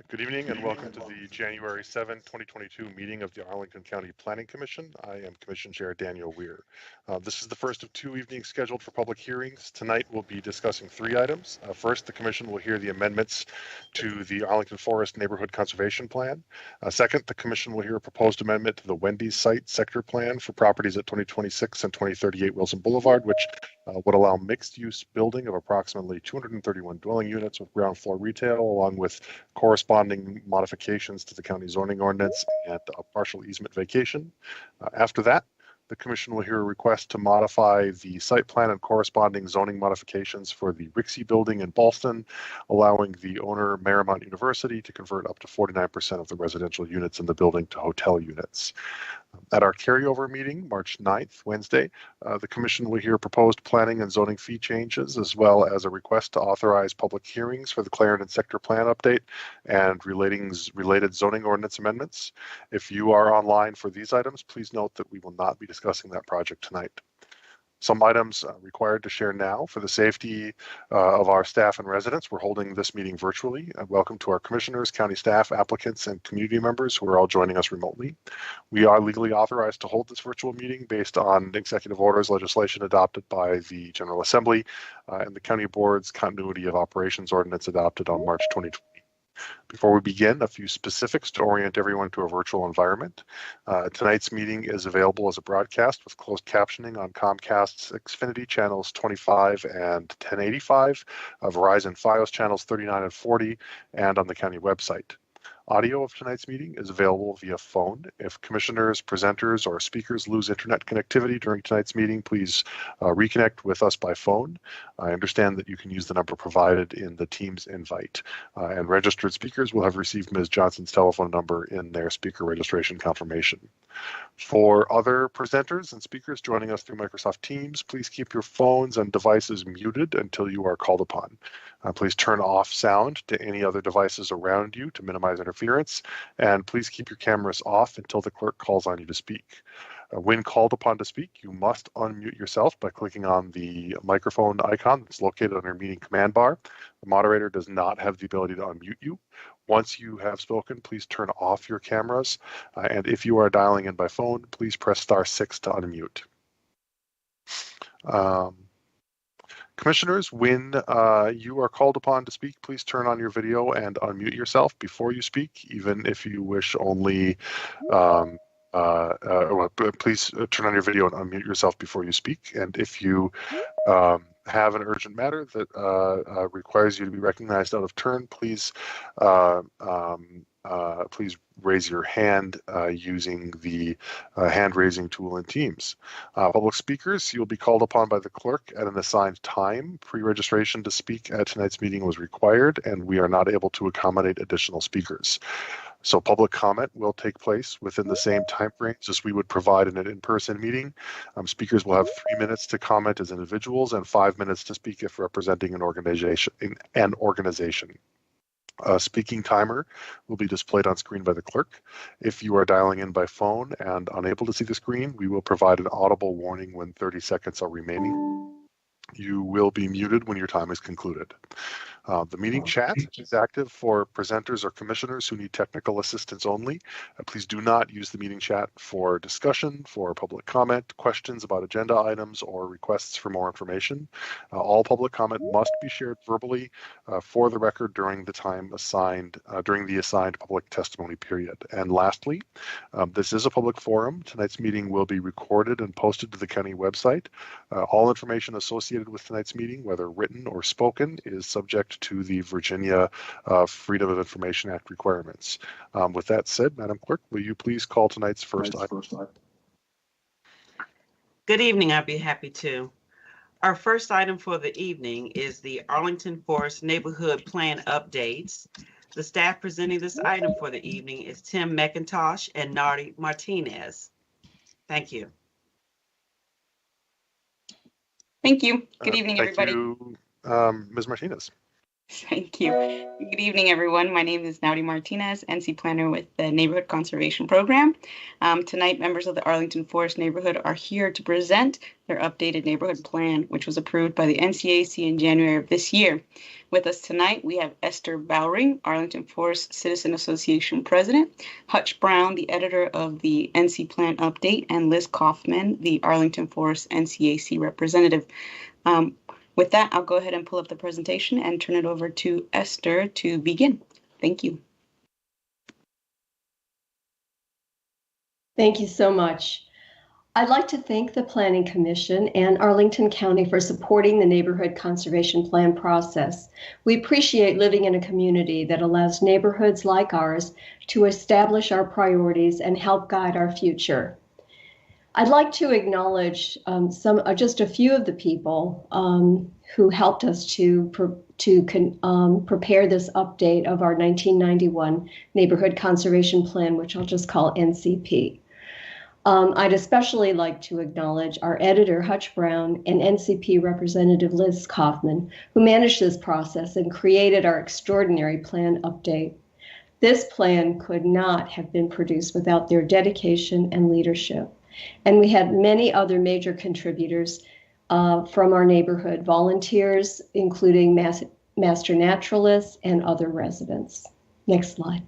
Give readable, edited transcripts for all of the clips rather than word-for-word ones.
Good evening and welcome to the January 7, 2022 meeting of the Arlington County Planning Commission. I am Commission Chair Daniel Weir. This is the first of two evenings scheduled for public hearings. Tonight we'll be discussing three items. First, the Commission will hear the amendments to the Arlington Forest Neighborhood Conservation Plan. Second, the Commission will hear a proposed amendment to the Wendy's site sector plan for properties at 2026 and 2038 Wilson Boulevard, which would allow mixed-use building of approximately 231 dwelling units with ground floor retail, along with corresponding modifications to the county zoning ordinance and a partial easement vacation. After that, the Commission will hear a request to modify the site plan and corresponding zoning modifications for the Rixey building in Ballston, allowing the owner, Marymount University, to convert up to 49% of the residential units in the building to hotel units. At our carryover meeting, March 9th, Wednesday, the Commission will hear proposed planning and zoning fee changes, as well as a request to authorize public hearings for the Clarendon Sector Plan update and related zoning ordinance amendments. If you are online for these items, please note that we will not be discussing that project tonight. Some items required to share now. For the safety of our staff and residents, we're holding this meeting virtually. Welcome to our commissioners, county staff, applicants, and community members who are all joining us remotely. We are legally authorized to hold this virtual meeting based on executive orders legislation adopted by the General Assembly and the County Board's Continuity of Operations Ordinance adopted on March 2020. Before we begin, a few specifics to orient everyone to a virtual environment. Tonight's meeting is available as a broadcast with closed captioning on Comcast's Xfinity channels 25 and 1085, Verizon Fios channels 39 and 40, and on the county website. Audio of tonight's meeting is available via phone. If commissioners, presenters, or speakers lose internet connectivity during tonight's meeting, please reconnect with us by phone. I understand that you can use the number provided in the Teams invite, and registered speakers will have received Ms. Johnson's telephone number in their speaker registration confirmation. For other presenters and speakers joining us through Microsoft Teams, please keep your phones and devices muted until you are called upon. Please turn off sound to any other devices around you to minimize interference, and please keep your cameras off until the clerk calls on you to speak. When called upon to speak, you must unmute yourself by clicking on the microphone icon that's located on your meeting command bar. The moderator does not have the ability to unmute you. Once you have spoken, please turn off your cameras, and if you are dialing in by phone, please press *6 to unmute. Commissioners, when you are called upon to speak, please turn on your video and unmute yourself before you speak, even if you wish only, please turn on your video and unmute yourself before you speak. And if you have an urgent matter that requires you to be recognized out of turn, please please raise your hand using the hand raising tool in Teams. Public speakers, you'll be called upon by the clerk at an assigned time. Pre-registration to speak at tonight's meeting was required, and we are not able to accommodate additional speakers. So public comment will take place within the same time frames as we would provide in an in-person meeting. Speakers will have 3 minutes to comment as individuals and 5 minutes to speak if representing an organization. A speaking timer will be displayed on screen by the clerk. If you are dialing in by phone and unable to see the screen, we will provide an audible warning when 30 seconds are remaining. You will be muted when your time is concluded. The meeting chat is active for presenters or commissioners who need technical assistance only. Please do not use the meeting chat for discussion, for public comment, questions about agenda items, or requests for more information. All public comment must be shared verbally for the record during the time assigned, during the assigned public testimony period. And lastly, this is a public forum. Tonight's meeting will be recorded and posted to the county website. All information associated with tonight's meeting, whether written or spoken, is subject to the Virginia Freedom of Information Act requirements. With that said, Madam Clerk, will you please call tonight's first item? Good evening, I'd be happy to. Our first item for the evening is the Arlington Forest Neighborhood Plan updates. The staff presenting this item for the evening is Tim McIntosh and Nardi Martinez. Thank you. Thank you. Good evening, everybody. Thank you, Ms. Martinez. Thank you. Good evening, everyone. My name is Naudi Martinez, NC Planner with the Neighborhood Conservation Program. Tonight, members of the Arlington Forest neighborhood are here to present their updated neighborhood plan, which was approved by the NCAC in January of this year. With us tonight, we have Esther Bowring, Arlington Forest Citizen Association President, Hutch Brown, the editor of the NC Plan Update, and Liz Kaufman, the Arlington Forest NCAC representative. With that, I'll go ahead and pull up the presentation and turn it over to Esther to begin. Thank you. Thank you so much. I'd like to thank the Planning Commission and Arlington County for supporting the Neighborhood Conservation Plan process. We appreciate living in a community that allows neighborhoods like ours to establish our priorities and help guide our future. I'd like to acknowledge just a few of the people who helped us to prepare this update of our 1991 Neighborhood Conservation Plan, which I'll just call NCP. I'd especially like to acknowledge our editor, Hutch Brown, and NCP representative Liz Kaufman, who managed this process and created our extraordinary plan update. This plan could not have been produced without their dedication and leadership. And we had many other major contributors from our neighborhood, volunteers, including master naturalists and other residents. Next slide.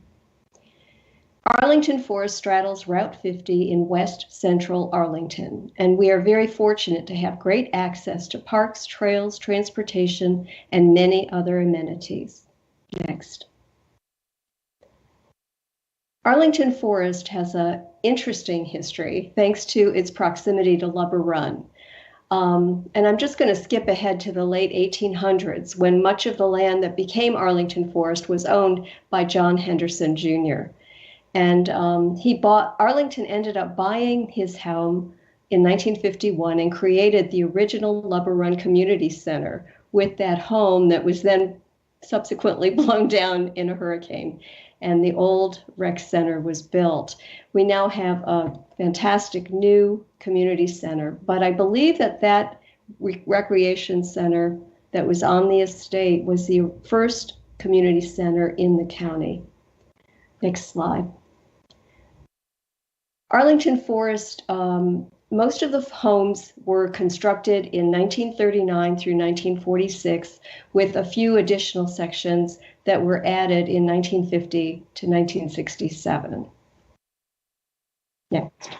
Arlington Forest straddles Route 50 in west central Arlington, and we are very fortunate to have great access to parks, trails, transportation, and many other amenities. Next. Arlington Forest has an interesting history thanks to its proximity to Lubber Run. And I'm just going to skip ahead to the late 1800s when much of the land that became Arlington Forest was owned by John Henderson Jr. And Arlington ended up buying his home in 1951 and created the original Lubber Run Community Center with that home that was then subsequently blown down in a hurricane. And the old rec center was built. We now have a fantastic new community center, but I believe that recreation center that was on the estate was the first community center in the county. Next slide. Arlington Forest, most of the homes were constructed in 1939 through 1946, with a few additional sections that were added in 1950 to 1967. Next.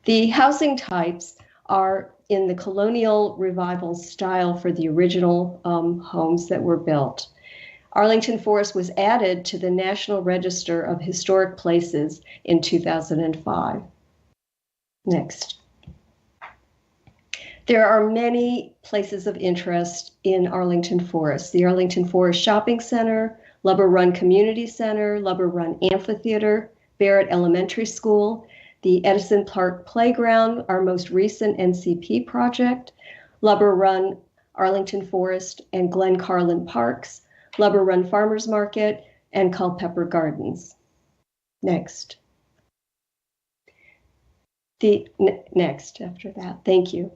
The housing types are in the colonial revival style for the original homes that were built. Arlington Forest was added to the National Register of Historic Places in 2005. Next. There are many places of interest in Arlington Forest. The Arlington Forest Shopping Center, Lubber Run Community Center, Lubber Run Amphitheater, Barrett Elementary School, the Edison Park Playground, our most recent NCP project, Lubber Run Arlington Forest and Glen Carlin Parks, Lubber Run Farmers Market, and Culpeper Gardens. Next. Next after that, thank you.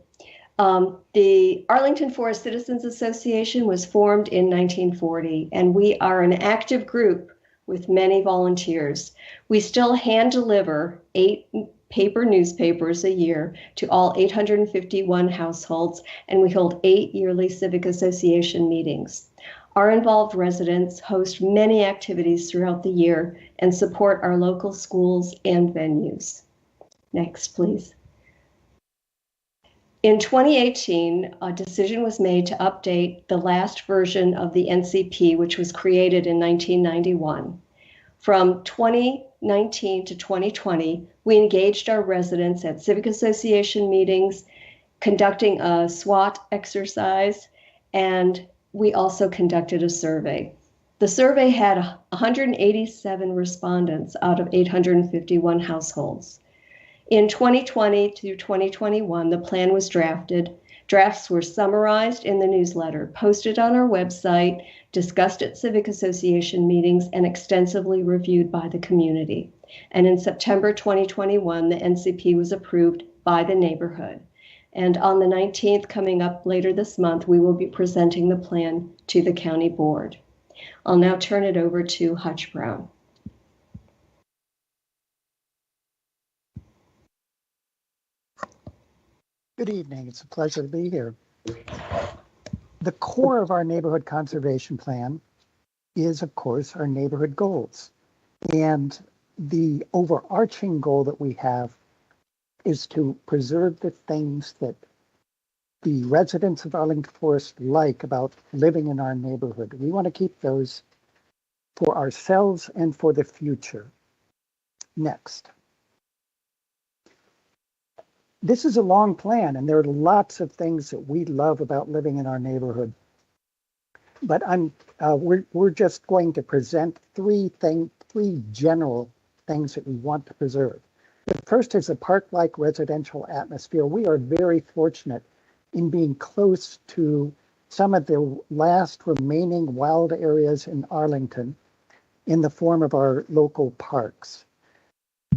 The Arlington Forest Citizens Association was formed in 1940, and we are an active group with many volunteers. We still hand deliver 8 paper newspapers a year to all 851 households, and we hold 8 yearly civic association meetings. Our involved residents host many activities throughout the year and support our local schools and venues. Next, please. In 2018, a decision was made to update the last version of the NCP, which was created in 1991. From 2019 to 2020, we engaged our residents at civic association meetings, conducting a SWOT exercise, and we also conducted a survey. The survey had 187 respondents out of 851 households. In 2020 through 2021, the plan was drafted. Drafts were summarized in the newsletter, posted on our website, discussed at civic association meetings, and extensively reviewed by the community. And in September 2021, the NCP was approved by the neighborhood. And on the 19th, coming up later this month, we will be presenting the plan to the county board. I'll now turn it over to Hutch Brown. Good evening. It's a pleasure to be here. The core of our neighborhood conservation plan is, of course, our neighborhood goals. And the overarching goal that we have is to preserve the things that the residents of Arlington Forest like about living in our neighborhood. We want to keep those for ourselves and for the future. Next. This is a long plan, and there are lots of things that we love about living in our neighborhood. But we're just going to present three general things that we want to preserve. The first is a park-like residential atmosphere. We are very fortunate in being close to some of the last remaining wild areas in Arlington in the form of our local parks.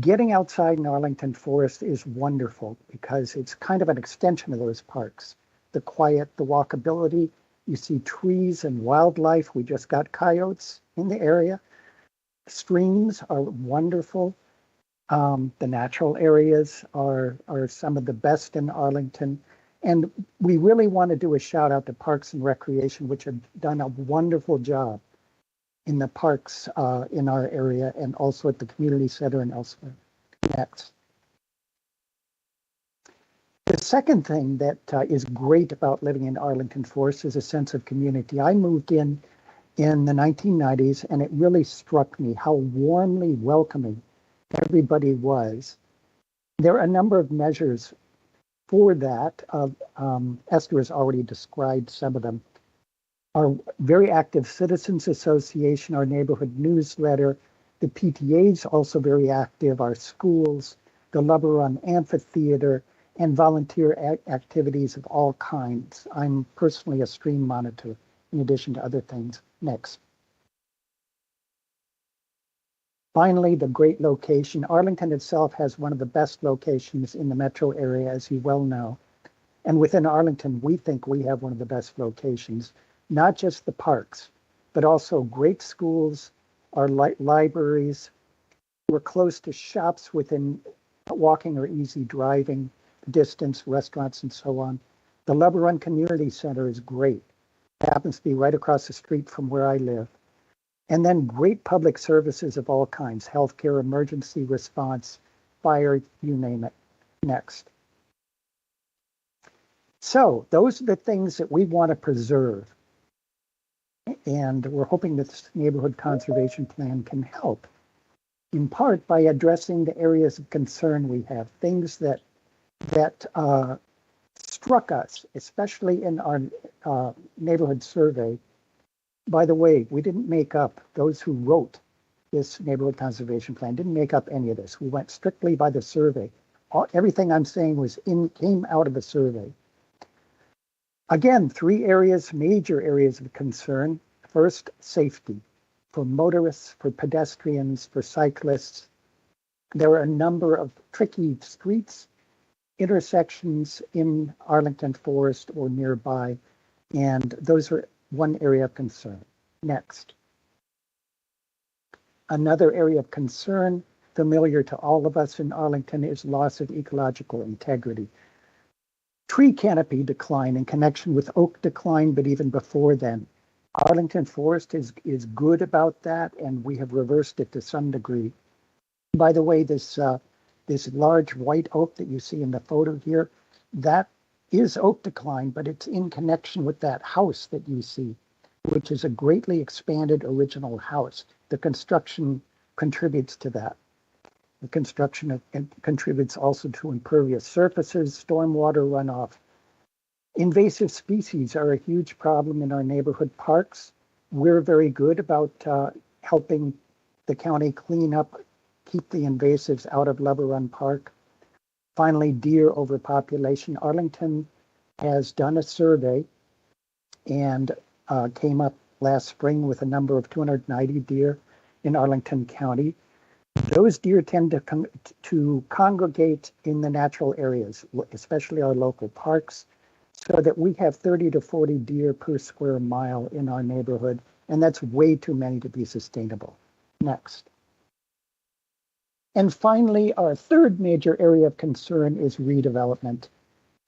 Getting outside in Arlington Forest is wonderful because it's kind of an extension of those parks. The quiet, the walkability, you see trees and wildlife. We just got coyotes in the area. Streams are wonderful. The natural areas are some of the best in Arlington. And we really want to do a shout out to Parks and Recreation, which have done a wonderful job in the parks in our area and also at the community center and elsewhere. Next. The second thing that is great about living in Arlington Forest is a sense of community. I moved in the 1990s, and it really struck me how warmly welcoming everybody was. There are a number of measures for that. Esther has already described some of them. Our very active Citizens Association, our neighborhood newsletter, the PTA is also very active, our schools, the Lover Run Amphitheater, and volunteer activities of all kinds. I'm personally a stream monitor, in addition to other things. Next. Finally, the great location. Arlington itself has one of the best locations in the metro area, as you well know. And within Arlington, we think we have one of the best locations, not just the parks, but also great schools, our libraries. We're close to shops within walking or easy driving distance, restaurants, and so on. The Lover Run Community Center is great. It happens to be right across the street from where I live. And then great public services of all kinds, healthcare, emergency response, fire, you name it. Next. So those are the things that we want to preserve. And we're hoping that this neighborhood conservation plan can help, in part by addressing the areas of concern we have, things that struck us, especially in our neighborhood survey. By the way, we didn't make up, those who wrote this neighborhood conservation plan didn't make up any of this. We went strictly by the survey. Everything I'm saying came out of the survey. Again, three areas, major areas of concern. First, safety for motorists, for pedestrians, for cyclists. There are a number of tricky streets, intersections in Arlington Forest or nearby, and those are one area of concern. Next. Another area of concern, familiar to all of us in Arlington, is loss of ecological integrity. Tree canopy decline in connection with oak decline, but even before then. Arlington Forest is good about that, and we have reversed it to some degree. By the way, this large white oak that you see in the photo here, that is oak decline, but it's in connection with that house that you see, which is a greatly expanded original house. The construction contributes to that. The construction contributes also to impervious surfaces, stormwater runoff. Invasive species are a huge problem in our neighborhood parks. We're very good about helping the county clean up, keep the invasives out of Lover Run Park. Finally, deer overpopulation. Arlington has done a survey and came up last spring with a number of 290 deer in Arlington County. Those deer tend to congregate in the natural areas, especially our local parks, so that we have 30 to 40 deer per square mile in our neighborhood, and that's way too many to be sustainable. Next. And finally, our third major area of concern is redevelopment.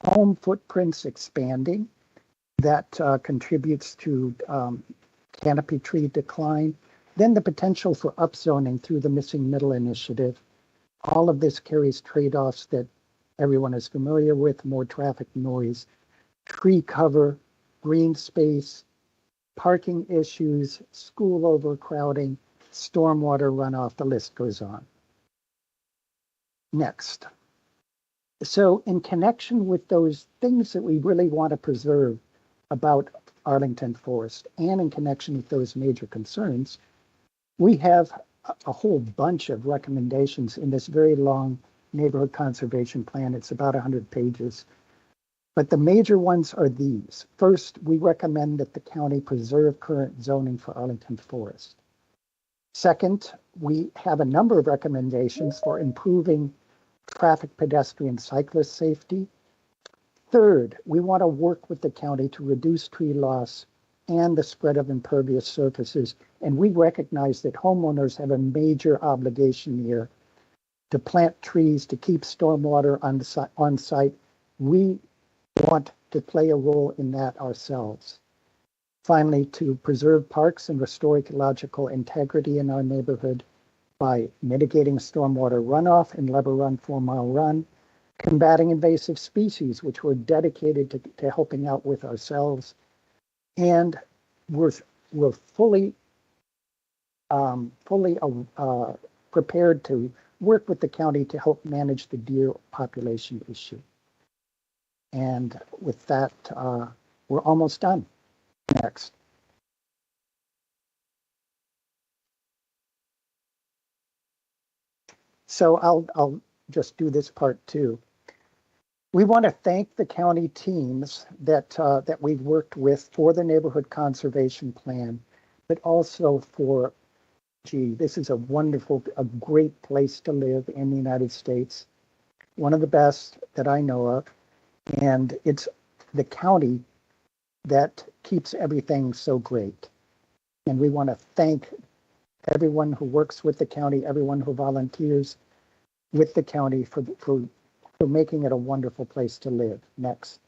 Home footprints expanding, that contributes to canopy tree decline. Then the potential for upzoning through the Missing Middle Initiative. All of this carries trade-offs that everyone is familiar with: more traffic noise, tree cover, green space, parking issues, school overcrowding, stormwater runoff, the list goes on. Next. So in connection with those things that we really want to preserve about Arlington Forest, and in connection with those major concerns, we have a whole bunch of recommendations in this very long neighborhood conservation plan. It's about 100 pages. But the major ones are these. First, we recommend that the county preserve current zoning for Arlington Forest. Second, we have a number of recommendations for improving traffic, pedestrian, cyclist safety. Third, we want to work with the county to reduce tree loss and the spread of impervious surfaces. And we recognize that homeowners have a major obligation here to plant trees, to keep stormwater on site. We want to play a role in that ourselves. Finally, to preserve parks and restore ecological integrity in our neighborhood by mitigating stormwater runoff in Lever Run, 4 Mile Run, combating invasive species, which we're dedicated to helping out with ourselves. And we're fully prepared to work with the county to help manage the deer population issue. And with that, we're almost done. Next. So I'll just do this part too. We want to thank the county teams that we've worked with for the neighborhood conservation plan, but also for, this is a great place to live in the United States, one of the best that I know of, and it's the county that keeps everything so great. And we want to thank everyone who works with the county, everyone who volunteers with the county for making it a wonderful place to live. Next.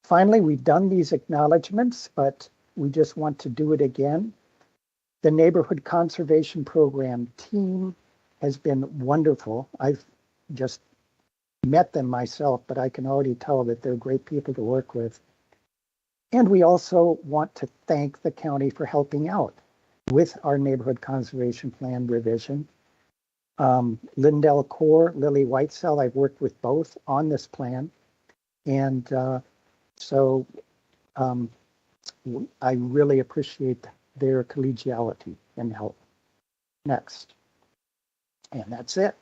Finally, we've done these acknowledgements, but we just want to do it again. The Neighborhood Conservation Program team has been wonderful. I've just met them myself, but I can already tell that they're great people to work with. And we also want to thank the county for helping out with our neighborhood conservation plan revision. Lindell Core, Lily Whitesell, I've worked with both on this plan. And so I really appreciate their collegiality and help. Next. And that's it.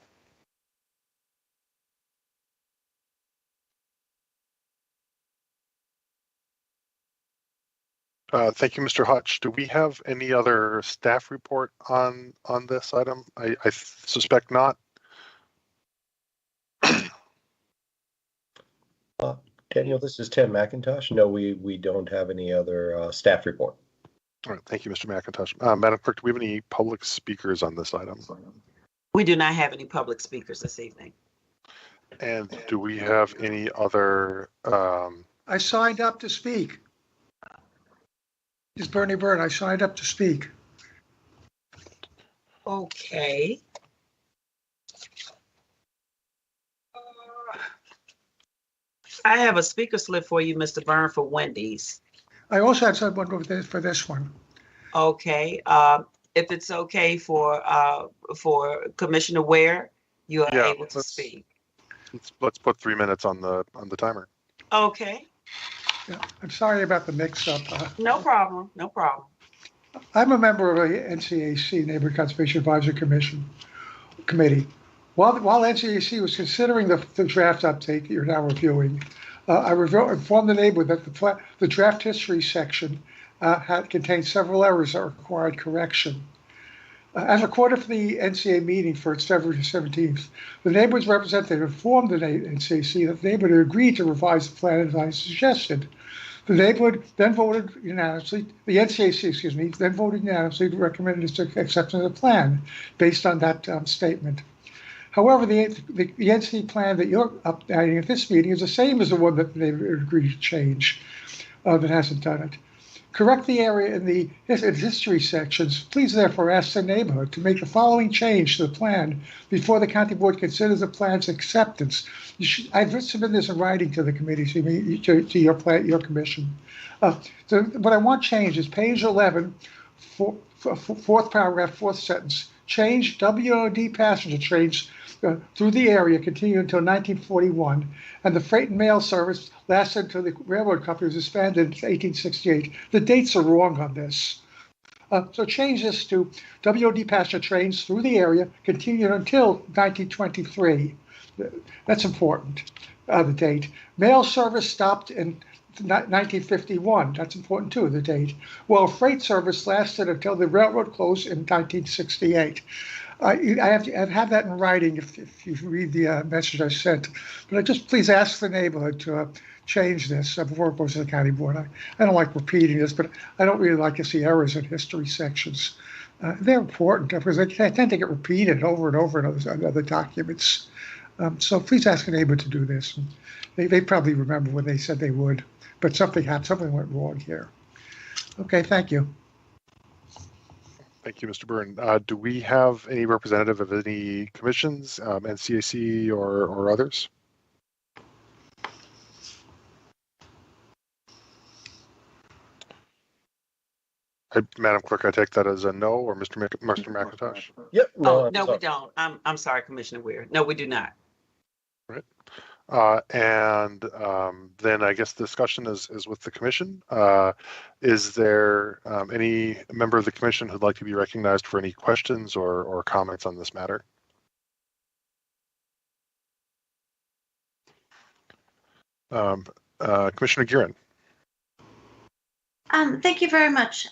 Thank you, Mr. Hutch. Do we have any other staff report on this item? I suspect not. Daniel, this is Tim McIntosh. No, we don't have any other staff report. All right, thank you, Mr. McIntosh. Madam Clerk, do we have any public speakers on this item? We do not have any public speakers this evening. And do we have any other? I signed up to speak. It's Bernie Bird. I signed up to speak. Okay. I have a speaker slip for you, Mr. Byrne, for Wendy's. I also had someone for this one. Okay. If it's okay for Commissioner Ware, you are able to speak. Let's put 3 minutes on the timer. Okay. Yeah, I'm sorry about the mix-up. No problem. No problem. I'm a member of the NCAC, Neighborhood Conservation Advisory Committee. While NCAC was considering the draft update that you're now reviewing, I informed the neighborhood that the draft history section contained several errors that required correction. As recorded for the NCA meeting for its February 17th, the neighborhood's representative informed the NCAC that the neighborhood agreed to revise the plan as I suggested. The neighborhood then voted unanimously, the NCAC, then voted unanimously to recommend its acceptance of the plan based on that statement. However, the NC plan that you're updating at this meeting is the same as the one that the neighborhood agreed to change that hasn't done it. Correct the area in the history sections. Please therefore ask the neighborhood to make the following change to the plan before the county board considers the plan's acceptance. I've submitted this in writing to the committee, to your commission. So what I want changed is page 11, fourth paragraph, fourth sentence. Change WOD passenger trains through the area continued until 1941, and the freight and mail service lasted until the railroad company was disbanded in 1868. The dates are wrong on this. So change this to WOD passenger trains through the area continued until 1923. That's important, the date. Mail service stopped in 1951. That's important too, the date. Well, freight service lasted until the railroad closed in 1968. I have that in writing if you read the message I sent. But I just please ask the neighborhood to change this before it goes to the county board. I don't like repeating this, but I don't really like to see errors in history sections. They're important because they tend to get repeated over and over in other documents. So please ask a neighbor to do this. They probably remember when they said they would, but something happened. Something went wrong here. Okay, thank you. Thank you, Mr. Byrne. Do we have any representative of any commissions, NCAC or others? Madam Clerk, I take that as a no, or Mr. McIntosh? Yep. Oh, no, we don't. I'm sorry, Commissioner Weir. No, we do not. Right. Then I guess the discussion is with the commission. Is there any member of the commission who'd like to be recognized for any questions or comments on this matter? Commissioner Giron. Thank you very much,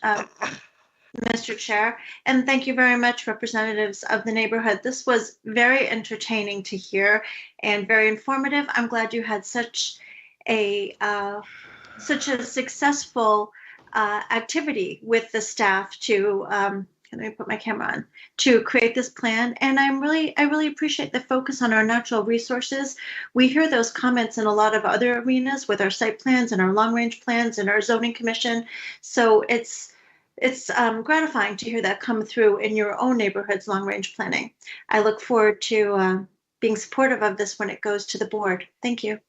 Mr. Chair, and thank you very much, representatives of the neighborhood. This was very entertaining to hear and very informative. I'm glad you had such a successful activity with the staff to let me put my camera on, to create this plan. And I really appreciate the focus on our natural resources. We hear those comments in a lot of other arenas with our site plans and our long range plans and our zoning commission. So it's gratifying to hear that come through in your own neighborhood's long range planning. I look forward to being supportive of this when it goes to the board. Thank you.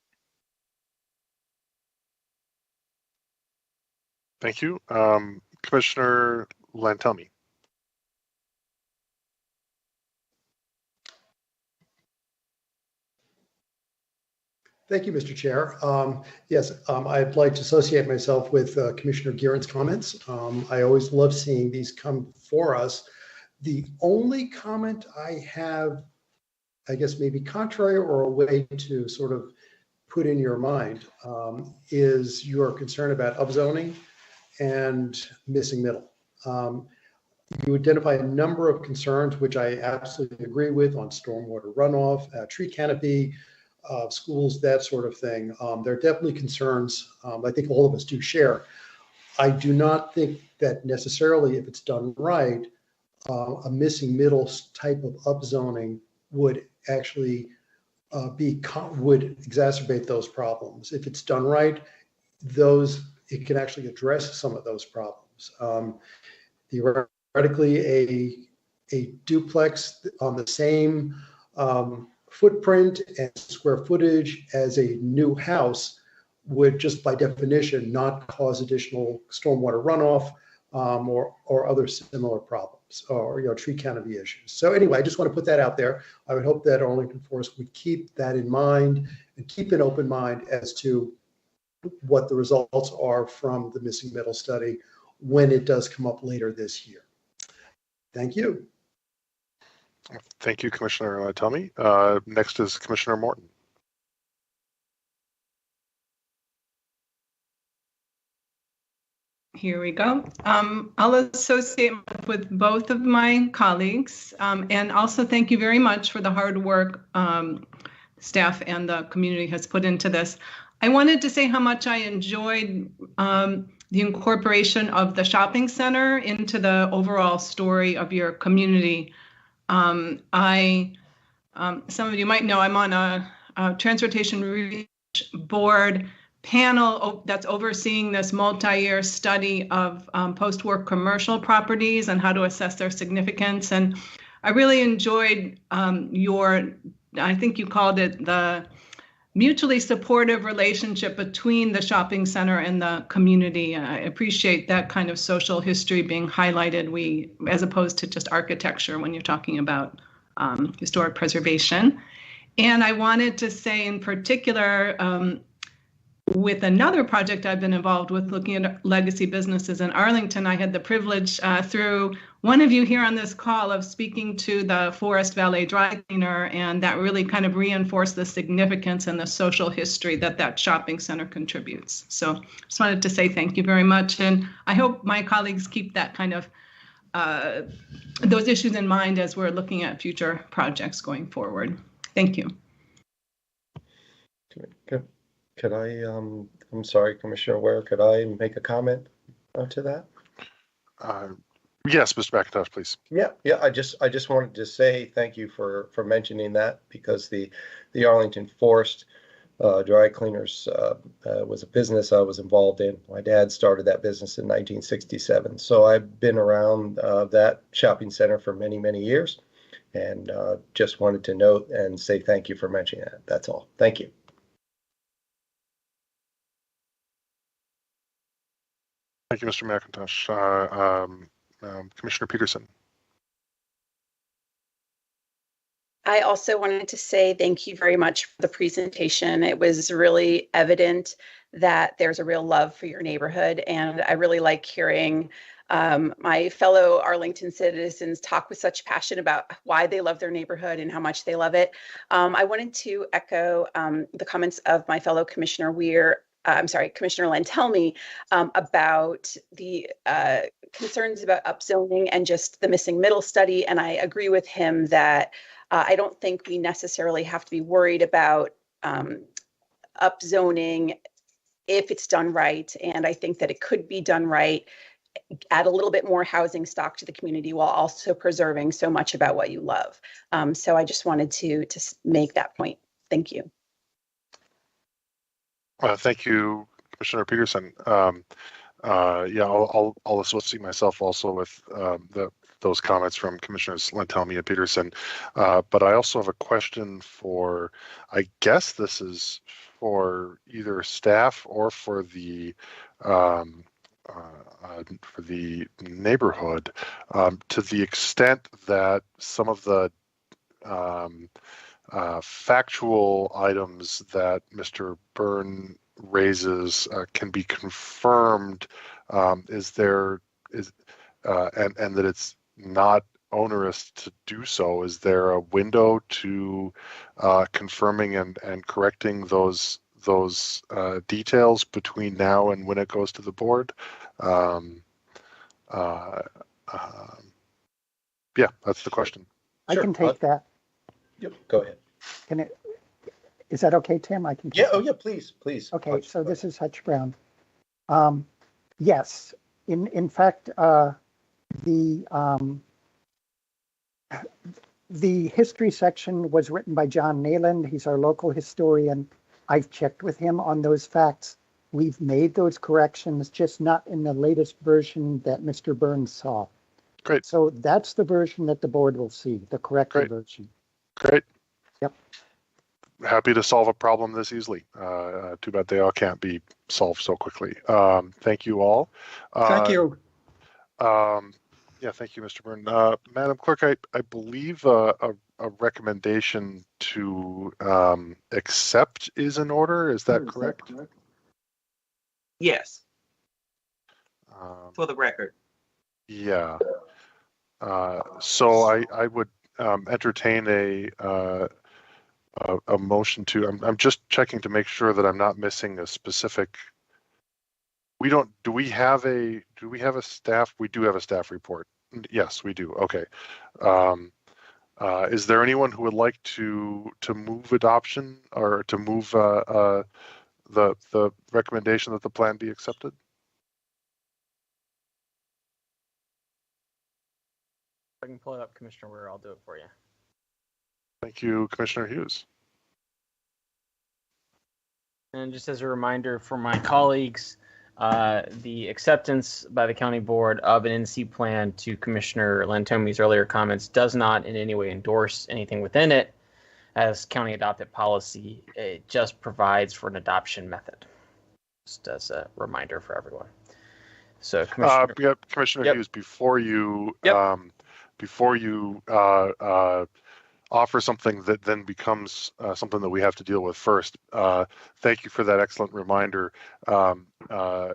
Thank you. Commissioner Lantelmi. Thank you, Mr. Chair. Yes, I'd like to associate myself with Commissioner Giron's comments. I always love seeing these come for us. The only comment I have, I guess maybe contrary or a way to sort of put in your mind, is your concern about upzoning and missing middle. You identify a number of concerns, which I absolutely agree with, on stormwater runoff, tree canopy, schools, that sort of thing. There are definitely concerns I think all of us do share. I do not think that necessarily, if it's done right, a missing middle type of upzoning would actually would exacerbate those problems. If it's done right, it can actually address some of those problems. Theoretically, a duplex on the same footprint and square footage as a new house would, just by definition, not cause additional stormwater runoff or other similar problems, or tree canopy issues. So anyway, I just want to put that out there. I would hope that Arlington Forest would keep that in mind and keep an open mind as to what the results are from the missing middle study when it does come up later this year. Thank you. Thank you, Commissioner Lantelmi. Next is Commissioner Morton. Here we go. I'll associate with both of my colleagues, and also thank you very much for the hard work staff and the community has put into this. I wanted to say how much I enjoyed the incorporation of the shopping center into the overall story of your community. Some of you might know I'm on a transportation research board panel that's overseeing this multi-year study of post-war commercial properties and how to assess their significance. And I really enjoyed I think you called it the mutually supportive relationship between the shopping center and the community. I appreciate that kind of social history being highlighted, as opposed to just architecture when you're talking about historic preservation. And I wanted to say in particular, with another project I've been involved with, looking at legacy businesses in Arlington, I had the privilege through one of you here on this call of speaking to the Forest Valet dry cleaner, and that really kind of reinforced the significance and the social history that shopping center contributes. So just wanted to say thank you very much, and I hope my colleagues keep that kind of those issues in mind as we're looking at future projects going forward. Thank you. Could I, I'm sorry, Commissioner Ware, could I make a comment to that? Yes, Mr. McIntosh, please. Yeah. I just wanted to say thank you for mentioning that, because the Arlington Forest dry cleaners was a business I was involved in. My dad started that business in 1967, so I've been around that shopping center for many, many years, and just wanted to note and say thank you for mentioning that. That's all. Thank you. Thank you, Mr. McIntosh. Commissioner Peterson. I also wanted to say thank you very much for the presentation. It was really evident that there's a real love for your neighborhood, and I really like hearing my fellow Arlington citizens talk with such passion about why they love their neighborhood and how much they love it. I wanted to echo the comments of my fellow Commissioner Commissioner Lantelmi, about the concerns about upzoning and just the missing middle study. And I agree with him that I don't think we necessarily have to be worried about upzoning if it's done right. And I think that it could be done right, add a little bit more housing stock to the community while also preserving so much about what you love. So I just wanted to make that point. Thank you. Thank you, Commissioner Peterson. I'll associate myself also with those comments from Commissioners Lantelmi and Peterson. But I also have a question for, I guess this is for either staff or for the neighborhood, to the extent that some of the factual items that Mr. Byrne raises can be confirmed, and that it's not onerous to do so. Is there a window to confirming and correcting those details between now and when it goes to the board? Yeah, that's the question. I can take that. Yep, go ahead. Is that okay, Tim? I can. Yeah. Oh, yeah. Please. Okay. Hutch, so this is Hutch Brown. Yes. In fact, the history section was written by John Nayland. He's our local historian. I've checked with him on those facts. We've made those corrections, just not in the latest version that Mr. Burns saw. Great. So that's the version that the board will see, the corrected version. Great. Yep. Happy to solve a problem this easily. Too bad they all can't be solved so quickly. Thank you all. Thank you. Yeah, thank you, Mr. Byrne. Madam Clerk, I believe a recommendation to accept is in order. Is that correct? Yes. For the record. Yeah. So I would entertain a motion to. I'm just checking to make sure that I'm not missing a specific We don't, do we have a staff? We do have a staff report. Yes, we do. Okay. Is there anyone who would like to move adoption or to move the recommendation that the plan be accepted? If I can pull it up, Commissioner Weir, I'll do it for you. Thank you, Commissioner Hughes. And just as a reminder for my colleagues, the acceptance by the county board of an NC plan, to Commissioner Lantomi's earlier comments, does not in any way endorse anything within it as county adopted policy. It just provides for an adoption method, just as a reminder for everyone. So Commissioner Hughes, before you offer something that then becomes something that we have to deal with first, thank you for that excellent reminder,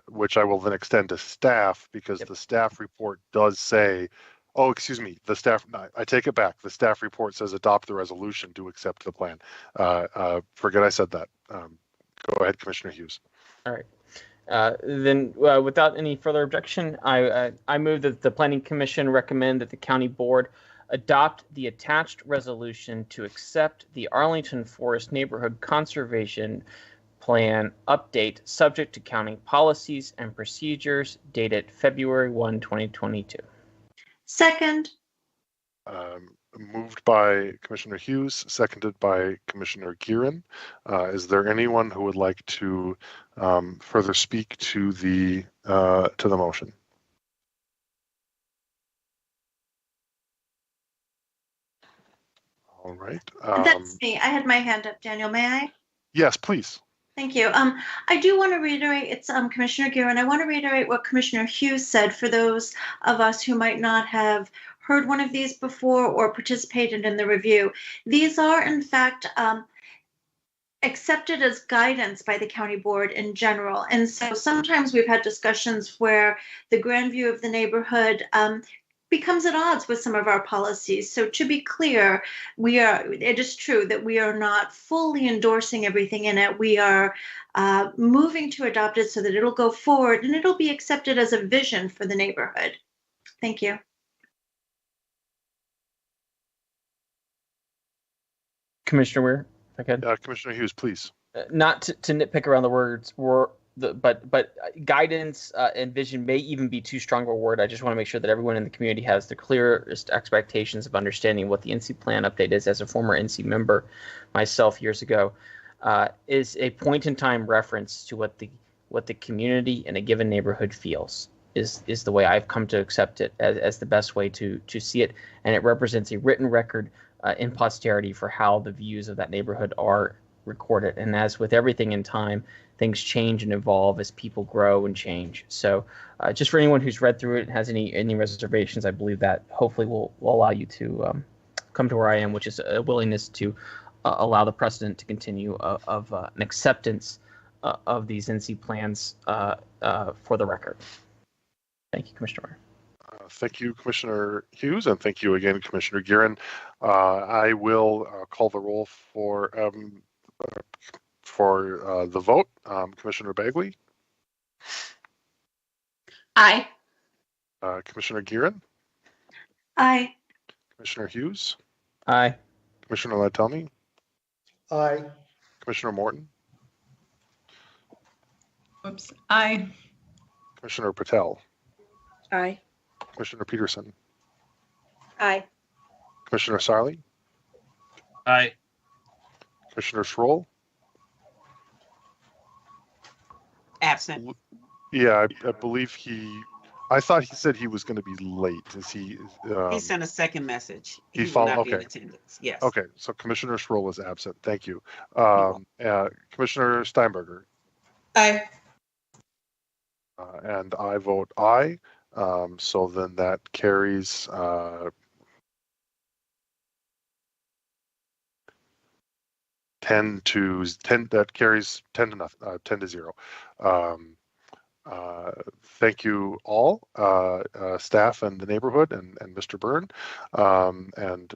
which I will then extend to staff, because the staff report does say, oh, excuse me, I take it back. The staff report says adopt the resolution to accept the plan. Forget I said that. Go ahead, Commissioner Hughes. All right. Then without any further objection, I move that the Planning Commission recommend that the county board adopt the attached resolution to accept the Arlington Forest Neighborhood Conservation Plan update subject to county policies and procedures dated February 1, 2022. Second. Moved by Commissioner Hughes, seconded by Commissioner Gearin. Is there anyone who would like to further speak to the motion? All right. That's me. I had my hand up, Daniel. May I? Yes, please. Thank you. I do want to reiterate, it's Commissioner Gearin. I want to reiterate what Commissioner Hughes said for those of us who might not have heard one of these before or participated in the review. These are, in fact, accepted as guidance by the county board in general. And so sometimes we've had discussions where the grand view of the neighborhood becomes at odds with some of our policies. So to be clear, it is true that we are not fully endorsing everything in it. We are moving to adopt it so that it'll go forward and it'll be accepted as a vision for the neighborhood. Thank you. Commissioner Weir, if I could. Commissioner Hughes, please. Not to nitpick around the words, but guidance and vision may even be too strong of a word. I just want to make sure that everyone in the community has the clearest expectations of understanding what the NC plan update is. As a former NC member myself years ago, is a point in time reference to what the community in a given neighborhood feels. Is the way I've come to accept it as the best way to see it, and it represents a written record in posterity for how the views of that neighborhood are recorded. And as with everything in time, things change and evolve as people grow and change. So just for anyone who's read through it and has any reservations, I believe that hopefully will allow you to come to where I am, which is a willingness to allow the precedent to continue of an acceptance of these NC plans for the record. Thank you, Commissioner. Thank you, Commissioner Hughes, and thank you again, Commissioner Gearin. I will call the roll for the vote. Commissioner Bagley? Aye. Commissioner Gearin? Aye. Commissioner Hughes? Aye. Commissioner Lantomi? Aye. Commissioner Morton? Oops. Aye. Commissioner Patel? Aye. Commissioner Peterson? Aye. Commissioner Sarli? Aye. Commissioner Schroll? Absent. Yeah, I believe I thought he said he was going to be late. Is he? He sent a second message. He will not followed. be in Okay. attendance. Yes. Okay, so Commissioner Schroll is absent. Thank you. Commissioner Steinberger? Aye. And I vote aye. So then that carries 10 to 10. That carries 10 to nothing. 10 to 0. Thank you all, staff and the neighborhood, and Mr. Byrne, and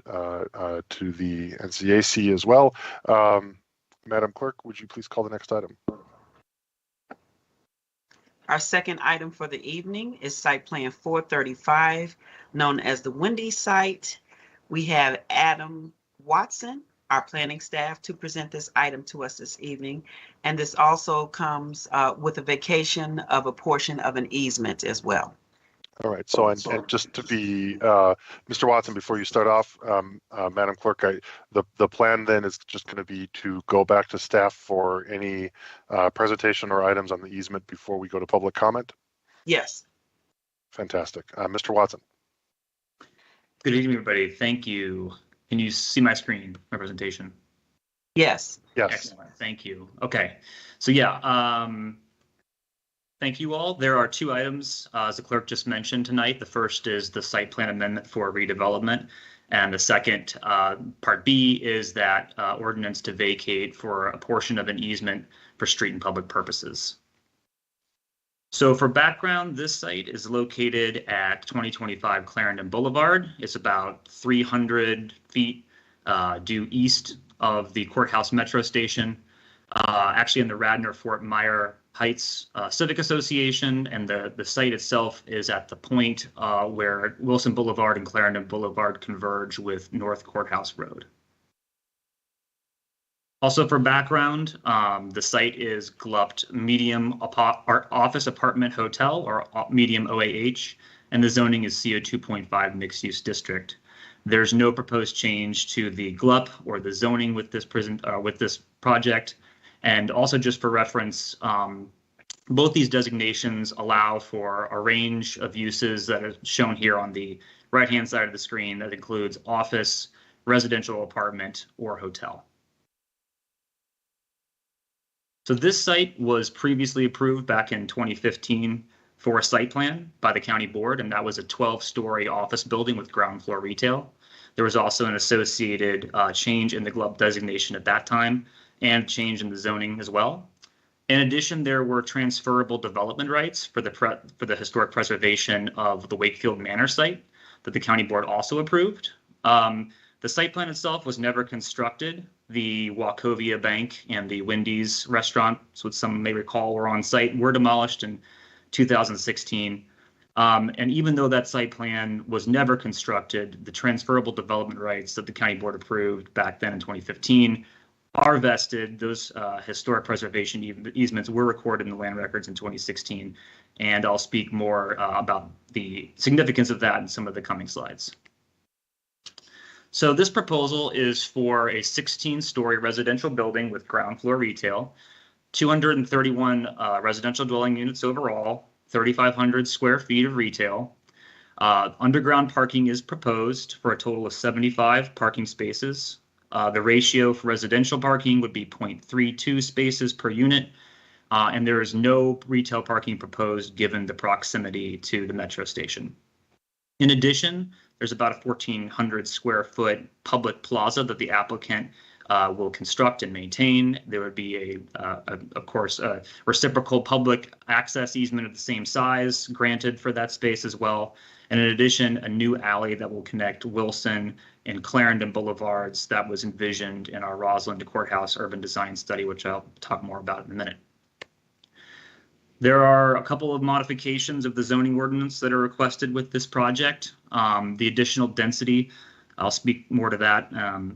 to the NCAC as well. Madam Clerk, would you please call the next item? Our second item for the evening is Site Plan 435, known as the Wendy site. We have Adam Watson, our planning staff, to present this item to us this evening. And this also comes with a vacation of a portion of an easement as well. All right. So, and just to be, Mr. Watson, before you start off, Madam Clerk, the plan then is just going to be to go back to staff for any presentation or items on the easement before we go to public comment? Yes. Fantastic. Mr. Watson. Good evening, everybody. Thank you. Can you see my screen, my presentation? Yes. Yes. Excellent. Thank you. Okay. So yeah, thank you all. There are two items, as the clerk just mentioned tonight. The first is the site plan amendment for redevelopment. And the second, part B, is that ordinance to vacate for a portion of an easement for street and public purposes. So for background, this site is located at 2025 Clarendon Boulevard. It's about 300 feet due east of the Courthouse Metro Station, actually in the Radnor-Fort Myer Heights Civic Association, and the site itself is at the point where Wilson Boulevard and Clarendon Boulevard converge with North Courthouse Road. Also for background, the site is GLUPed Medium Office Apartment Hotel, or Medium OAH, and the zoning is CO 2.5 Mixed Use District. There's no proposed change to the GLUP or the zoning with this project. And also just for reference, both these designations allow for a range of uses that are shown here on the right-hand side of the screen that includes office, residential apartment, or hotel. So this site was previously approved back in 2015 for a site plan by the county board, and that was a 12-story office building with ground floor retail. There was also an associated change in the GLUB designation at that time and change in the zoning as well. In addition, there were transferable development rights for the historic preservation of the Wakefield Manor site that the county board also approved. The site plan itself was never constructed. The Wachovia Bank and the Wendy's restaurants, which some may recall were on site, were demolished in 2016. And even though that site plan was never constructed, the transferable development rights that the county board approved back then in 2015 are vested. Those historic preservation easements were recorded in the land records in 2016. And I'll speak more about the significance of that in some of the coming slides. So this proposal is for a 16-story residential building with ground floor retail, 231 residential dwelling units overall, 3,500 square feet of retail. Underground parking is proposed for a total of 75 parking spaces. The ratio for residential parking would be 0.32 spaces per unit, and there is no retail parking proposed given the proximity to the metro station. In addition, there's about a 1,400 square foot public plaza that the applicant will construct and maintain. There would be of course, a reciprocal public access easement of the same size granted for that space as well. And in addition, a new alley that will connect Wilson and Clarendon Boulevards that was envisioned in our Roslyn Decourthouse urban design study, which I'll talk more about in a minute. There are a couple of modifications of the zoning ordinance that are requested with this project. The additional density, I'll speak more to that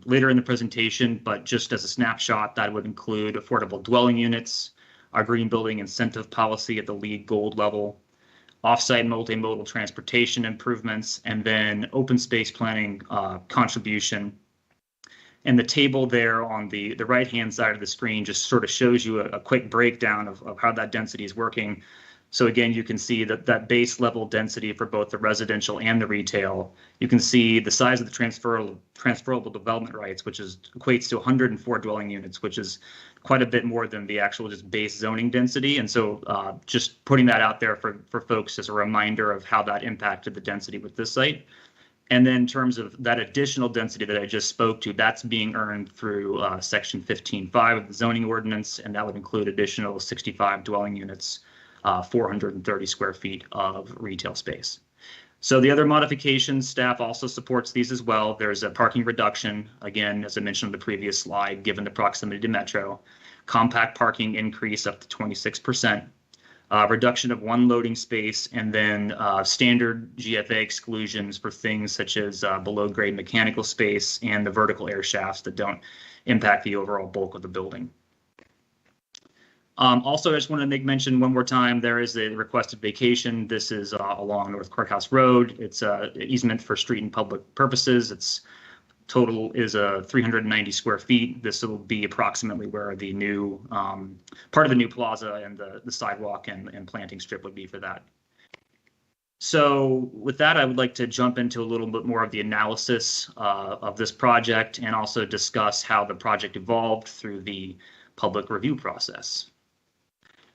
later in the presentation, but just as a snapshot, that would include affordable dwelling units, our green building incentive policy at the LEED Gold level, off-site multimodal transportation improvements, and then open space planning contribution. And the table there on the right-hand side of the screen just sort of shows you a quick breakdown of how that density is working. So again, you can see that base level density for both the residential and the retail. You can see the size of the transferable development rights, which equates to 104 dwelling units, which is quite a bit more than the actual just base zoning density. And so just putting that out there for folks as a reminder of how that impacted the density with this site. And then in terms of that additional density that I just spoke to, that's being earned through section 15.5 of the zoning ordinance, and that would include additional 65 dwelling units, 430 square feet of retail space. So the other modifications, staff also supports these as well. There's a parking reduction, again, as I mentioned on the previous slide, given the proximity to Metro. Compact parking increase up to 26%. reduction of one loading space, and then standard GFA exclusions for things such as below grade mechanical space and the vertical air shafts that don't impact the overall bulk of the building. Also, I just want to make mention one more time, there is a requested vacation. This is along North Courthouse Road. It's an easement for street and public purposes. Its total is 390 square feet. This will be approximately where the new part of the new plaza and the sidewalk and planting strip would be for that. So with that, I would like to jump into a little bit more of the analysis of this project and also discuss how the project evolved through the public review process.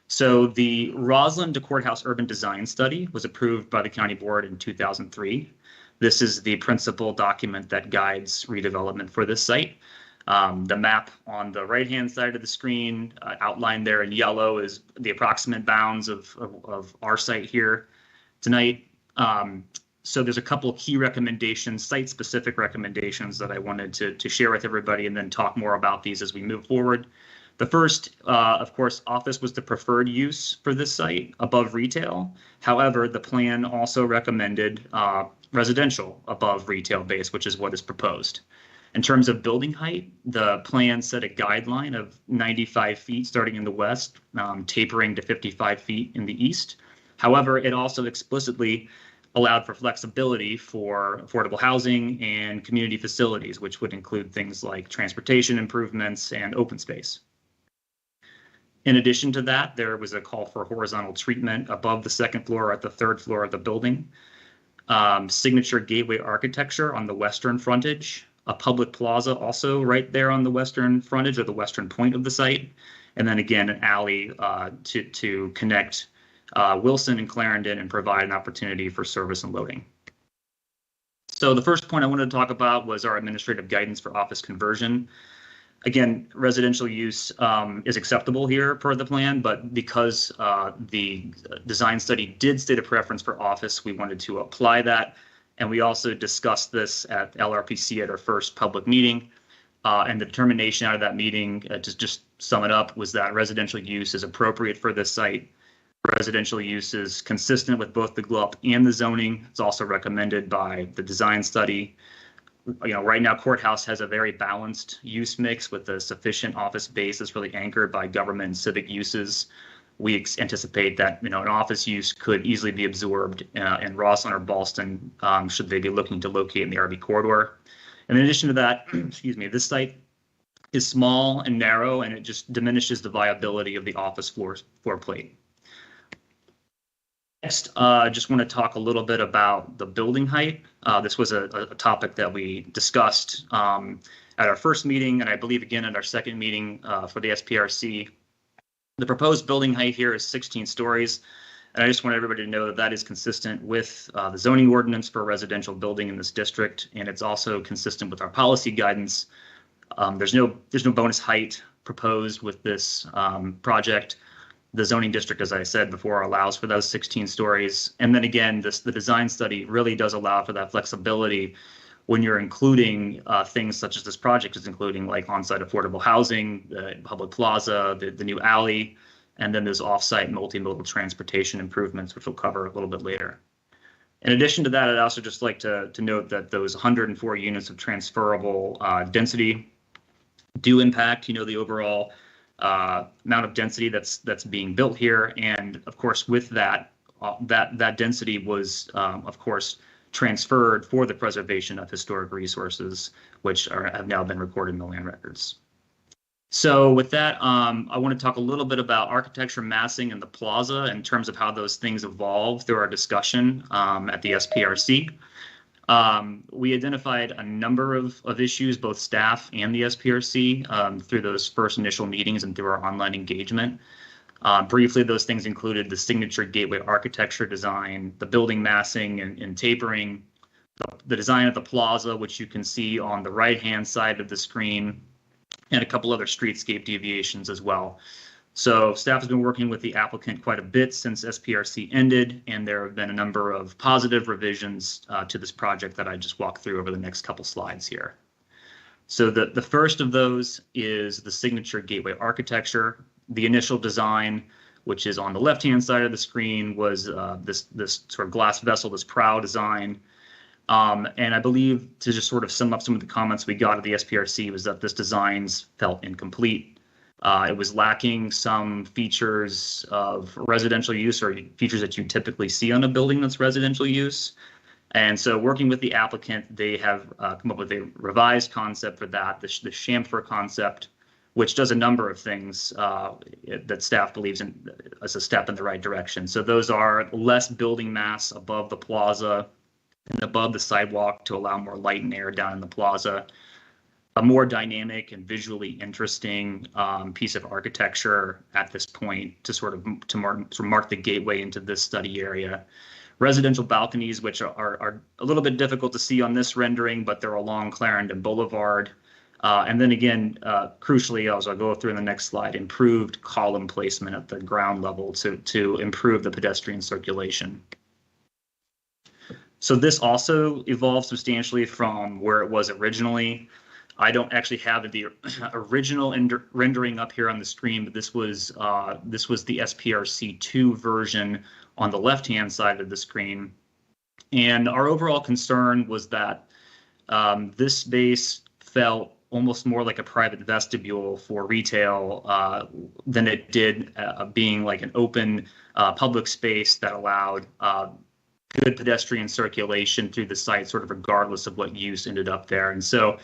So the Roslyn Decourthouse Urban Design Study was approved by the County Board in 2003. This is the principal document that guides redevelopment for this site. The map on the right-hand side of the screen, outlined there in yellow, is the approximate bounds of our site here tonight. So there's a couple of key recommendations, site-specific recommendations that I wanted to share with everybody and then talk more about these as we move forward. The first, of course, office was the preferred use for this site above retail. However, the plan also recommended residential above retail base, which is what is proposed. In terms of building height, the plan set a guideline of 95 feet starting in the west, tapering to 55 feet in the east. However, it also explicitly allowed for flexibility for affordable housing and community facilities, which would include things like transportation improvements and open space. In addition to that, there was a call for horizontal treatment above the second floor at the third floor of the building, signature gateway architecture on the western frontage, a public plaza also right there on the western frontage or the western point of the site, and then again an alley to connect Wilson and Clarendon and provide an opportunity for service and loading. So the first point I wanted to talk about was our administrative guidance for office conversion. Again, residential use is acceptable here per the plan, but because the design study did state a preference for office, we wanted to apply that. And we also discussed this at LRPC at our first public meeting. And the determination out of that meeting, to just sum it up, was that residential use is appropriate for this site. Residential use is consistent with both the GLUP and the zoning. It's also recommended by the design study. Right now, Courthouse has a very balanced use mix with a sufficient office base that's really anchored by government and civic uses. We anticipate that an office use could easily be absorbed in Roslyn or Ballston should they be looking to locate in the RB corridor. And in addition to that, excuse me, this site is small and narrow, and it just diminishes the viability of the office floor plate. Next, I just want to talk a little bit about the building height. This was a topic that we discussed at our first meeting, and I believe again at our second meeting for the SPRC. The proposed building height here is 16 stories, and I just want everybody to know that that is consistent with the zoning ordinance for a residential building in this district, and it's also consistent with our policy guidance. There's no bonus height proposed with this project. The zoning district, as I said before, allows for those 16 stories. And then again, the design study really does allow for that flexibility when you're including things such as this project is including, like on-site affordable housing, the public plaza, the new alley, and then those off-site multimodal transportation improvements, which we'll cover a little bit later. In addition to that, I'd also just like to note that those 104 units of transferable density do impact, the overall amount of density that's being built here, and of course with that that density was of course transferred for the preservation of historic resources, which have now been recorded in the land records. So with that, I want to talk a little bit about architecture, massing, and the plaza in terms of how those things evolve through our discussion at the SPRC. We identified a number of issues, both staff and the SPRC, through those first initial meetings and through our online engagement. Briefly, those things included the signature gateway architecture design, the building massing and tapering, the design of the plaza, which you can see on the right-hand side of the screen, and a couple other streetscape deviations as well. So staff has been working with the applicant quite a bit since SPRC ended, and there have been a number of positive revisions to this project that I just walk through over the next couple slides here. So the first of those is the signature gateway architecture. The initial design which is on the left-hand side of the screen, was this sort of glass vessel, this prow design. And I believe, to just sort of sum up some of the comments we got at the SPRC, was that this design felt incomplete. It was lacking some features of residential use, or features that you typically see on a building that's residential use. And so, working with the applicant, they have come up with a revised concept for that, the Chamfer concept, which does a number of things that staff believes in as a step in the right direction. So those are less building mass above the plaza and above the sidewalk to allow more light and air down in the plaza, a more dynamic and visually interesting piece of architecture at this point to mark the gateway into this study area. Residential balconies, which are a little bit difficult to see on this rendering, but they're along Clarendon Boulevard. And then again, crucially, as I'll go through in the next slide, improved column placement at the ground level to improve the pedestrian circulation. So this also evolved substantially from where it was originally. I don't actually have the original rendering up here on the screen, but this was the SPRC2 version on the left-hand side of the screen. And our overall concern was that this space felt almost more like a private vestibule for retail than it did being like an open public space that allowed good pedestrian circulation through the site, sort of regardless of what use ended up there. And so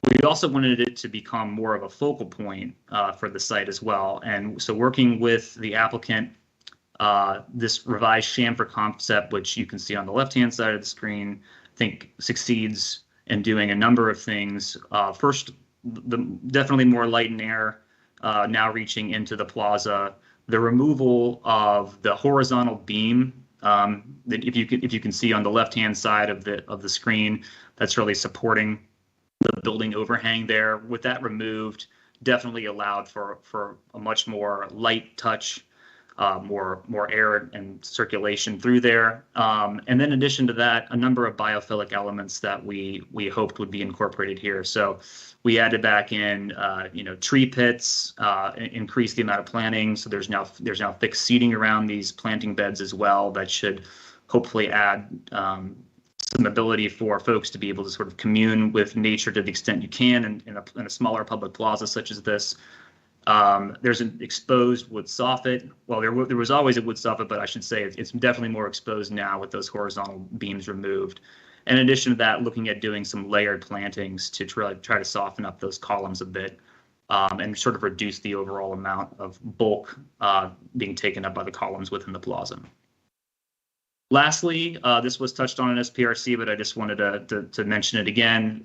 we also wanted it to become more of a focal point for the site as well. And so working with the applicant, this revised Chamfer concept, which you can see on the left-hand side of the screen, I think succeeds in doing a number of things. First, definitely more light and air now reaching into the plaza. The removal of the horizontal beam that if you can see on the left-hand side of the screen, that's really supporting the building overhang there. With that removed, definitely allowed for a much more light touch, more air and circulation through there. And then in addition to that, a number of biophilic elements that we hoped would be incorporated here. So we added back in, tree pits, increased the amount of planting. So there's now fixed seating around these planting beds as well. That should hopefully add some ability for folks to be able to sort of commune with nature to the extent you can in a smaller public plaza such as this. There's an exposed wood soffit. Well, there was always a wood soffit, but I should say it's definitely more exposed now with those horizontal beams removed. In addition to that, looking at doing some layered plantings to try to soften up those columns a bit and sort of reduce the overall amount of bulk being taken up by the columns within the plaza. Lastly, this was touched on in SPRC, but I just wanted to mention it again.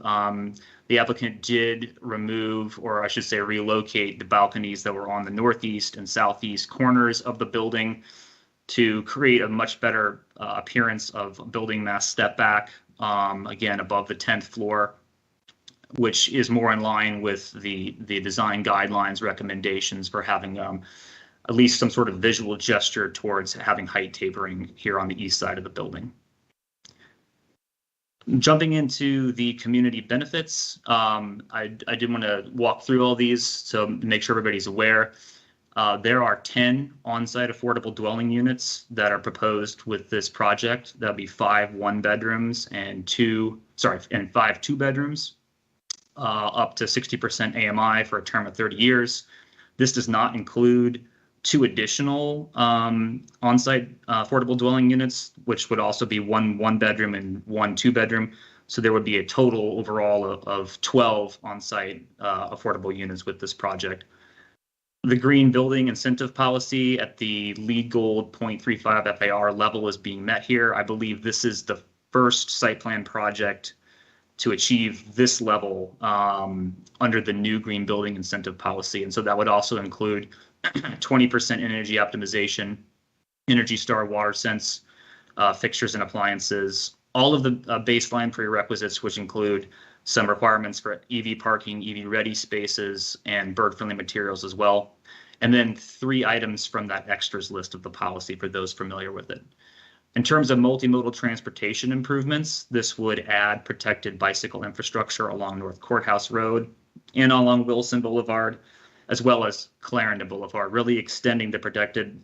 The applicant did remove, or I should say relocate, the balconies that were on the northeast and southeast corners of the building to create a much better appearance of building mass step back, again, above the 10th floor, which is more in line with the design guidelines recommendations for having at least some sort of visual gesture towards having height tapering here on the east side of the building. Jumping into the community benefits, I did want to walk through all these to make sure everybody's aware. There are 10 on-site affordable dwelling units that are proposed with this project. That'll be 5 one-bedrooms and 5 two-bedrooms, up to 60% AMI for a term of 30 years. This does not include 2 additional on-site affordable dwelling units, which would also be 1 one-bedroom and 1 two-bedroom. So there would be a total overall of 12 on-site affordable units with this project. The green building incentive policy at the LEED Gold 0.35 FAR level is being met here. I believe this is the first site plan project to achieve this level under the new green building incentive policy. And so that would also include 20% energy optimization, Energy Star WaterSense fixtures and appliances, all of the baseline prerequisites, which include some requirements for EV parking, EV ready spaces, and bird friendly materials as well. And then 3 items from that extras list of the policy for those familiar with it. In terms of multimodal transportation improvements, this would add protected bicycle infrastructure along North Courthouse Road and along Wilson Boulevard, as well as Clarendon Boulevard, really extending the protected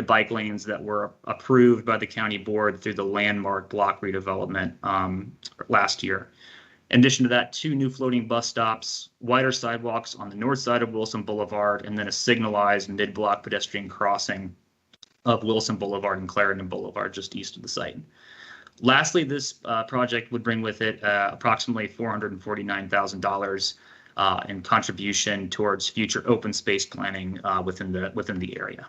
bike lanes that were approved by the county board through the landmark block redevelopment last year. In addition to that, 2 new floating bus stops, wider sidewalks on the north side of Wilson Boulevard, and then a signalized mid-block pedestrian crossing of Wilson Boulevard and Clarendon Boulevard just east of the site. Lastly, this project would bring with it approximately $449,000 in contribution towards future open space planning within the area.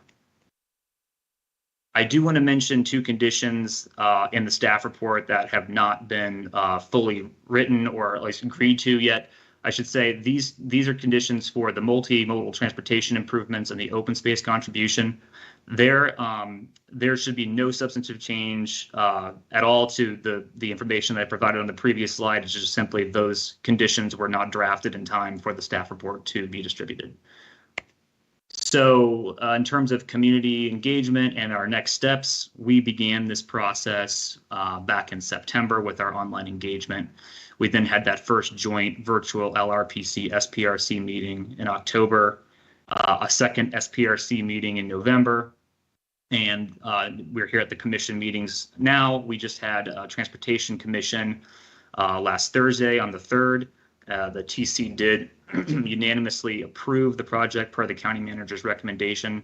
I do want to mention 2 conditions in the staff report that have not been fully written or at least agreed to yet. I should say these are conditions for the multimodal transportation improvements and the open space contribution. There should be no substantive change at all to the information that I provided on the previous slide. It's just simply those conditions were not drafted in time for the staff report to be distributed. So in terms of community engagement and our next steps, we began this process back in September with our online engagement. We then had that first joint virtual LRPC SPRC meeting in October, a second SPRC meeting in November, and we're here at the commission meetings now. We just had a Transportation Commission last Thursday on the 3rd. The TC did unanimously approve the project per the county manager's recommendation.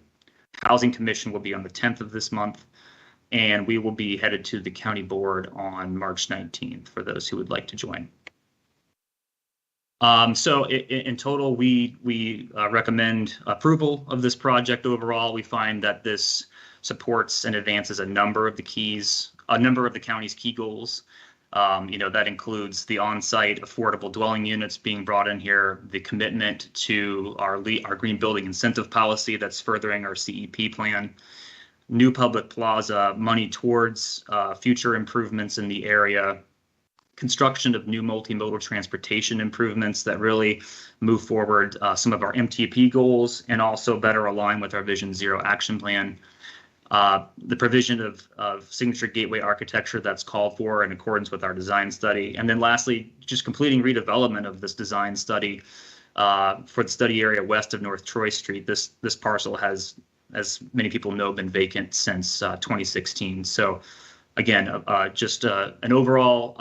Housing Commission will be on the 10th of this month, and we will be headed to the county board on March 19th for those who would like to join. So in total, we recommend approval of this project overall. We find that this supports and advances a number of the county's key goals. That includes the on-site affordable dwelling units being brought in here, the commitment to our green building incentive policy that's furthering our CEP plan, new public plaza, money towards future improvements in the area, construction of new multimodal transportation improvements that really move forward some of our MTP goals and also better align with our Vision Zero action plan. The provision of signature gateway architecture that's called for in accordance with our design study. And then lastly, just completing redevelopment of this design study for the study area west of North Troy Street. This parcel has, as many people know, been vacant since 2016. So again, just an overall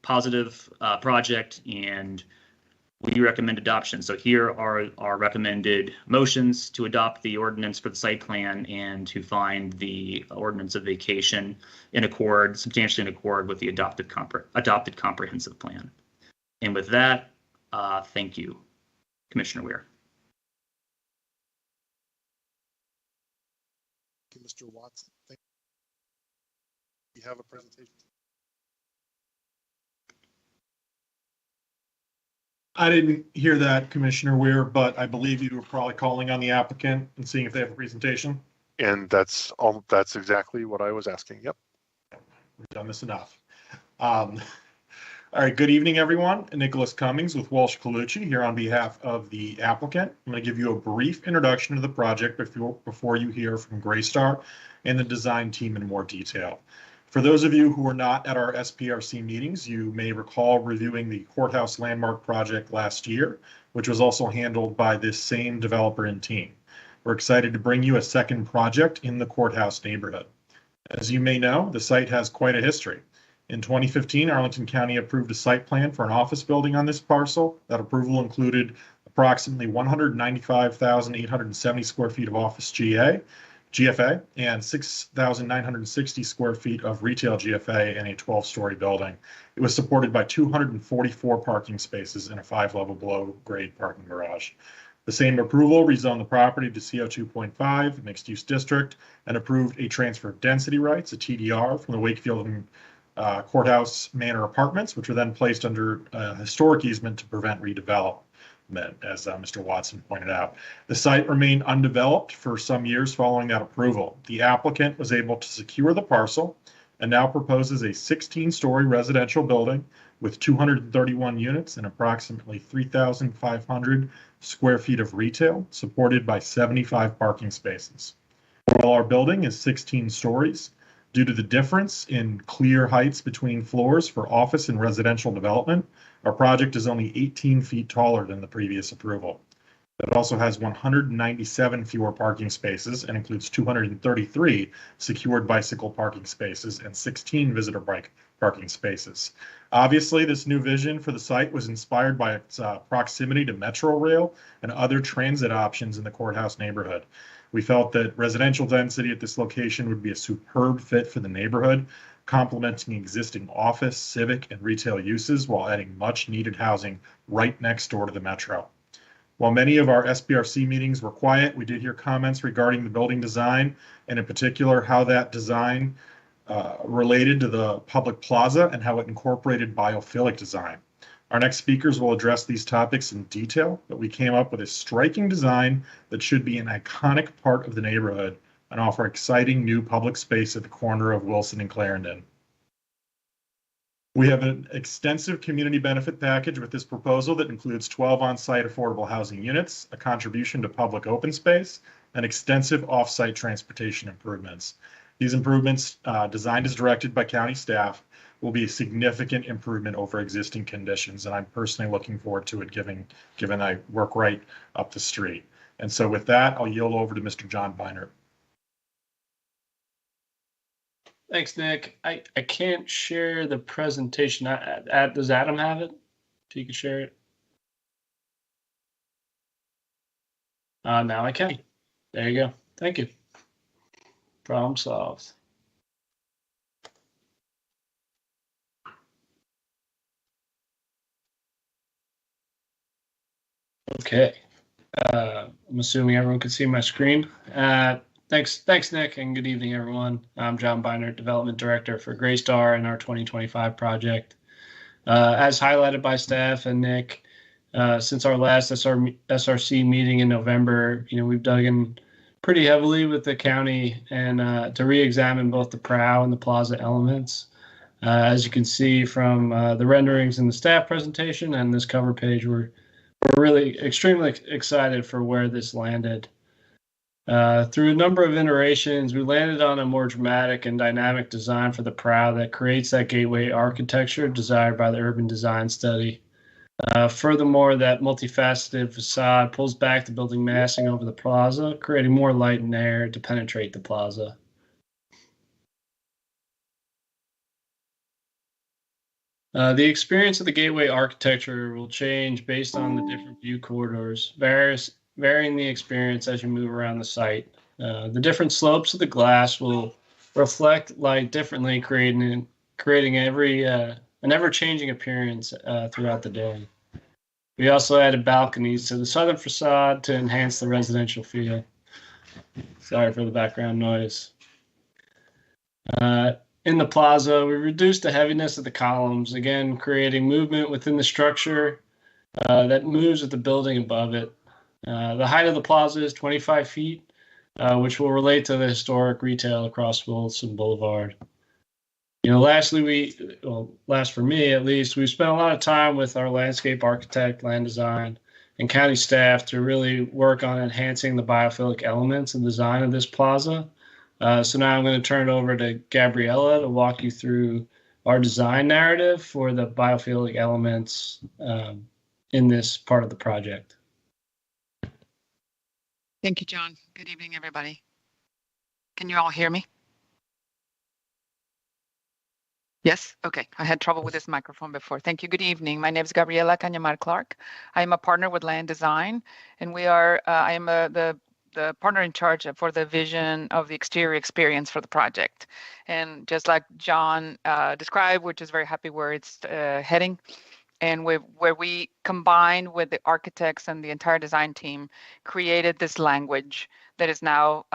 positive project, and we recommend adoption. So here are our recommended motions: to adopt the ordinance for the site plan and to find the ordinance of vacation substantially in accord with the adopted comprehensive plan. And with that, thank you, Commissioner Weir. Thank you, Mr. Watson. You have a presentation. I didn't hear that, Commissioner Weir, but I believe you were probably calling on the applicant and seeing if they have a presentation. And that's exactly what I was asking. Yep. We've done this enough. All right, good evening, everyone. Nicholas Cummings with Walsh Colucci here on behalf of the applicant. I'm going to give you a brief introduction to the project before you hear from Graystar and the design team in more detail. For those of you who were not at our SPRC meetings, you may recall reviewing the courthouse landmark project last year, which was also handled by this same developer and team. We're excited to bring you a second project in the courthouse neighborhood. As you may know, the site has quite a history. In 2015, Arlington County approved a site plan for an office building on this parcel. That approval included approximately 195,870 square feet of office GFA, and 6,960 square feet of retail GFA in a 12-story building. It was supported by 244 parking spaces in a 5-level below-grade parking garage. The same approval rezoned the property to CO 2.5 mixed-use district and approved a transfer of density rights, a TDR, from the Wakefield and Courthouse Manor apartments, which were then placed under historic easement to prevent redevelopment, as Mr. Watson pointed out. The site remained undeveloped for some years following that approval. The applicant was able to secure the parcel and now proposes a 16-story residential building with 231 units and approximately 3,500 square feet of retail, supported by 75 parking spaces. While our building is 16 stories, due to the difference in clear heights between floors for office and residential development, our project is only 18 feet taller than the previous approval. It also has 197 fewer parking spaces and includes 233 secured bicycle parking spaces and 16 visitor bike parking spaces. Obviously, this new vision for the site was inspired by its proximity to Metro Rail and other transit options in the courthouse neighborhood. We felt that residential density at this location would be a superb fit for the neighborhood, complementing existing office, civic, and retail uses while adding much needed housing right next door to the Metro. While many of our SBRC meetings were quiet, we did hear comments regarding the building design, and in particular, how that design related to the public plaza and how it incorporated biophilic design. Our next speakers will address these topics in detail, but we came up with a striking design that should be an iconic part of the neighborhood and offer exciting new public space at the corner of Wilson and Clarendon. We have an extensive community benefit package with this proposal that includes 12 on-site affordable housing units, a contribution to public open space, and extensive off-site transportation improvements. These improvements, designed as directed by county staff, will be a significant improvement over existing conditions, and I'm personally looking forward to it given I work right up the street. And so with that, I'll yield over to Mr. John Beinert. Thanks, Nick. I can't share the presentation. Does Adam have it? If you could share it. Now I can. There you go. Thank you. Problem solved. Okay. I'm assuming everyone can see my screen. Thanks, Nick, and good evening, everyone. I'm John Beinert, Development Director for Greystar in our 2025 project. As highlighted by staff and Nick, since our last SRC meeting in November, we've dug in pretty heavily with the county and to re-examine both the prow and the plaza elements. As you can see from the renderings in the staff presentation and this cover page, we're really extremely excited for where this landed. Through a number of iterations, we landed on a more dramatic and dynamic design for the prow that creates that gateway architecture desired by the urban design study. Furthermore, that multifaceted facade pulls back the building massing over the plaza, creating more light and air to penetrate the plaza. The experience of the gateway architecture will change based on the different view corridors, varying the experience as you move around the site. The different slopes of the glass will reflect light differently, creating an ever-changing appearance throughout the day. We also added balconies to the southern facade to enhance the residential feel. Sorry for the background noise. In the plaza, we reduced the heaviness of the columns, again creating movement within the structure that moves with the building above it. The height of the plaza is 25 feet, which will relate to the historic retail across Wilson Boulevard. Lastly, last for me at least, we've spent a lot of time with our landscape architect, land design, and county staff to really work on enhancing the biophilic elements and design of this plaza. So now I'm going to turn it over to Gabriella to walk you through our design narrative for the biophilic elements in this part of the project. Thank you, John. Good evening, everybody. Can you all hear me? Yes? Okay. I had trouble with this microphone before. Thank you. Good evening. My name is Gabriela Cañamar Clark. I am a partner with Land Design, and I am the partner in charge for the vision of the exterior experience for the project. And just like John described, we're just very happy where it's heading. And where we combined with the architects and the entire design team, created this language that is now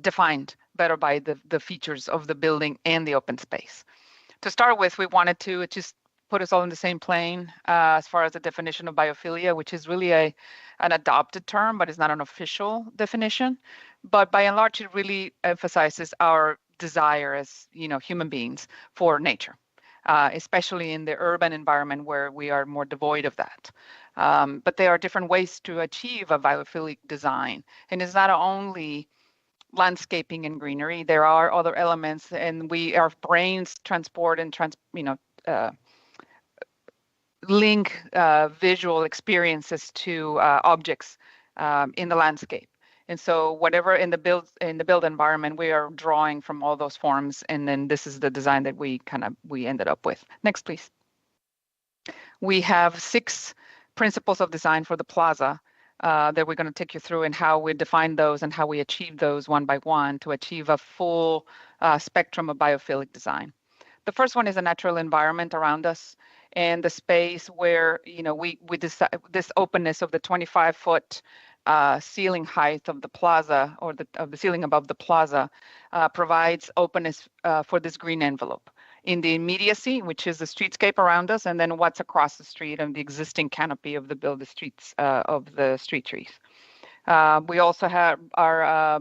defined better by the features of the building and the open space. To start with, we wanted to just put us all in the same plane as far as the definition of biophilia, which is really an adopted term, but it's not an official definition. But by and large, it really emphasizes our desire as human beings for nature. Especially in the urban environment where we are more devoid of that. But there are different ways to achieve a biophilic design. And it's not only landscaping and greenery. There are other elements, and our brains transport and link visual experiences to objects in the landscape. And so whatever in the build environment, we are drawing from all those forms. And then this is the design that we ended up with. Next, please. We have 6 principles of design for the plaza that we're going to take you through, and how we define those and how we achieve those one by one to achieve a full spectrum of biophilic design. The first one is a natural environment around us, and the space where we decide this openness of the 25-foot ceiling height of the plaza, or of the ceiling above the plaza, provides openness for this green envelope in the immediacy, which is the streetscape around us, and then what's across the street and the existing canopy of the streets of the street trees. We also are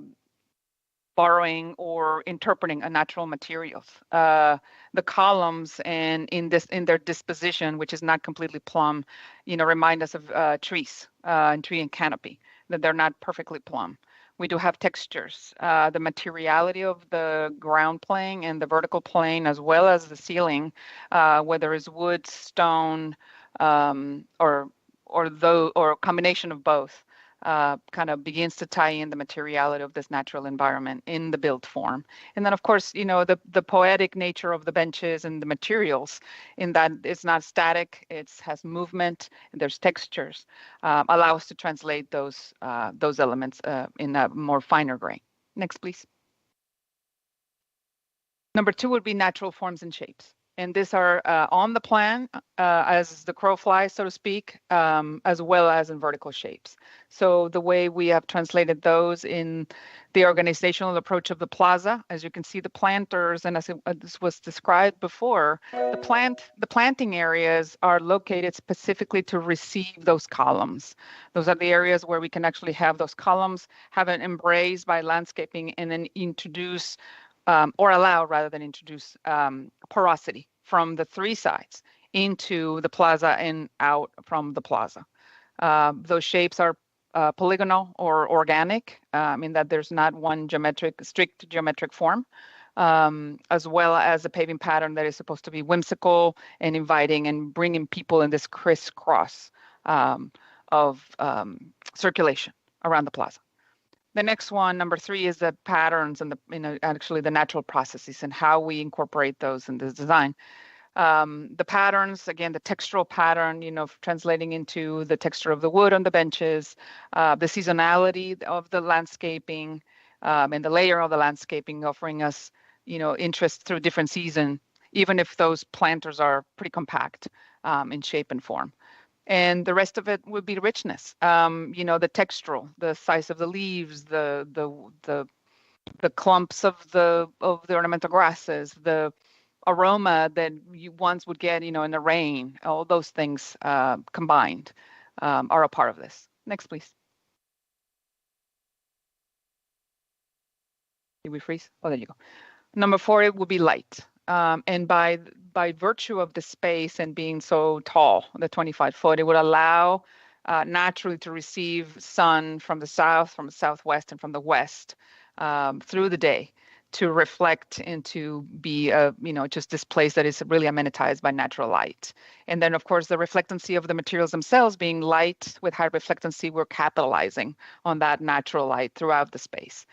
borrowing or interpreting unnatural materials. The columns and in their disposition, which is not completely plumb, remind us of trees and tree and canopy, that they're not perfectly plumb. We do have textures. The materiality of the ground plane and the vertical plane, as well as the ceiling, whether it's wood, stone, or a combination of both, kind of begins to tie in the materiality of this natural environment in the built form. And then, of course, the poetic nature of the benches and the materials, in that it's not static, it has movement, and there's textures, allow us to translate those elements in a more finer grain. Next, please. Number 2 would be natural forms and shapes. And these are on the plan as the crow flies, so to speak, as well as in vertical shapes. So the way we have translated those in the organizational approach of the plaza, as you can see, the planters, and as this was described before, the planting areas are located specifically to receive those columns. Those are the areas where we can actually have those columns, have an embrace by landscaping, and then introduce or allow, rather than introduce, porosity from the 3 sides into the plaza and out from the plaza. Those shapes are polygonal or organic, in that there's not one strict geometric form, as well as a paving pattern that is supposed to be whimsical and inviting and bringing people in this crisscross of circulation around the plaza. The next one, number 3, is the patterns and actually the natural processes and how we incorporate those in the design. The patterns, again, the textural pattern, translating into the texture of the wood on the benches, the seasonality of the landscaping, and the layer of the landscaping, offering us, interest through different season, even if those planters are pretty compact in shape and form. And the rest of it would be richness. The textural, the size of the leaves, the clumps of the ornamental grasses, the aroma that you once would get, in the rain. All those things combined are a part of this. Next, please. Did we freeze? Oh, there you go. Number 4, it would be light. And by virtue of the space and being so tall, the 25-foot, it would allow naturally to receive sun from the south, from the southwest, and from the west through the day, to reflect and to be, just this place that is really amenitized by natural light. And then, of course, the reflectancy of the materials themselves being light with high reflectancy, we're capitalizing on that natural light throughout the space.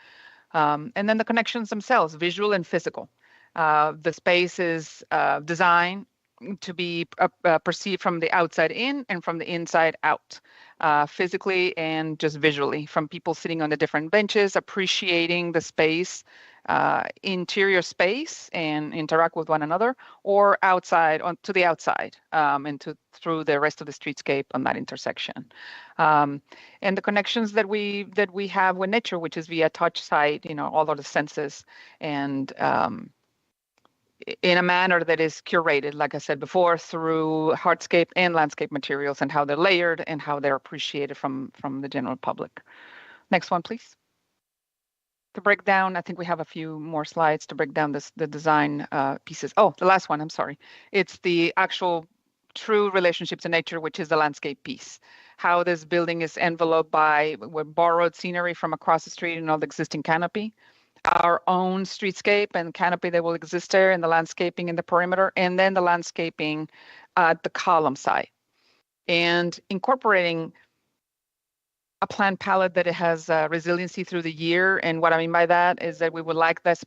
And then the connections themselves, visual and physical. The space is designed to be perceived from the outside in and from the inside out, physically and just visually, from people sitting on the different benches, appreciating the space, interior space, and interact with one another, or outside, to the outside, and through the rest of the streetscape on that intersection. And the connections that we have with nature, which is via touch, sight, all of the senses, and in a manner that is curated, like I said before, through hardscape and landscape materials, and how they're layered and how they're appreciated from the general public. Next one, please. To break down, I think we have a few more slides to break down the design pieces. Oh, the last one, I'm sorry. It's the actual true relationship to nature, which is the landscape piece. How this building is enveloped by borrowed scenery from across the street and all the existing canopy, our own streetscape and canopy that will exist there, and the landscaping in the perimeter, and then the landscaping at the column site, and incorporating a plan palette that it has resiliency through the year. And what I mean by that is that we would like this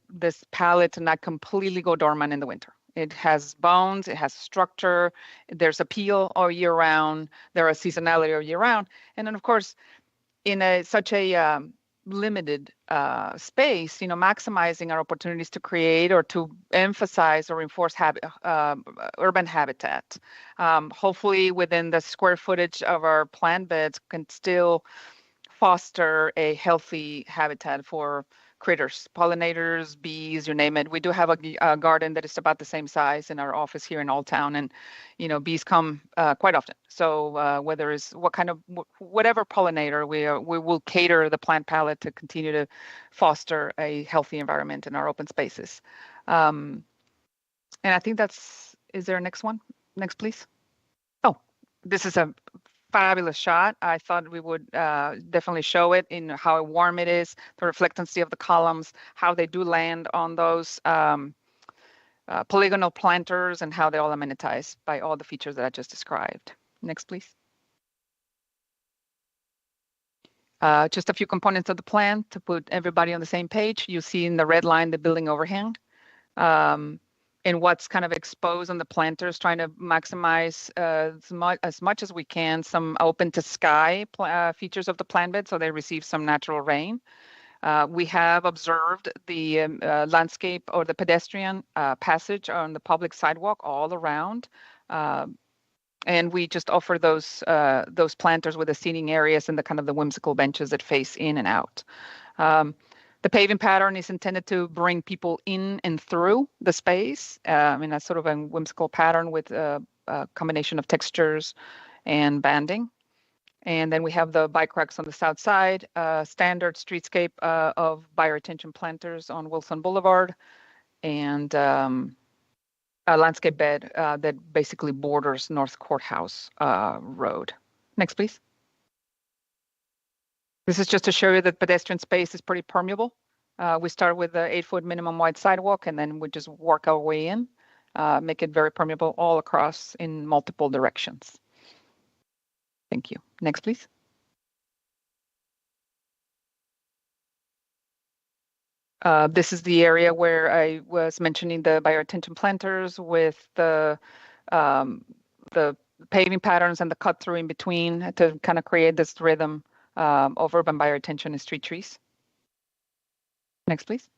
palette to not completely go dormant in the winter. It has bones, it has structure, there's appeal all year round, there is seasonality all year round. And then of course, in such a limited space, maximizing our opportunities to create or to emphasize or reinforce urban habitat. Hopefully within the square footage of our plant beds can still foster a healthy habitat for critters, pollinators, bees, you name it. We do have a garden that is about the same size in our office here in Old Town, and bees come quite often. So whether it's whatever pollinator, we will cater the plant palette to continue to foster a healthy environment in our open spaces. And I think is there a next one? Next, please. Oh, this is a fabulous shot. I thought we would definitely show it in how warm it is, the reflectancy of the columns, how they do land on those polygonal planters, and how they all amenitize by all the features that I just described. Next, please. Just a few components of the plan to put everybody on the same page. You see in the red line the building overhang. And what's kind of exposed on the planters, trying to maximize as much as we can some open to sky features of the plant bed so they receive some natural rain. We have observed the landscape or the pedestrian passage on the public sidewalk all around. And we just offer those planters with the seating areas and the kind of the whimsical benches that face in and out. The paving pattern is intended to bring people in and through the space in a sort of a whimsical pattern with a combination of textures and banding. And then we have the bike racks on the south side, standard streetscape of bioretention planters on Wilson Boulevard, and a landscape bed that basically borders North Courthouse Road. Next, please. This is just to show you that pedestrian space is pretty permeable. We start with the 8-foot minimum wide sidewalk, and then we just work our way in, make it very permeable all across in multiple directions. Thank you. Next, please. This is the area where I was mentioning the bioretention planters with the paving patterns and the cut through in between to kind of create this rhythm of urban bioretention and street trees. Next, please.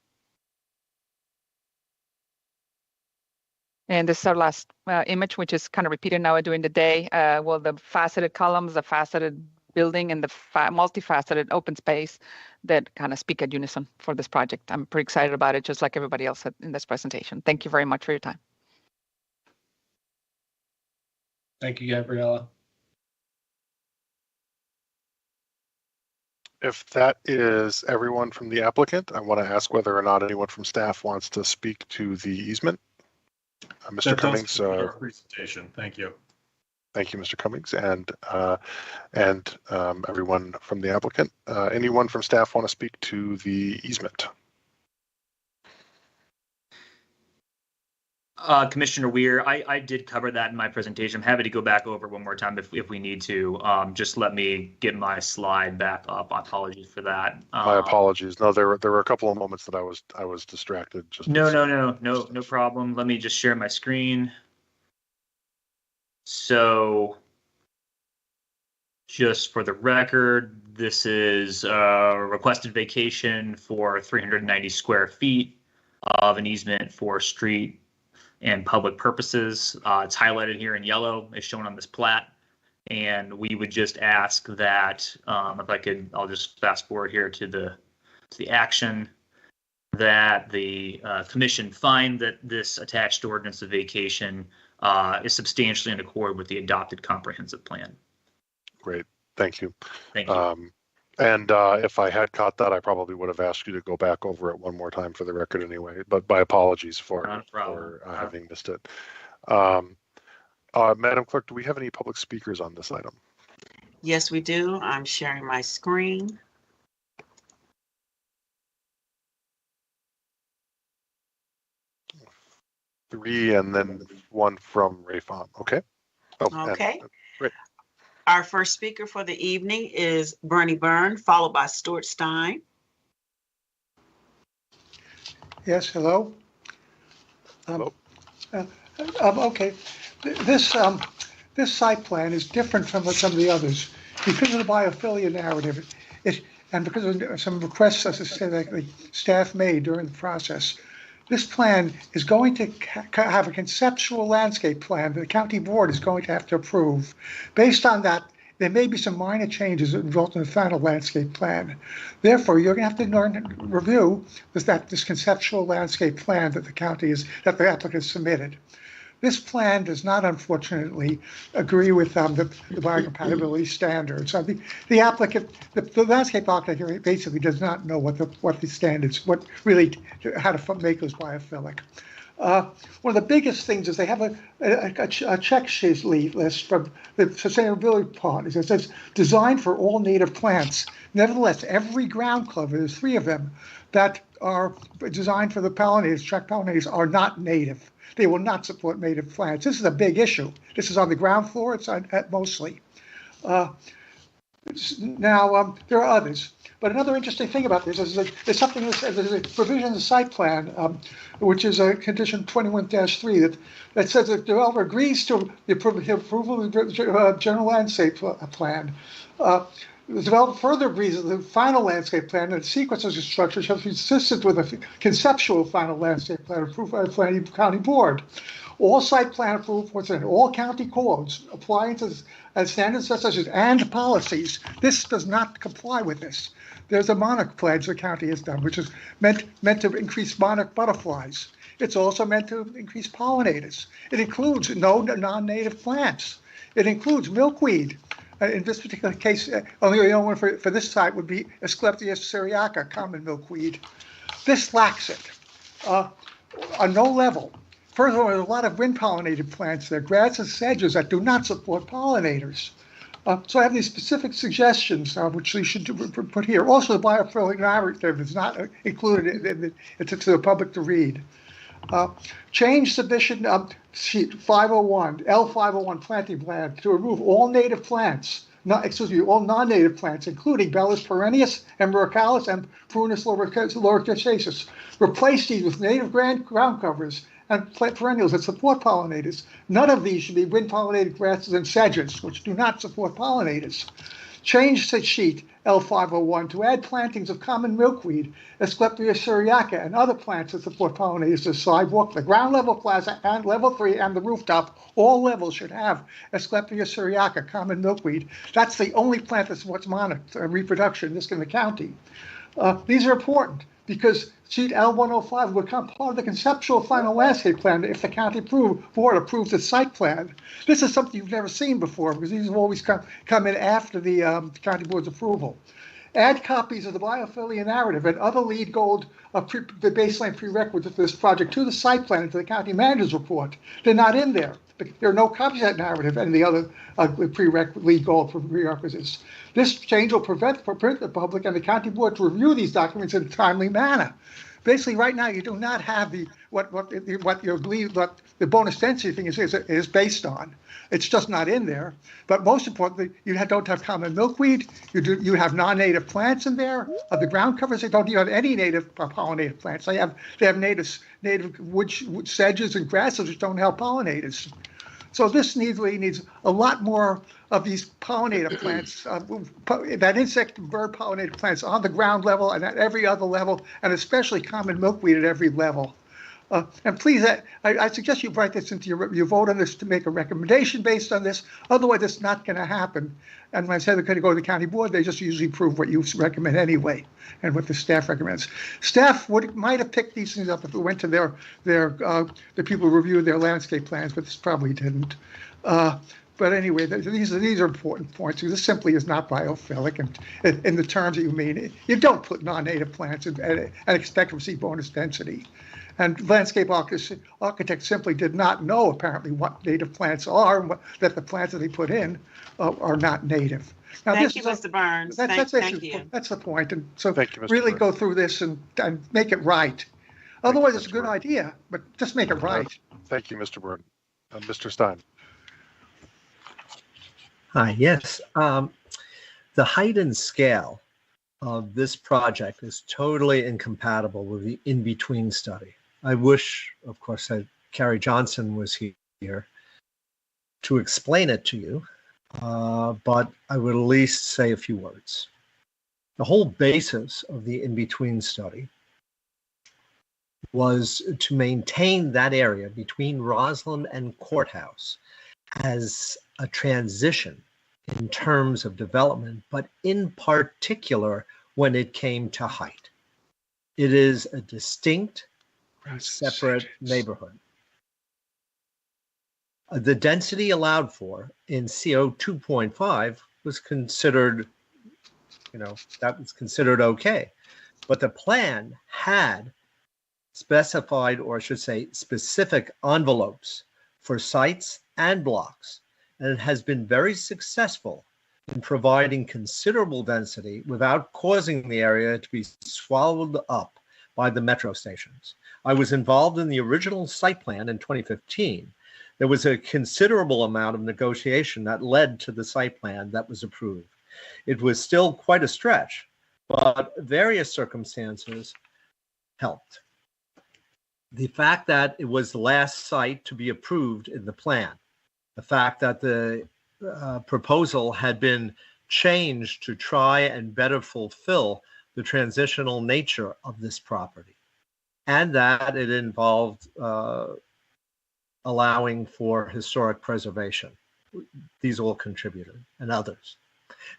And this is our last image, which is kind of repeated now during the day. Well, the faceted columns, the faceted building, and the multifaceted open space that kind of speak at unison for this project. I'm pretty excited about it, just like everybody else in this presentation. Thank you very much for your time. Thank you, Gabriella. If that is everyone from the applicant, I want to ask whether or not anyone from staff wants to speak to the easement. Mr. Cummings. Presentation. Thank you. Thank you, Mr. Cummings, and everyone from the applicant. Anyone from staff want to speak to the easement? Commissioner Weir, I did cover that in my presentation. I'm happy to go back over one more time if we need to. Just let me get my slide back up. Apologies for that. My apologies. No, there were a couple of moments that I was distracted. Just no problem. Let me just share my screen. So, just for the record, this is a requested vacation for 390 square feet of an easement for street and public purposes. It's highlighted here in yellow, as shown on this plat. And we would just ask that, if I could, I'll just fast forward here to the action, that the commission find that this attached ordinance of vacation is substantially in accord with the adopted comprehensive plan. Great, thank you. Thank you. And if I had caught that, I probably would have asked you to go back over it one more time for the record anyway, but my apologies for having missed it. Madam Clerk, do we have any public speakers on this item? Yes, we do. I'm sharing my screen. Three, and then one from Rayfon. Okay. Okay. Great. Our first speaker for the evening is Bernie Byrne, followed by Stuart Stein. Yes, hello. Hello. Okay, this site plan is different from some of the others because of the biophilia narrative. And because of some requests, as I said, that the staff made during the process. This plan is going to have a conceptual landscape plan that the county board is going to have to approve. Based on that, there may be some minor changes that result in the final landscape plan. Therefore, you're going to have to review this conceptual landscape plan that the applicant submitted. This plan does not, unfortunately, agree with the biocompatibility standards. So the applicant, the landscape architect, basically does not know what the standards, how to make those biophilic. One of the biggest things is they have a check sheet list from the sustainability partners. It says designed for all native plants. Nevertheless, every ground cover, there's 3 of them that are designed for the pollinators, track pollinators, are not native. They will not support native plants. This is a big issue. This is on the ground floor. It's mostly. Now, there are others. But another interesting thing about this is that there's something that says there's a provision in the site plan, which is a condition 21-3 that says that the developer agrees to the approval of the general landscape plan. The developer further agrees that the final landscape plan and the sequences of structure shall be consistent with a conceptual final landscape plan approved by the planning county board. All site plan approvals and all county codes applying to standards such as and policies. This does not comply with this. There's a monarch pledge the county has done, which is meant to increase monarch butterflies. It's also meant to increase pollinators. It includes no non-native plants. It includes milkweed. In this particular case, only the only one for this site would be Asclepias syriaca, common milkweed. This lacks it on no level. Furthermore, there's a lot of wind-pollinated plants there, grass and sedges that do not support pollinators. So I have these specific suggestions, which we should put here. Also, the biophilic narrative is not included. It's to the public to read. Change submission sheet 501, L501 planting plan to remove all native plants, all non-native plants, including Bellus perennius, Embericalis, and Prunus loricaceus. Replace these with native ground covers and plant perennials that support pollinators. None of these should be wind-pollinated grasses and sedges, which do not support pollinators. Change the sheet L501 to add plantings of common milkweed, Asclepias syriaca, and other plants that support pollinators to the sidewalk, the ground level plaza, and level 3 and the rooftop. All levels should have Asclepias syriaca, common milkweed. That's the only plant that supports monarch reproduction in the county. These are important because sheet L105 will become part of the conceptual final landscape plan if the county board approves the site plan. This is something you've never seen before because these have always come in after the county board's approval. Add copies of the biophilia narrative and other lead gold the baseline prerequisites for this project to the site plan and to the county manager's report. They're not in there. There are no copies of that narrative and the other lead gold prerequisites. This change will prevent the public and the county board to review these documents in a timely manner. Basically, right now, you do not have what the bonus density thing is based on. It's just not in there. But most importantly, you don't have common milkweed. You have non-native plants in there. Of the ground covers, they don't even have any native pollinated plants. They have native wood sedges and grasses which don't help pollinators. So this needs a lot more of these pollinator plants, that insect and bird pollinated plants on the ground level and at every other level, and especially common milkweed at every level. And please, I suggest you write this into your vote on this to make a recommendation based on this. Otherwise, it's not going to happen. And when I say they're going to go to the county board, they just usually prove what you recommend anyway and what the staff recommends. Staff might have picked these things up if it went to the people who reviewed their landscape plans, but this probably didn't. But anyway, these are important points. This simply is not biophilic, and in the terms that you mean, you don't put non-native plants and expect to receive bonus density. And landscape architects simply did not know, apparently, what native plants are, and that the plants that they put in are not native. Now, Thank you, Mr. Burns. Thank you. That's the point. And so Thank you, Mr. really Burns. Go through this and make it right. Otherwise, it's a good idea, but just make it right. Thank you, Mr. Byrne. Mr. Stein. Hi, yes. The height and scale of this project is totally incompatible with the in-between study. I wish, of course, that Carrie Johnson was here to explain it to you, but I would at least say a few words. The whole basis of the in-between study was to maintain that area between Roslyn and Courthouse as a transition in terms of development, but in particular when it came to height. It is a distinct, separate neighborhood. The density allowed for in CO 2.5 was considered, that was considered okay. But the plan had specified, or I should say, specific envelopes for sites and blocks, and it has been very successful in providing considerable density without causing the area to be swallowed up by the metro stations. I was involved in the original site plan in 2015. There was a considerable amount of negotiation that led to the site plan that was approved. It was still quite a stretch, but various circumstances helped. The fact that it was the last site to be approved in the plan, the fact that the proposal had been changed to try and better fulfill the transitional nature of this property, and that it involved allowing for historic preservation. These all contributed, and others.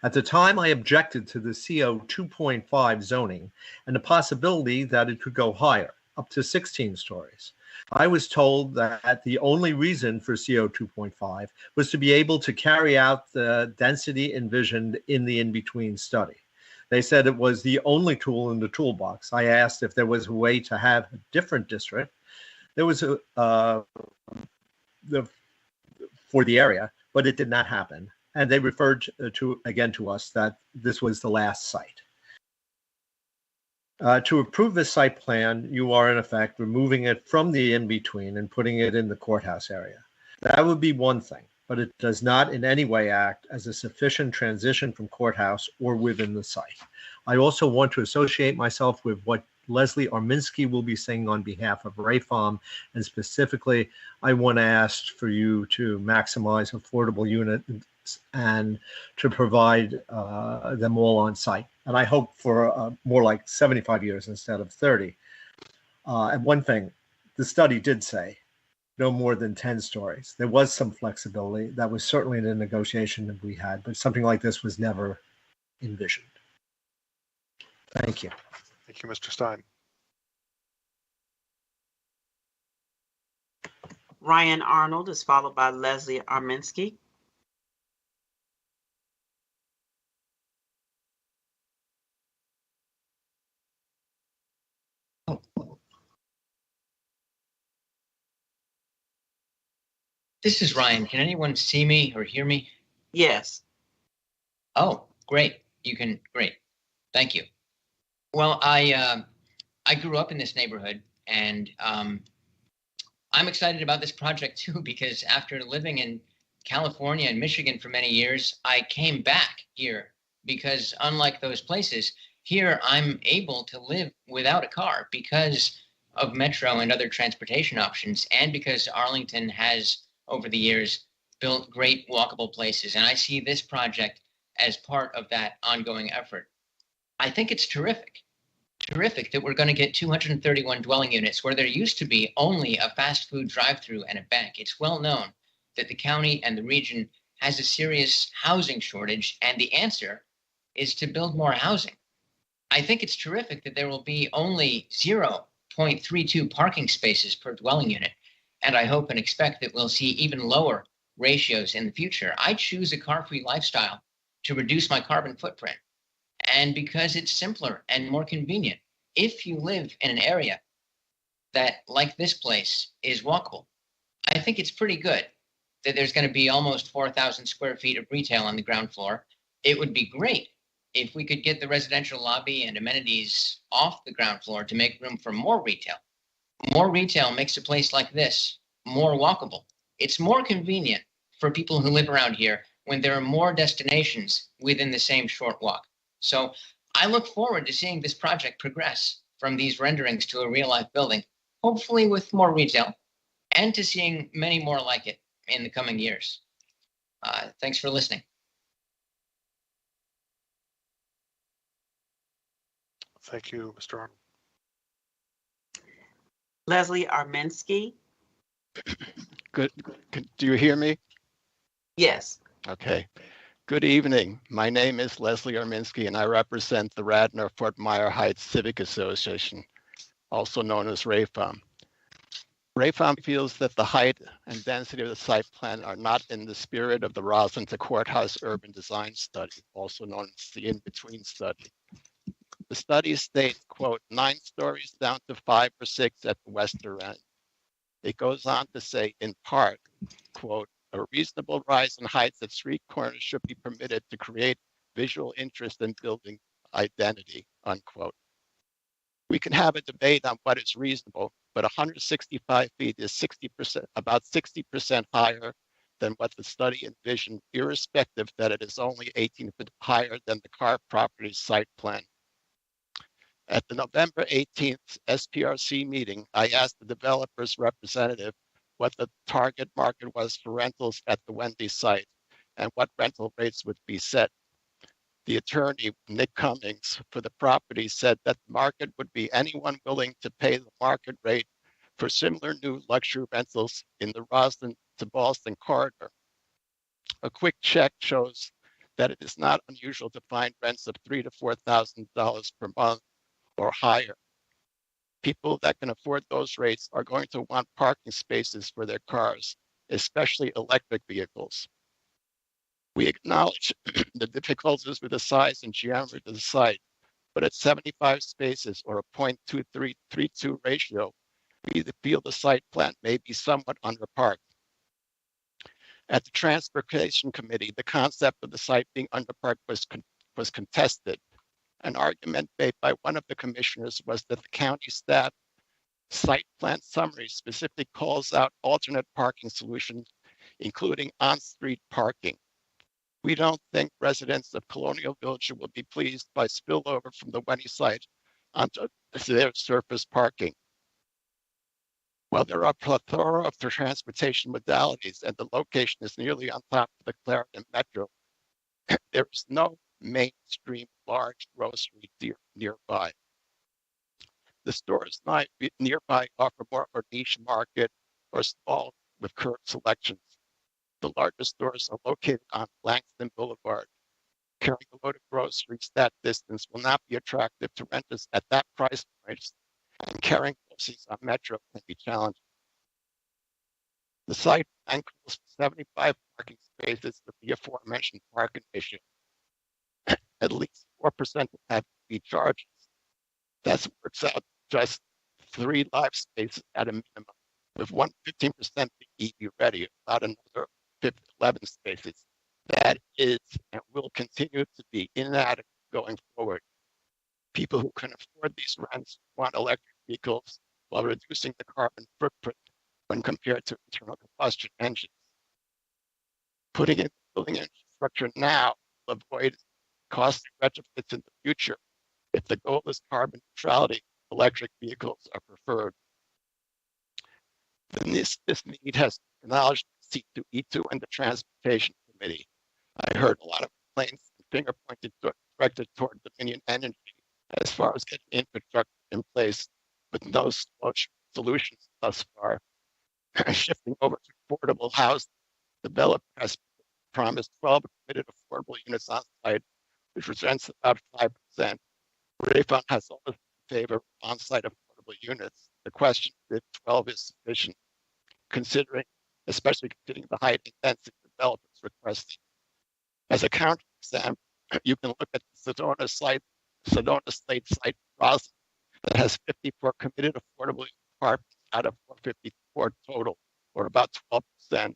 At the time, I objected to the CO 2.5 zoning and the possibility that it could go higher, up to 16 stories. I was told that the only reason for CO 2.5 was to be able to carry out the density envisioned in the in-between study. They said it was the only tool in the toolbox. I asked if there was a way to have a different district. There was for the area, but it did not happen. And they referred to us that this was the last site. To approve this site plan, you are in effect removing it from the in-between and putting it in the courthouse area. That would be one thing, but it does not in any way act as a sufficient transition from courthouse or within the site. I also want to associate myself with what Leslie Arminsky will be saying on behalf of Rayfarm, and specifically, I want to ask for you to maximize affordable units and to provide them all on site. And I hope for more like 75 years instead of 30. And one thing, the study did say no more than 10 stories. There was some flexibility. That was certainly in the negotiation that we had, but something like this was never envisioned. Thank you. Thank you, Mr. Stein. Ryan Arnold is followed by Leslie Arminsky. This is Ryan. Can anyone see me or hear me? Yes. Oh, great. You can, great. Thank you. Well, I grew up in this neighborhood, and I'm excited about this project too, because after living in California and Michigan for many years, I came back here because unlike those places, here I'm able to live without a car because of metro and other transportation options, and because Arlington has over the years built great walkable places. And I see this project as part of that ongoing effort. I think it's terrific that we're going to get 231 dwelling units where there used to be only a fast food drive-through and a bank. It's well known that the county and the region has a serious housing shortage, and the answer is to build more housing. I think it's terrific that there will be only 0.32 parking spaces per dwelling unit, and I hope and expect that we'll see even lower ratios in the future. I choose a car-free lifestyle to reduce my carbon footprint, and because it's simpler and more convenient. If you live in an area that, like this place, is walkable, I think it's pretty good that there's going to be almost 4,000 square feet of retail on the ground floor. It would be great if we could get the residential lobby and amenities off the ground floor to make room for more retail. More retail makes a place like this more walkable. It's more convenient for people who live around here when there are more destinations within the same short walk. So I look forward to seeing this project progress from these renderings to a real life building, hopefully with more retail, and to seeing many more like it in the coming years. Thanks for listening. Thank you, Mr. Arnold. Leslie Arminsky. Good. Do you hear me? Yes. Okay. Good evening. My name is Leslie Arminsky, and I represent the Radnor Fort Myers Heights Civic Association, also known as RAFAM. RAFAM feels that the height and density of the site plan are not in the spirit of the Roslyn Decourthouse Urban Design Study, also known as the In-Between Study. The study states, quote, 9 stories down to 5 or 6 at the western end. It goes on to say, in part, quote, a reasonable rise in heights at street corners should be permitted to create visual interest in building identity, unquote. We can have a debate on what is reasonable, but 165 feet is 60%, about 60% higher than what the study envisioned, irrespective that it is only 18 feet higher than the Carr Properties site plan. At the November 18th SPRC meeting, I asked the developer's representative what the target market was for rentals at the Wendy site and what rental rates would be set. The attorney, Nick Cummings, for the property said that the market would be anyone willing to pay the market rate for similar new luxury rentals in the Roslyn to Boston corridor. A quick check shows that it is not unusual to find rents of $3,000 to $4,000 per month or higher. People that can afford those rates are going to want parking spaces for their cars, especially electric vehicles. We acknowledge the difficulties with the size and geometry of the site, but at 75 spaces or a 0.2332 ratio, we feel the site plan may be somewhat underparked. At the Transportation Committee, the concept of the site being underparked was contested. An argument made by one of the commissioners was that the county staff site plan summary specifically calls out alternate parking solutions, including on-street parking. We don't think residents of Colonial Village will be pleased by spillover from the Wendy site onto their surface parking. While there are a plethora of transportation modalities and the location is nearly on top of the Clarendon Metro, there is no mainstream large grocery nearby. The stores nearby offer more of a niche market or small with curved selections. The largest stores are located on Langston Boulevard. Carrying a load of groceries that distance will not be attractive to renters at that price point, and carrying groceries on Metro can be challenging. The site calls for 75 parking spaces with the aforementioned parking issue. At least 4% have EV charges. That works out just 3 live spaces at a minimum, with 15% being EV ready, about another 11 spaces. That is and will continue to be inadequate going forward. People who can afford these rents want electric vehicles while reducing the carbon footprint when compared to internal combustion engines. Putting in building infrastructure now will avoid costly retrofits in the future. If the goal is carbon neutrality, electric vehicles are preferred. This need has acknowledged C2E2 and the Transportation Committee. I heard a lot of complaints and finger pointed directed toward Dominion Energy as far as getting infrastructure in place with no solutions thus far. Shifting over to affordable housing, the developer has promised 12 committed affordable units on site, which represents about 5%. Rayfund has always in favor of on-site affordable units. The question is if 12 is sufficient, especially considering the height and density developers requesting. As a counterexample, you can look at the Sedona Slate site Roslyn that has 54 committed affordable apartments out of 454 total, or about 12%.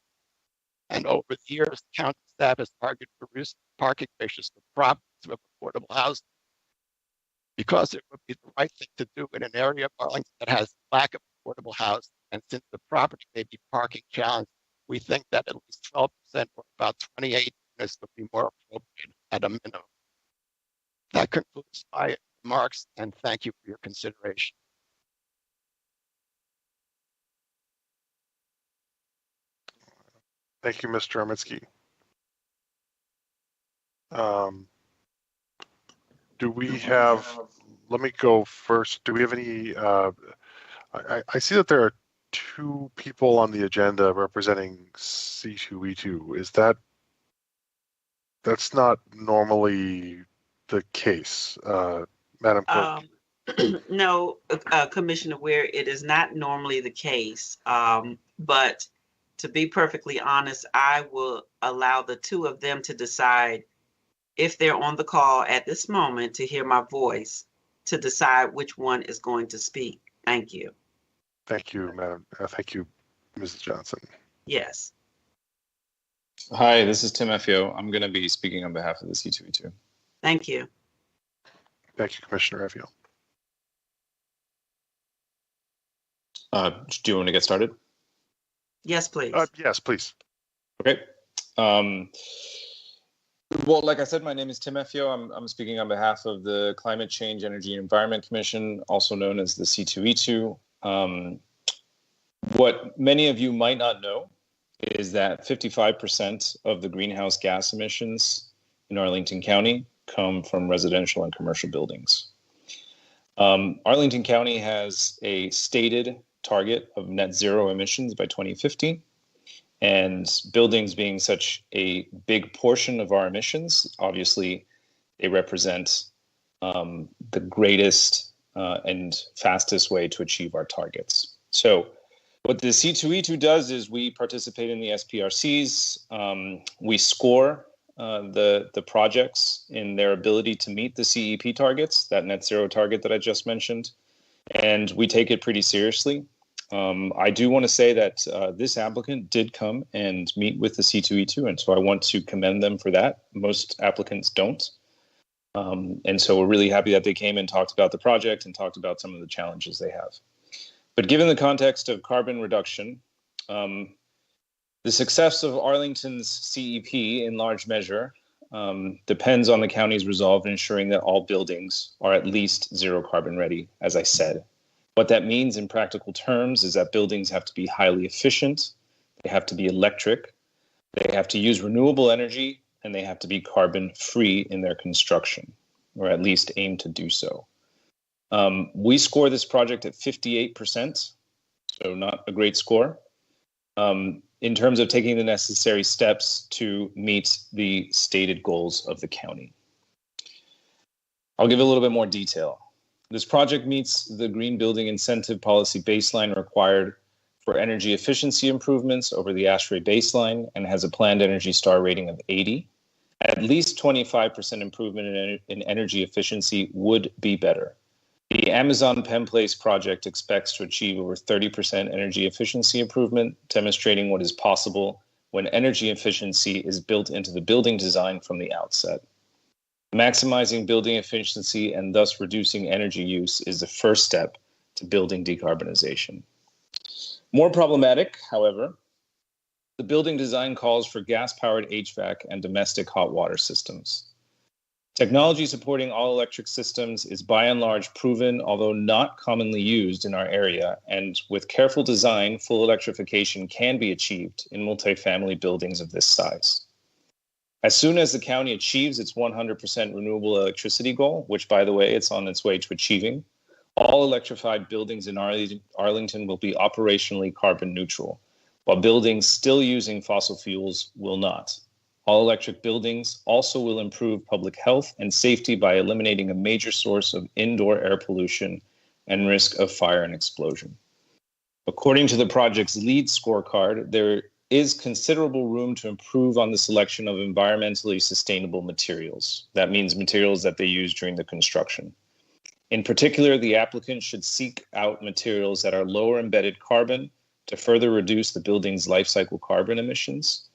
And over the years, county staff has argued for reducing parking ratios for properties with affordable housing, because it would be the right thing to do in an area of Arlington that has lack of affordable housing. And since the property may be parking challenged, we think that at least 12% or about 28 units would be more appropriate at a minimum. That concludes my remarks, and thank you for your consideration. Thank you, Mr. Arminsky. Do we have, let me go first. Do we have any, I see that there are two people on the agenda representing C2E2. Is that's not normally the case, Madam Clerk? No, Commissioner Ware, it is not normally the case. But to be perfectly honest, I will allow the two of them to decide if they're on the call at this moment to hear my voice, to decide which one is going to speak. Thank you. Thank you, Madam. Thank you, Mrs. Johnson. Yes. Hi, this is Tim Effio. I'm going to be speaking on behalf of the C2E2. Thank you. Thank you, Commissioner Effio. Do you want to get started? Yes, please. Yes, please. Okay. Well, like I said, my name is Tim Effio. I'm speaking on behalf of the Climate Change, Energy, and Environment Commission, also known as the C2E2. What many of you might not know is that 55% of the greenhouse gas emissions in Arlington County come from residential and commercial buildings. Arlington County has a stated target of net zero emissions by 2050. And buildings being such a big portion of our emissions, obviously they represent the greatest and fastest way to achieve our targets. So what the C2E2 does is we participate in the SPRCs. We score the projects in their ability to meet the CEP targets, that net zero target that I just mentioned, and we take it pretty seriously. I do want to say that this applicant did come and meet with the C2E2, and so I want to commend them for that. Most applicants don't. And so we're really happy that they came and talked about the project and talked about some of the challenges they have. But given the context of carbon reduction, the success of Arlington's CEP in large measure depends on the county's resolve in ensuring that all buildings are at least zero carbon ready, as I said. What that means in practical terms is that buildings have to be highly efficient, they have to be electric, they have to use renewable energy, and they have to be carbon free in their construction, or at least aim to do so. We score this project at 58%, so not a great score, in terms of taking the necessary steps to meet the stated goals of the county. I'll give a little bit more detail. This project meets the Green Building Incentive Policy baseline required for energy efficiency improvements over the ASHRAE baseline and has a planned Energy Star rating of 80. At least 25% improvement in energy efficiency would be better. The Amazon Penn Place project expects to achieve over 30% energy efficiency improvement, demonstrating what is possible when energy efficiency is built into the building design from the outset. Maximizing building efficiency and thus reducing energy use is the first step to building decarbonization. More problematic, however, the building design calls for gas-powered HVAC and domestic hot water systems. Technology supporting all-electric systems is by and large proven, although not commonly used in our area, and with careful design, full electrification can be achieved in multifamily buildings of this size. As soon as the county achieves its 100% renewable electricity goal, which, by the way, it's on its way to achieving, all electrified buildings in Arlington will be operationally carbon neutral, while buildings still using fossil fuels will not. All electric buildings also will improve public health and safety by eliminating a major source of indoor air pollution and risk of fire and explosion. According to the project's LEED scorecard, there is considerable room to improve on the selection of environmentally sustainable materials. That means materials that they use during the construction. In particular, the applicant should seek out materials that are lower embedded carbon to further reduce the building's life cycle carbon emissions.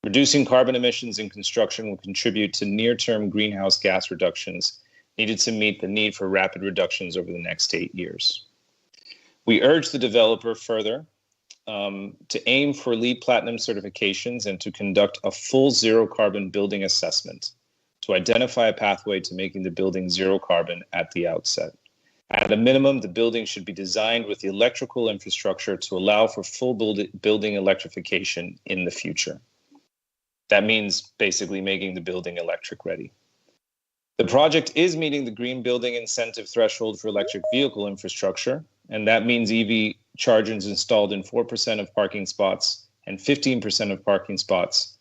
Reducing carbon emissions in construction will contribute to near-term greenhouse gas reductions needed to meet the need for rapid reductions over the next 8 years. We urge the developer further to aim for LEED Platinum certifications and to conduct a full zero carbon building assessment to identify a pathway to making the building zero carbon at the outset. At a minimum, the building should be designed with the electrical infrastructure to allow for full building electrification in the future. That means basically making the building electric ready. The project is meeting the green building incentive threshold for electric vehicle infrastructure, and that means EV chargers installed in 4% of parking spots and 15% of parking spots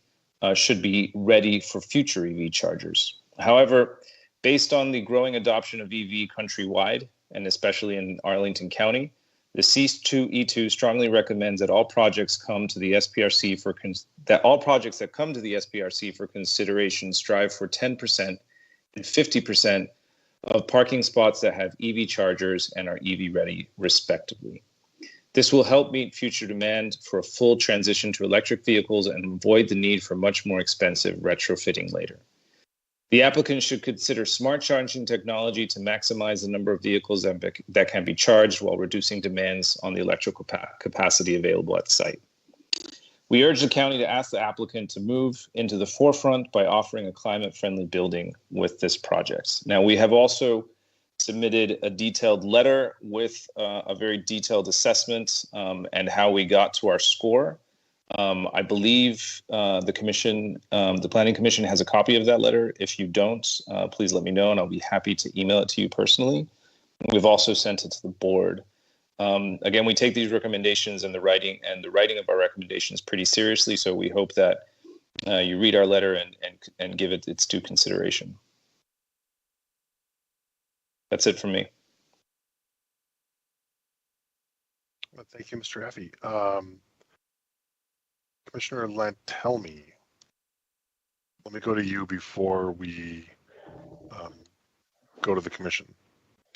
should be ready for future EV chargers. However, based on the growing adoption of EV countrywide, and especially in Arlington County, the CEAS-2 strongly recommends that all projects come to the SPRC for consideration strive for 10% and 50% of parking spots that have EV chargers and are EV ready, respectively. This will help meet future demand for a full transition to electric vehicles and avoid the need for much more expensive retrofitting later. The applicant should consider smart charging technology to maximize the number of vehicles that can be charged while reducing demands on the electrical capacity available at site. We urge the county to ask the applicant to move into the forefront by offering a climate-friendly building with this project. Now, we have also submitted a detailed letter with a very detailed assessment and how we got to our score. I believe the Planning Commission has a copy of that letter. If you don't, please let me know and I'll be happy to email it to you personally. We've also sent it to the board. Again, we take these recommendations and the writing of our recommendations pretty seriously, so we hope that you read our letter and give it its due consideration. That's it from me. Well, thank you, Mr. Effie. Commissioner Lantelmi, let me go to you before we go to the commission.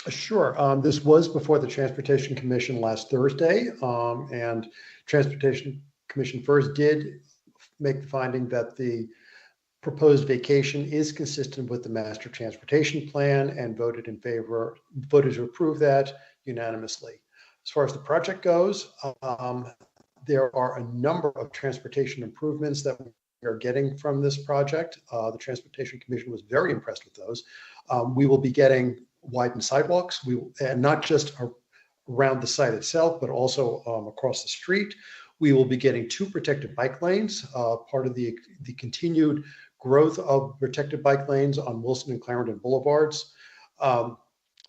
Sure. This was before the Transportation Commission last Thursday, and Transportation Commission first did make the finding that the proposed vacation is consistent with the Master Transportation Plan and voted to approve that unanimously. As far as the project goes, there are a number of transportation improvements that we are getting from this project. The Transportation Commission was very impressed with those. We will be getting widened sidewalks, and not just around the site itself, but also across the street. We will be getting 2 protected bike lanes, part of the continued growth of protected bike lanes on Wilson and Clarendon Boulevards.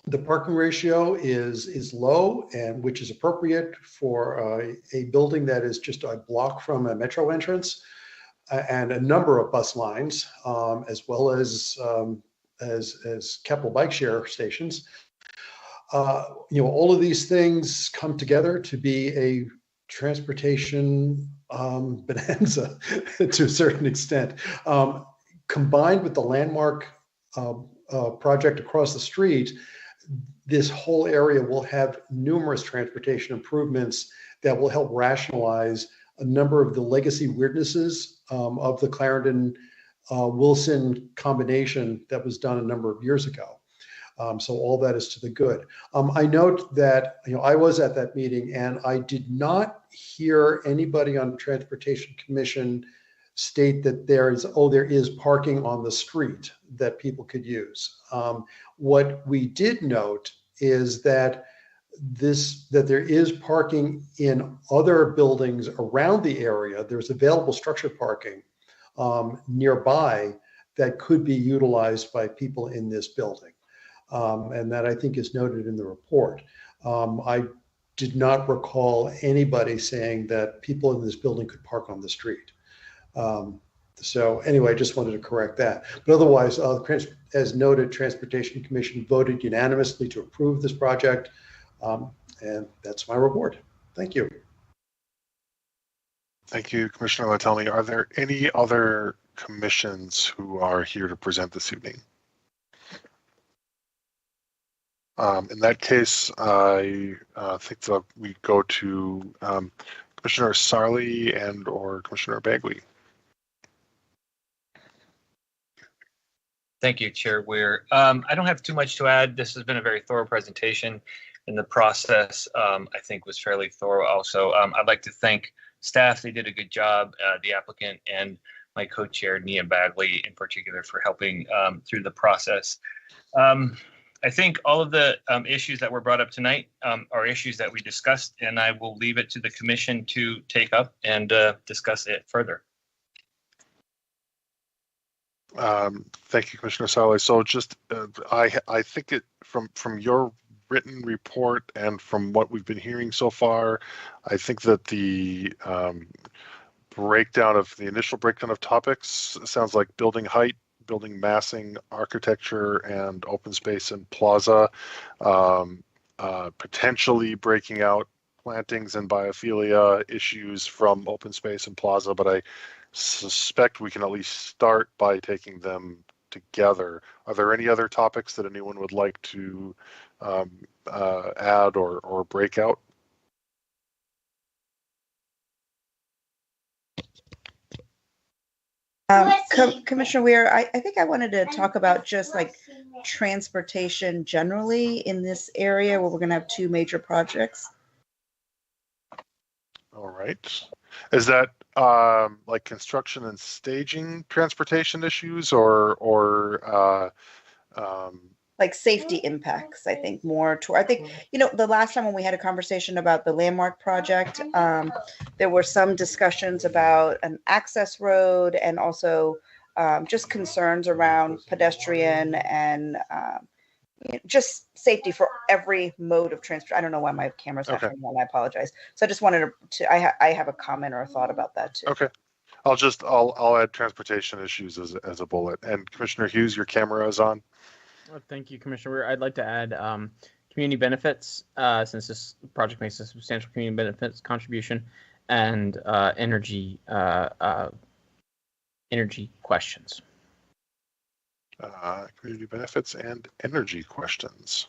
The parking ratio is low, and which is appropriate for a building that is just a block from a metro entrance, and a number of bus lines, as well as Keppel bike share stations. All of these things come together to be a transportation bonanza to a certain extent. Combined with the landmark project across the street, this whole area will have numerous transportation improvements that will help rationalize a number of the legacy weirdnesses of the Clarendon Wilson combination that was done a number of years ago. So all that is to the good. I note that I was at that meeting and I did not hear anybody on the Transportation Commission state that there is parking on the street that people could use. What we did note is that there is parking in other buildings around the area. There's available structured parking nearby that could be utilized by people in this building. And that I think is noted in the report. I did not recall anybody saying that people in this building could park on the street. So anyway, I just wanted to correct that. But otherwise, as noted, Transportation Commission voted unanimously to approve this project. And that's my report. Thank you. Thank you, Commissioner Lantelmi. Are there any other commissions who are here to present this evening? In that case, I think that we go to Commissioner Sarli and/or Commissioner Bagley. Thank you, Chair Weir. I don't have too much to add. This has been a very thorough presentation. And the process, I think, was fairly thorough also. I'd like to thank staff. They did a good job, the applicant and my co-chair, Nia Bagley, in particular, for helping through the process. I think all of the issues that were brought up tonight are issues that we discussed, and I will leave it to the commission to take up and discuss it further. Thank you, Commissioner Sally. So just, I think it from your written report and from what we've been hearing so far, I think that the initial breakdown of topics sounds like building height, building massing, architecture, and open space and plaza, potentially breaking out plantings and biophilia issues from open space and plaza, but I suspect we can at least start by taking them together. Are there any other topics that anyone would like to add or break out? Commissioner Weir, I think I wanted to talk about just like transportation generally in this area where we're going to have two major projects. All right. Is that like construction and staging transportation issues or like safety impacts, I think more to, I think, you know, the last time when we had a conversation about the landmark project, there were some discussions about an access road and also just concerns around pedestrian and just safety for every mode of transport. I don't know why my camera's not showing on. I apologize. So I just wanted to I have a comment or a thought about that too. Okay. I'll add transportation issues as a bullet. And Commissioner Hughes, your camera is on. Thank you, Commissioner Weir. I'd like to add community benefits, since this project makes a substantial community benefits contribution, and energy questions. Community benefits and energy questions.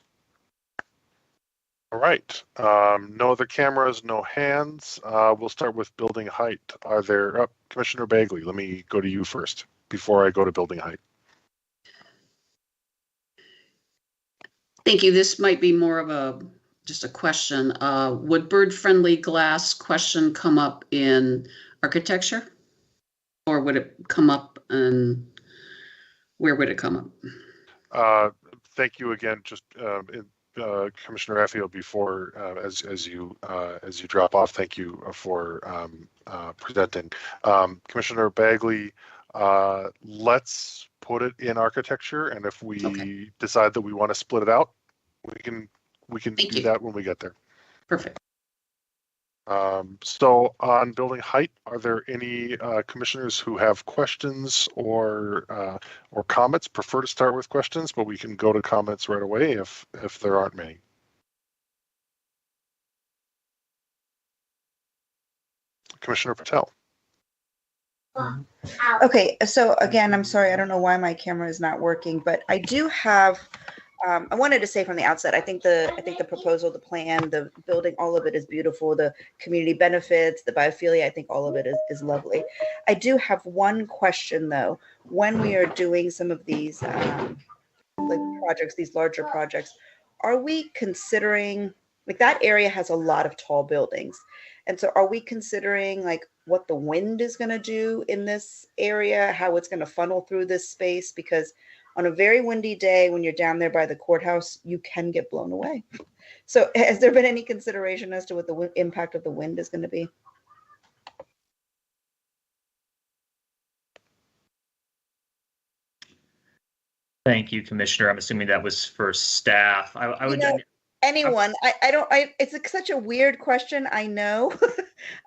All right. No other cameras, no hands. We'll start with building height. Are there, Commissioner Bagley, let me go to you first before I go to building height. Thank you. This might be more of just a question. Would bird-friendly glass question come up in architecture? Or would it come up and where would it come up? Thank you again. Just Commissioner Raffio, before as you drop off, thank you for presenting. Commissioner Bagley, let's put it in architecture, and if we decide that we want to split it out, we can do that when we get there. Perfect. So on building height, are there any commissioners who have questions or comments? Prefer to start with questions, but we can go to comments right away if there aren't many. Commissioner Patel. Okay, so again, I'm sorry, I don't know why my camera is not working, but I do have. I wanted to say from the outset, I think the proposal, the plan, the building, all of it is beautiful. The community benefits, the biophilia, I think all of it is lovely. I do have one question though. When we are doing some of these like projects, these larger projects, are we considering, like that area has a lot of tall buildings, and so are we considering like what the wind is going to do in this area, how it's going to funnel through this space? Because on a very windy day, when you're down there by the courthouse, you can get blown away. So has there been any consideration as to what the impact of the wind is going to be? Thank you, Commissioner. I'm assuming that was for staff. I would. Anyone. It's such a weird question, I know.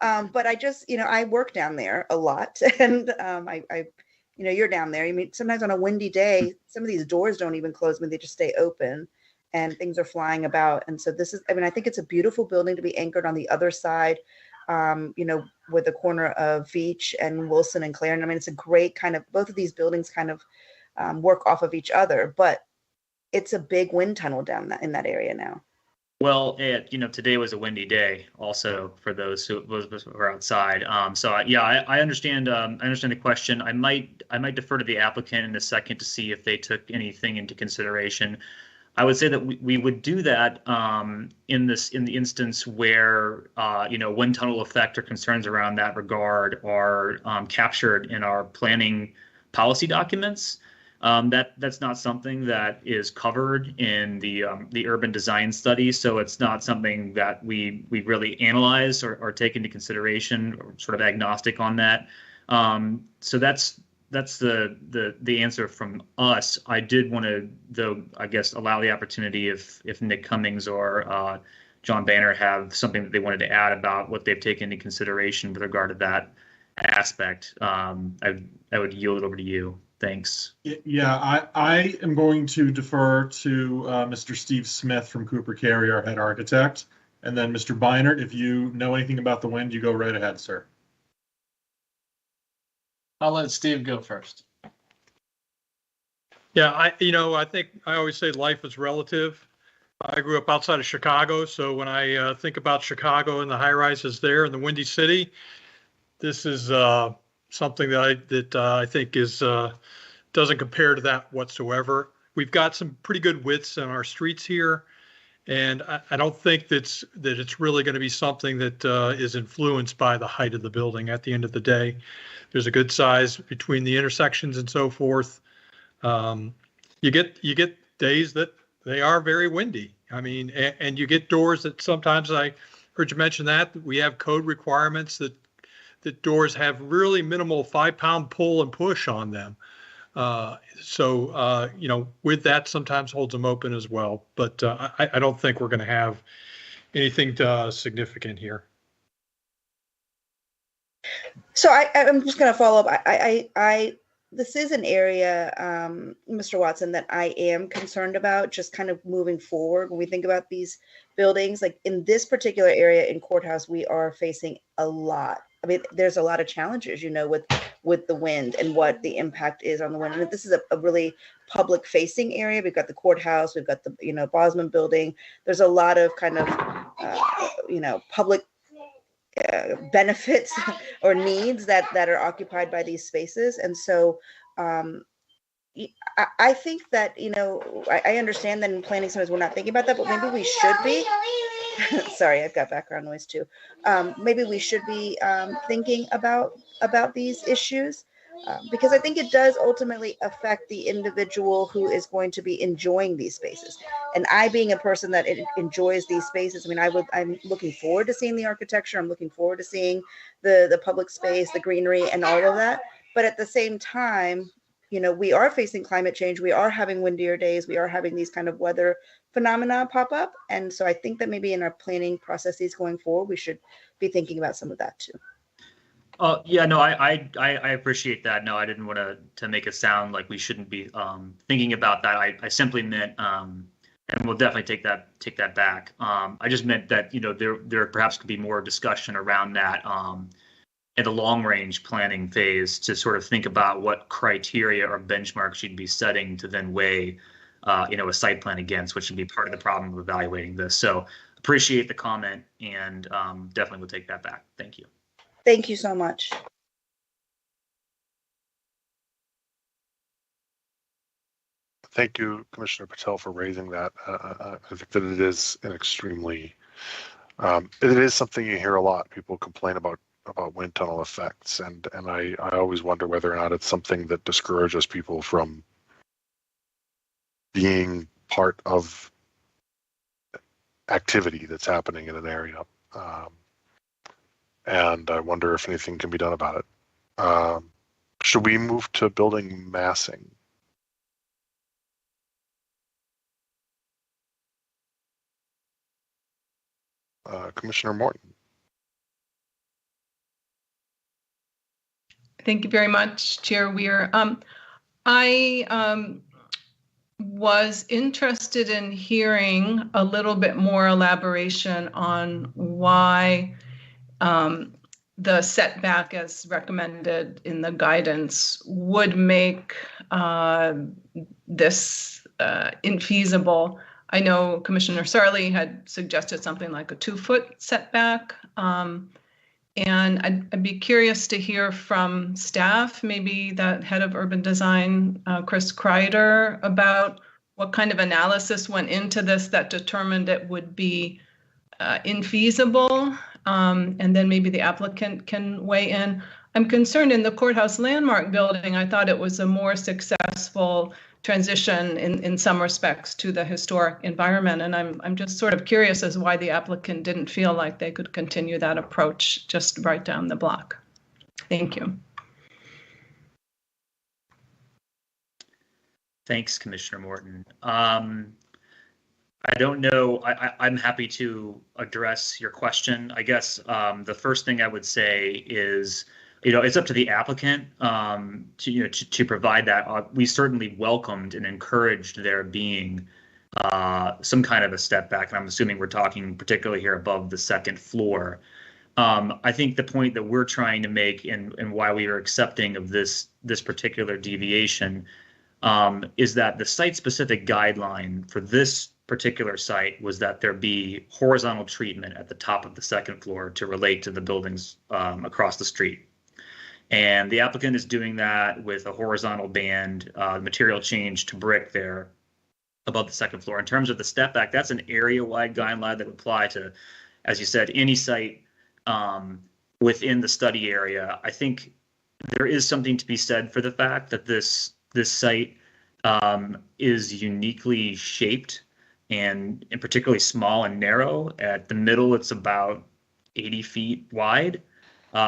But I just, I work down there a lot, and you're down there. I mean, sometimes on a windy day, some of these doors don't even close, they just stay open and things are flying about. And so I think it's a beautiful building to be anchored on the other side, with the corner of Veach and Wilson and Clarendon. I mean, it's a great kind of, both of these buildings kind of work off of each other, but it's a big wind tunnel down in that area now. Well, today was a windy day also for those who were outside. I understand. I understand the question. I might defer to the applicant in a second to see if they took anything into consideration. I would say that we would do that in the instance where wind tunnel effect or concerns around that regard are captured in our planning policy documents. That's not something that is covered in the urban design study, so it's not something that we really analyze or take into consideration, or sort of agnostic on that. So that's the answer from us. I did want to, though, I guess, allow the opportunity if Nick Cummings or John Banner have something that they wanted to add about what they've taken into consideration with regard to that aspect. I would yield it over to you. Thanks. Yeah, I am going to defer to Mr. Steve Smith from Cooper Carey, our head architect. And then Mr. Beinert, if you know anything about the wind, you go right ahead, sir. I'll let Steve go first. Yeah, I think I always say life is relative. I grew up outside of Chicago, so when I think about Chicago and the high rises there in the Windy City, this is something that I think is doesn't compare to that whatsoever. We've got some pretty good widths on our streets here, and I don't think that it's really going to be something that is influenced by the height of the building. At the end of the day, there's a good size between the intersections and so forth. You get days that they are very windy. I mean, and you get doors that sometimes, I heard you mention that we have code requirements that doors have really minimal 5-pound pull and push on them. So with that, sometimes holds them open as well. But I don't think we're going to have anything significant here. So I'm just going to follow up. This is an area, Mr. Watson, that I am concerned about, just kind of moving forward when we think about these buildings. Like in this particular area in Courthouse, we are facing a lot. I mean, there's a lot of challenges, with the wind and what the impact is on the wind. And this is a really public facing area. We've got the courthouse, we've got the, Bosman building. There's a lot of kind of, public benefits or needs that are occupied by these spaces. And so I think that, I understand that in planning sometimes we're not thinking about that, but maybe we should be. Sorry, I've got background noise too. Maybe we should be thinking about these issues because I think it does ultimately affect the individual who is going to be enjoying these spaces. And I, being a person that enjoys these spaces, I mean, I'm looking forward to seeing the architecture. I'm looking forward to seeing the public space, the greenery, and all of that. But at the same time, we are facing climate change. We are having windier days. We are having these kind of weather phenomena pop up. And so I think that maybe in our planning processes going forward, we should be thinking about some of that too. Yeah, no, I appreciate that. No, I didn't want to make it sound like we shouldn't be thinking about that. I simply meant, and we'll definitely take that back. I just meant that, there perhaps could be more discussion around that in the long range planning phase to sort of think about what criteria or benchmarks you'd be setting to then weigh a site plan against, which would be part of the problem of evaluating this. So appreciate the comment and definitely will take that back. Thank you. Thank you so much. Thank you, Commissioner Patel, for raising that. I think that it is an extremely, it is something you hear a lot. People complain about wind tunnel effects, and I always wonder whether or not it's something that discourages people from being part of activity that's happening in an area. And I wonder if anything can be done about it. Should we move to building massing? Commissioner Morton. Thank you very much, Chair Weir. I was interested in hearing a little bit more elaboration on why the setback as recommended in the guidance would make this infeasible. I know Commissioner Sarli had suggested something like a 2-foot setback. And I'd be curious to hear from staff, maybe that head of urban design, Chris Kreider, about what kind of analysis went into this that determined it would be infeasible? And then maybe the applicant can weigh in. I'm concerned in the courthouse landmark building, I thought it was a more successful transition in some respects to the historic environment. And I'm just sort of curious as why the applicant didn't feel like they could continue that approach just right down the block. Thank you. Thanks, Commissioner Morton. I don't know. I'm happy to address your question. I guess the first thing I would say is, it's up to the applicant to provide that. We certainly welcomed and encouraged there being some kind of a step back, and I'm assuming we're talking particularly here above the second floor. I think the point that we're trying to make and why we are accepting of this particular deviation is that the site-specific guideline for this particular site was that there be horizontal treatment at the top of the second floor to relate to the buildings across the street. And the applicant is doing that with a horizontal band, material change to brick there above the second floor. In terms of the step back, that's an area-wide guideline that would apply to, as you said, any site within the study area. I think there is something to be said for the fact that this site is uniquely shaped and particularly small and narrow. At the middle, it's about 80 feet wide.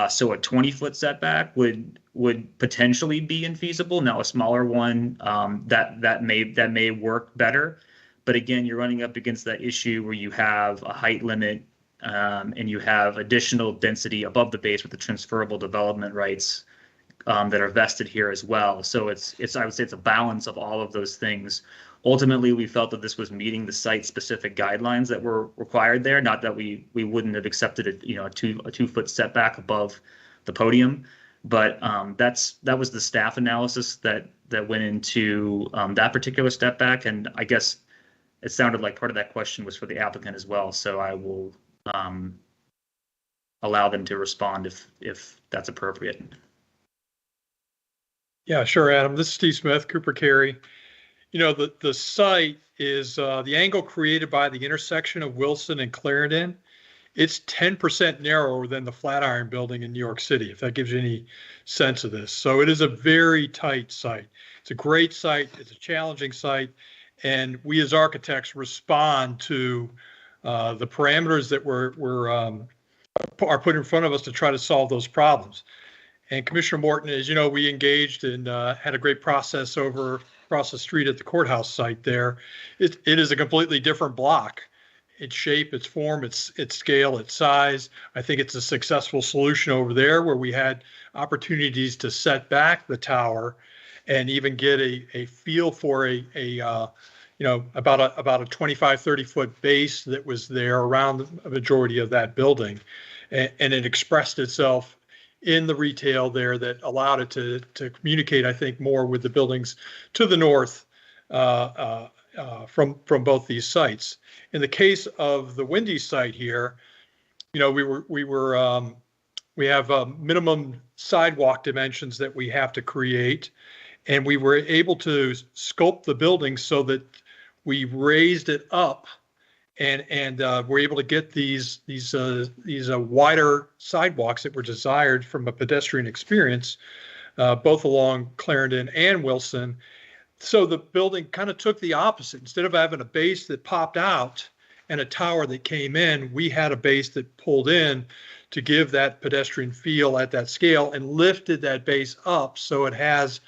So a 20-foot setback would potentially be infeasible. Now a smaller one that may work better, but again, you're running up against that issue where you have a height limit and you have additional density above the base with the transferable development rights that are vested here as well. So it's I would say it's a balance of all of those things. Ultimately, we felt that this was meeting the site-specific guidelines that were required there. Not that we wouldn't have accepted a 2-foot setback above the podium, but that was the staff analysis that went into that particular step back. And I guess it sounded like part of that question was for the applicant as well. So I will allow them to respond if that's appropriate. Yeah, sure, Adam. This is Steve Smith, Cooper Carey. The site is the angle created by the intersection of Wilson and Clarendon. It's 10% narrower than the Flatiron building in New York City, if that gives you any sense of this. So it is a very tight site. It's a great site. It's a challenging site. And we as architects respond to the parameters that are put in front of us to try to solve those problems. And Commissioner Morton, as you know, we engaged and had a great process over across the street at the courthouse site there. It is a completely different block. Its shape, its form, its scale, its size. I think it's a successful solution over there where we had opportunities to set back the tower and even get a feel for about a 25, 30-foot base that was there around the majority of that building. And it expressed itself in the retail there that allowed it to communicate, I think, more with the buildings to the north from both these sites. In the case of the Windy site here, we have minimum sidewalk dimensions that we have to create, and we were able to sculpt the building so that we raised it up and we're able to get these wider sidewalks that were desired from a pedestrian experience, both along Clarendon and Wilson. So the building kind of took the opposite. Instead of having a base that popped out and a tower that came in, we had a base that pulled in to give that pedestrian feel at that scale and lifted that base up so it has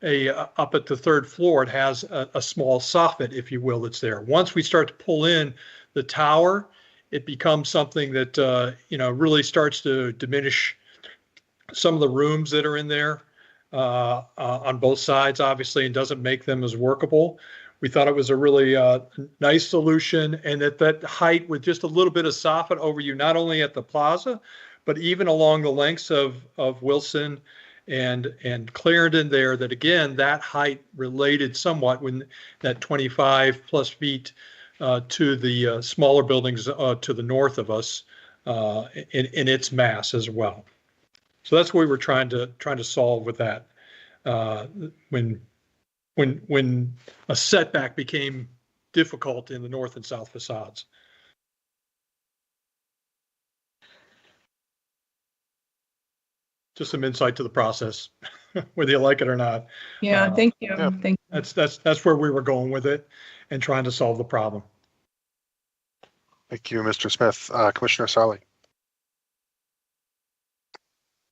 up at the third floor, it has a small soffit, if you will, that's there. Once we start to pull in the tower, it becomes something that really starts to diminish some of the rooms that are in there on both sides, obviously, and doesn't make them as workable. We thought it was a really nice solution, and that height with just a little bit of soffit over you, not only at the plaza, but even along the lengths of Wilson and Clarendon there, that again, that height related somewhat when that 25 plus feet to the smaller buildings to the north of us in its mass as well. So that's what we were trying to solve with that when when a setback became difficult in the north and south facades. Just some insight to the process, whether you like it or not. Yeah, thank you. Yeah. Thank you. That's where we were going with it and trying to solve the problem. Thank you, Mr. Smith. Commissioner Sarli.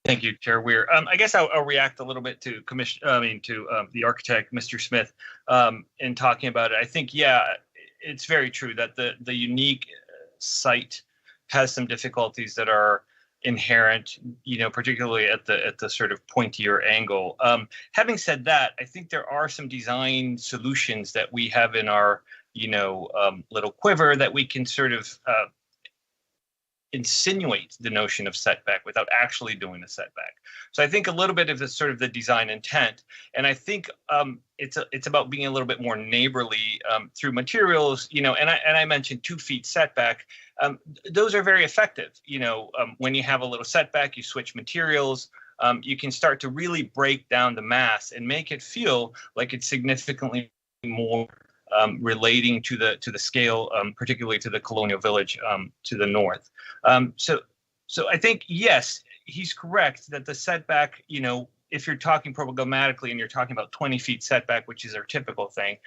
Thank you, Chair Weir. I guess I'll react a little bit to the architect, Mr. Smith, in talking about it. I think, yeah, it's very true that the unique site has some difficulties that are inherent, particularly at the sort of pointier angle. Having said that, I think there are some design solutions that we have in our, little quiver that we can sort of insinuate the notion of setback without actually doing a setback. So I think a little bit of the sort of the design intent, and I think it's about being a little bit more neighborly through materials, and I mentioned 2 feet setback. Those are very effective. When you have a little setback, you switch materials. You can start to really break down the mass and make it feel like it's significantly more relating to the scale, particularly to the colonial village to the north. So I think, yes, he's correct that the setback, if you're talking programmatically and you're talking about 20 feet setback, which is our typical thing,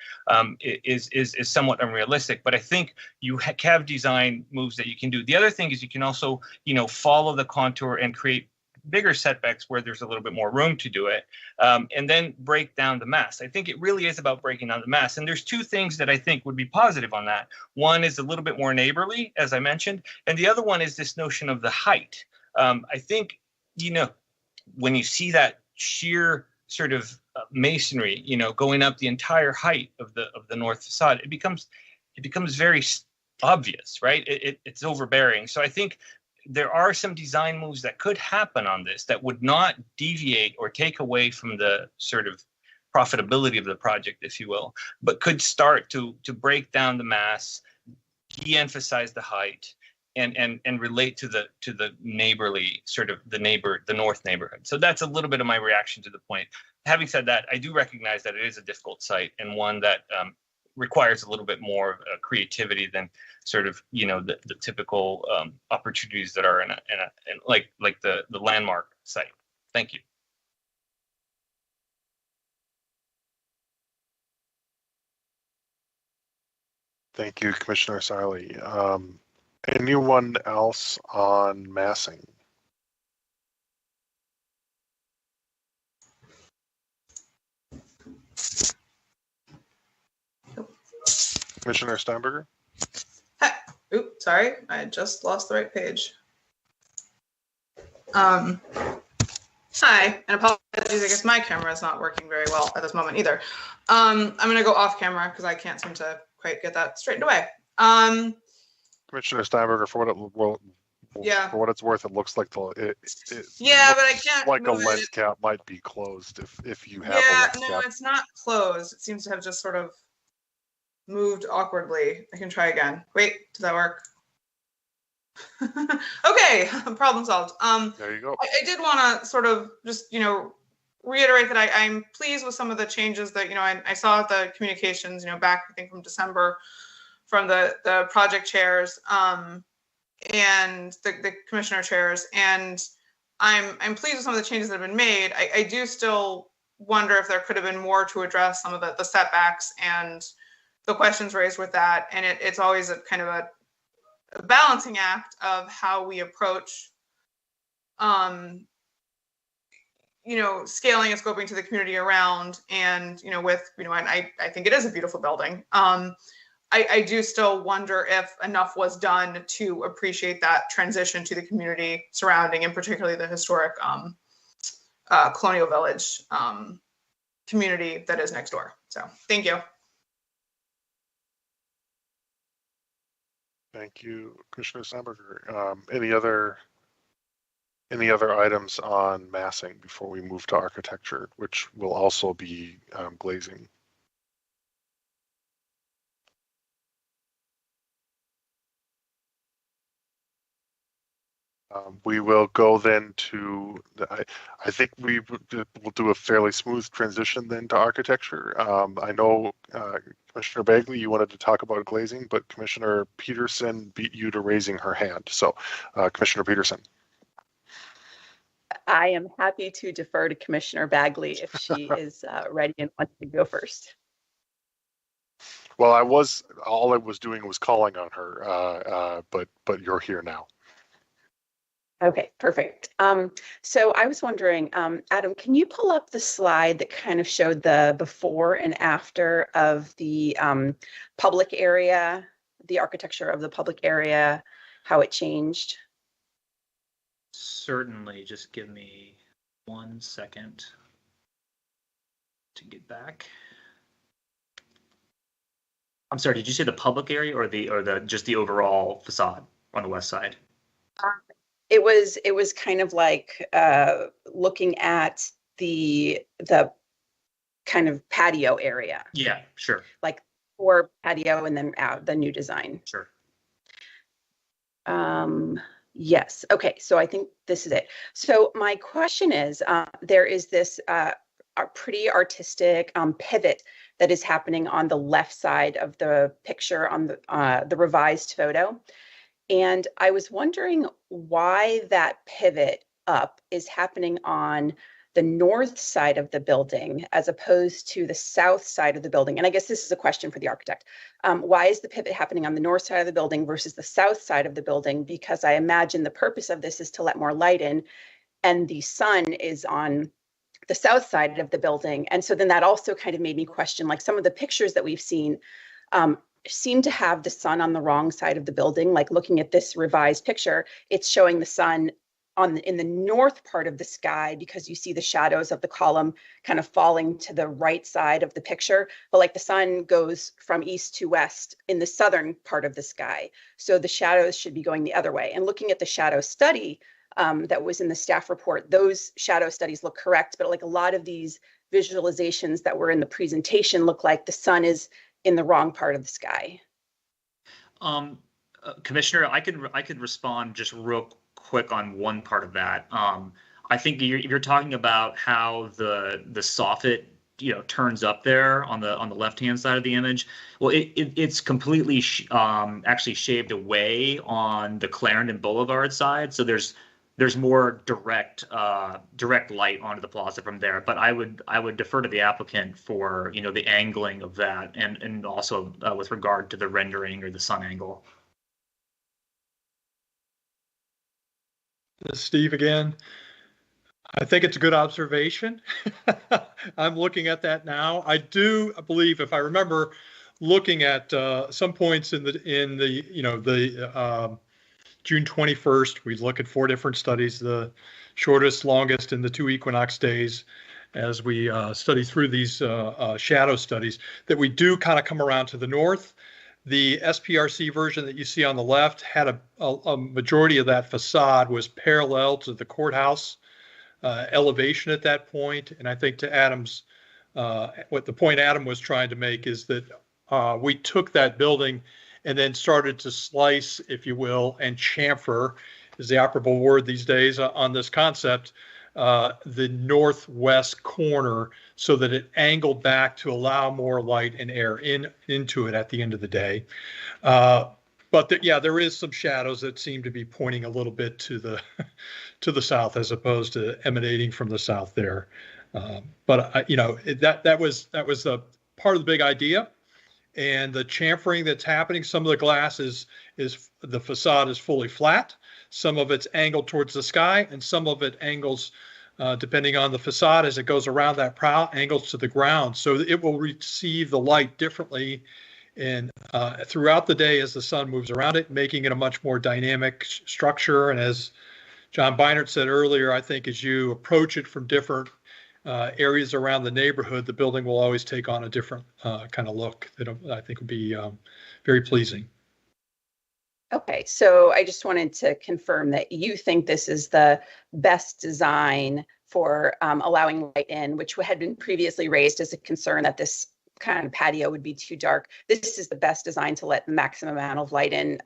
is somewhat unrealistic. But I think you have design moves that you can do. The other thing is you can also, follow the contour and create bigger setbacks where there's a little bit more room to do it, and then break down the mass. I think it really is about breaking down the mass. And there's 2 things that I think would be positive on that. One is a little bit more neighborly, as I mentioned, and the other one is this notion of the height. I think, when you see that sheer sort of masonry, going up the entire height of the north facade, it becomes very obvious, right? It's overbearing. So I think there are some design moves that could happen on this that would not deviate or take away from the sort of profitability of the project, if you will, but could start to break down the mass, de-emphasize the height, and relate to the neighborly sort of the north neighborhood. So that's a little bit of my reaction to the point. Having said that, I do recognize that it is a difficult site and one that requires a little bit more creativity than sort of the typical opportunities that are in like the landmark site. Thank you. Thank you, Commissioner Sarli. Anyone else on massing? Commissioner Steinberger? Oops, sorry, I just lost the right page. Hi, and apologies, I guess my camera is not working very well at this moment either. I'm gonna go off camera because I can't seem to quite get that straightened away. Commissioner Steinberger, for what it's worth, it looks like yeah, but I can't like a move lens it. cap might be closed if you have a Yeah, lens no, cap. it's not closed. It seems to have just sort of moved awkwardly. I can try again. Wait, does that work? Okay, problem solved. There you go. I did want to sort of just, reiterate that I'm pleased with some of the changes that, I saw at the communications, back, I think from December, from the project chairs and the commissioner chairs. And I'm pleased with some of the changes that have been made. I do still wonder if there could have been more to address some of the setbacks and the questions raised with that. And it's always a kind of a balancing act of how we approach, scaling and scoping to the community around. And, and I think it is a beautiful building. I do still wonder if enough was done to appreciate that transition to the community surrounding, and particularly the historic colonial village community that is next door. So thank you. Thank you, Commissioner Steinberger. Any other items on massing before we move to architecture, which will also be glazing? We will go then to, I think we'll do a fairly smooth transition then to architecture. I know Commissioner Bagley, you wanted to talk about glazing, but Commissioner Peterson beat you to raising her hand. So Commissioner Peterson. I am happy to defer to Commissioner Bagley if she is ready and wants to go first. Well, all I was doing was calling on her, but you're here now. Okay, perfect. So I was wondering, Adam, can you pull up the slide that kind of showed the before and after of the public area, the architecture of the public area, how it changed? Certainly, just give me 1 second to get back. I'm sorry, did you say the public area or the just the overall facade on the west side? It was kind of like looking at the kind of patio area. Yeah, sure. Like for patio and then the new design. Sure. Yes. Okay. So I think this is it. So my question is, there is this pretty artistic pivot that is happening on the left side of the picture on the revised photo. And I was wondering why that pivot up is happening on the north side of the building as opposed to the south side of the building. And I guess this is a question for the architect. Why is the pivot happening on the north side of the building versus the south side of the building? Because I imagine the purpose of this is to let more light in, and the sun is on the south side of the building. And so then that also kind of made me question, like some of the pictures that we've seen seem to have the sun on the wrong side of the building. Like looking at this revised picture, it's showing the sun in the north part of the sky because you see the shadows of the column kind of falling to the right side of the picture. But like the sun goes from east to west in the southern part of the sky. So the shadows should be going the other way. And looking at the shadow study that was in the staff report, those shadow studies look correct. But like a lot of these visualizations that were in the presentation look like the sun is in the wrong part of the sky. Commissioner, I could respond just real quick on one part of that. I think you're talking about how the soffit turns up there on the left hand side of the image. Well, it's completely actually shaved away on the Clarendon Boulevard side, so there's more direct light onto the plaza from there. But I would defer to the applicant for the angling of that and also with regard to the rendering or the sun angle. Steve again. I think it's a good observation. I'm looking at that now. I do believe, if I remember, looking at some points in the June 21st, we look at 4 different studies, the shortest, longest, and the 2 equinox days, as we study through these shadow studies, that we do kind of come around to the north. The SPRC version that you see on the left had a majority of that facade was parallel to the courthouse elevation at that point. And I think to Adam's, what the point Adam was trying to make is that we took that building and then started to slice, if you will, and chamfer is the operable word these days on this concept, the northwest corner so that it angled back to allow more light and air into it at the end of the day. But there is some shadows that seem to be pointing a little bit to the south as opposed to emanating from the south there. But that was a part of the big idea. And the chamfering that's happening, some of the glass is the facade is fully flat. Some of it's angled towards the sky, and some of it angles, depending on the facade as it goes around that prow, angles to the ground. So it will receive the light differently and throughout the day as the sun moves around it, making it a much more dynamic structure. And as John Beinert said earlier, I think as you approach it from different areas around the neighborhood, the building will always take on a different kind of look that I think would be very pleasing. Okay, so I just wanted to confirm that you think this is the best design for allowing light in, which had been previously raised as a concern that this kind of patio would be too dark. This is the best design to let the maximum amount of light in,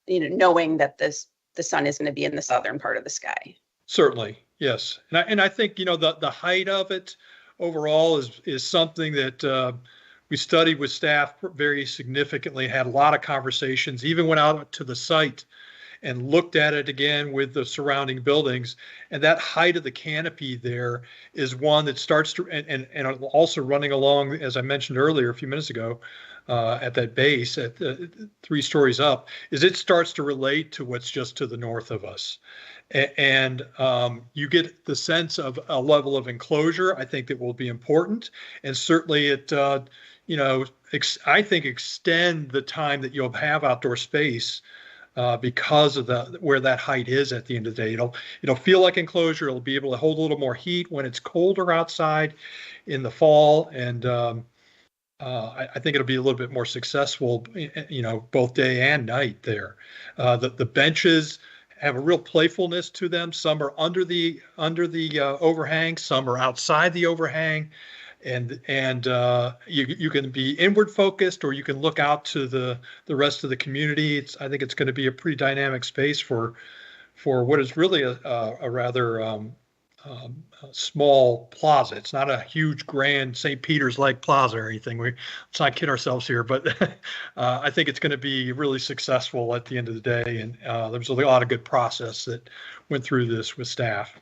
knowing that this the sun is going to be in the southern part of the sky. Certainly, yes. And I think, the height of it overall is something that we studied with staff very significantly, had a lot of conversations, even went out to the site and looked at it again with the surrounding buildings. And that height of the canopy there is one that starts to, and also running along, as I mentioned earlier a few minutes ago, at that base at 3 stories up, is it starts to relate to what's just to the north of us. And you get the sense of a level of enclosure, I think, that will be important. And certainly it, I think extend the time that you'll have outdoor space because of where that height is at the end of the day. It'll feel like enclosure. It'll be able to hold a little more heat when it's colder outside in the fall. And I think it'll be a little bit more successful, both day and night there. The benches have a real playfulness to them. Some are under the overhang, some are outside the overhang, and you can be inward focused, or you can look out to the rest of the community. I think it's going to be a pretty dynamic space for what is really a rather small plaza. It's not a huge, grand St. Peter's like plaza or anything. Let's not kid ourselves here, but I think it's going to be really successful at the end of the day. And there's a lot of good process that went through this with staff.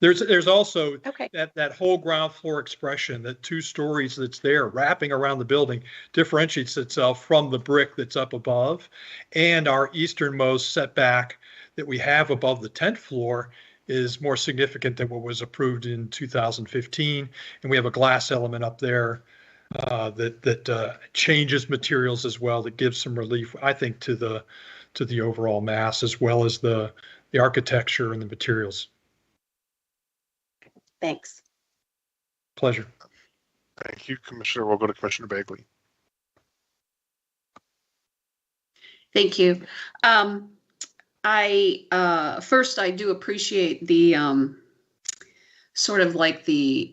There's also that whole ground floor expression, that 2 stories that's there wrapping around the building differentiates itself from the brick that's up above, and our easternmost setback that we have above the 10th floor is more significant than what was approved in 2015. And we have a glass element up there that changes materials as well, that gives some relief, I think, to the overall mass, as well as the architecture and the materials. Thanks. Pleasure. Thank you, Commissioner. We'll go to Commissioner Bagley. Thank you. First, I do appreciate the sort of like the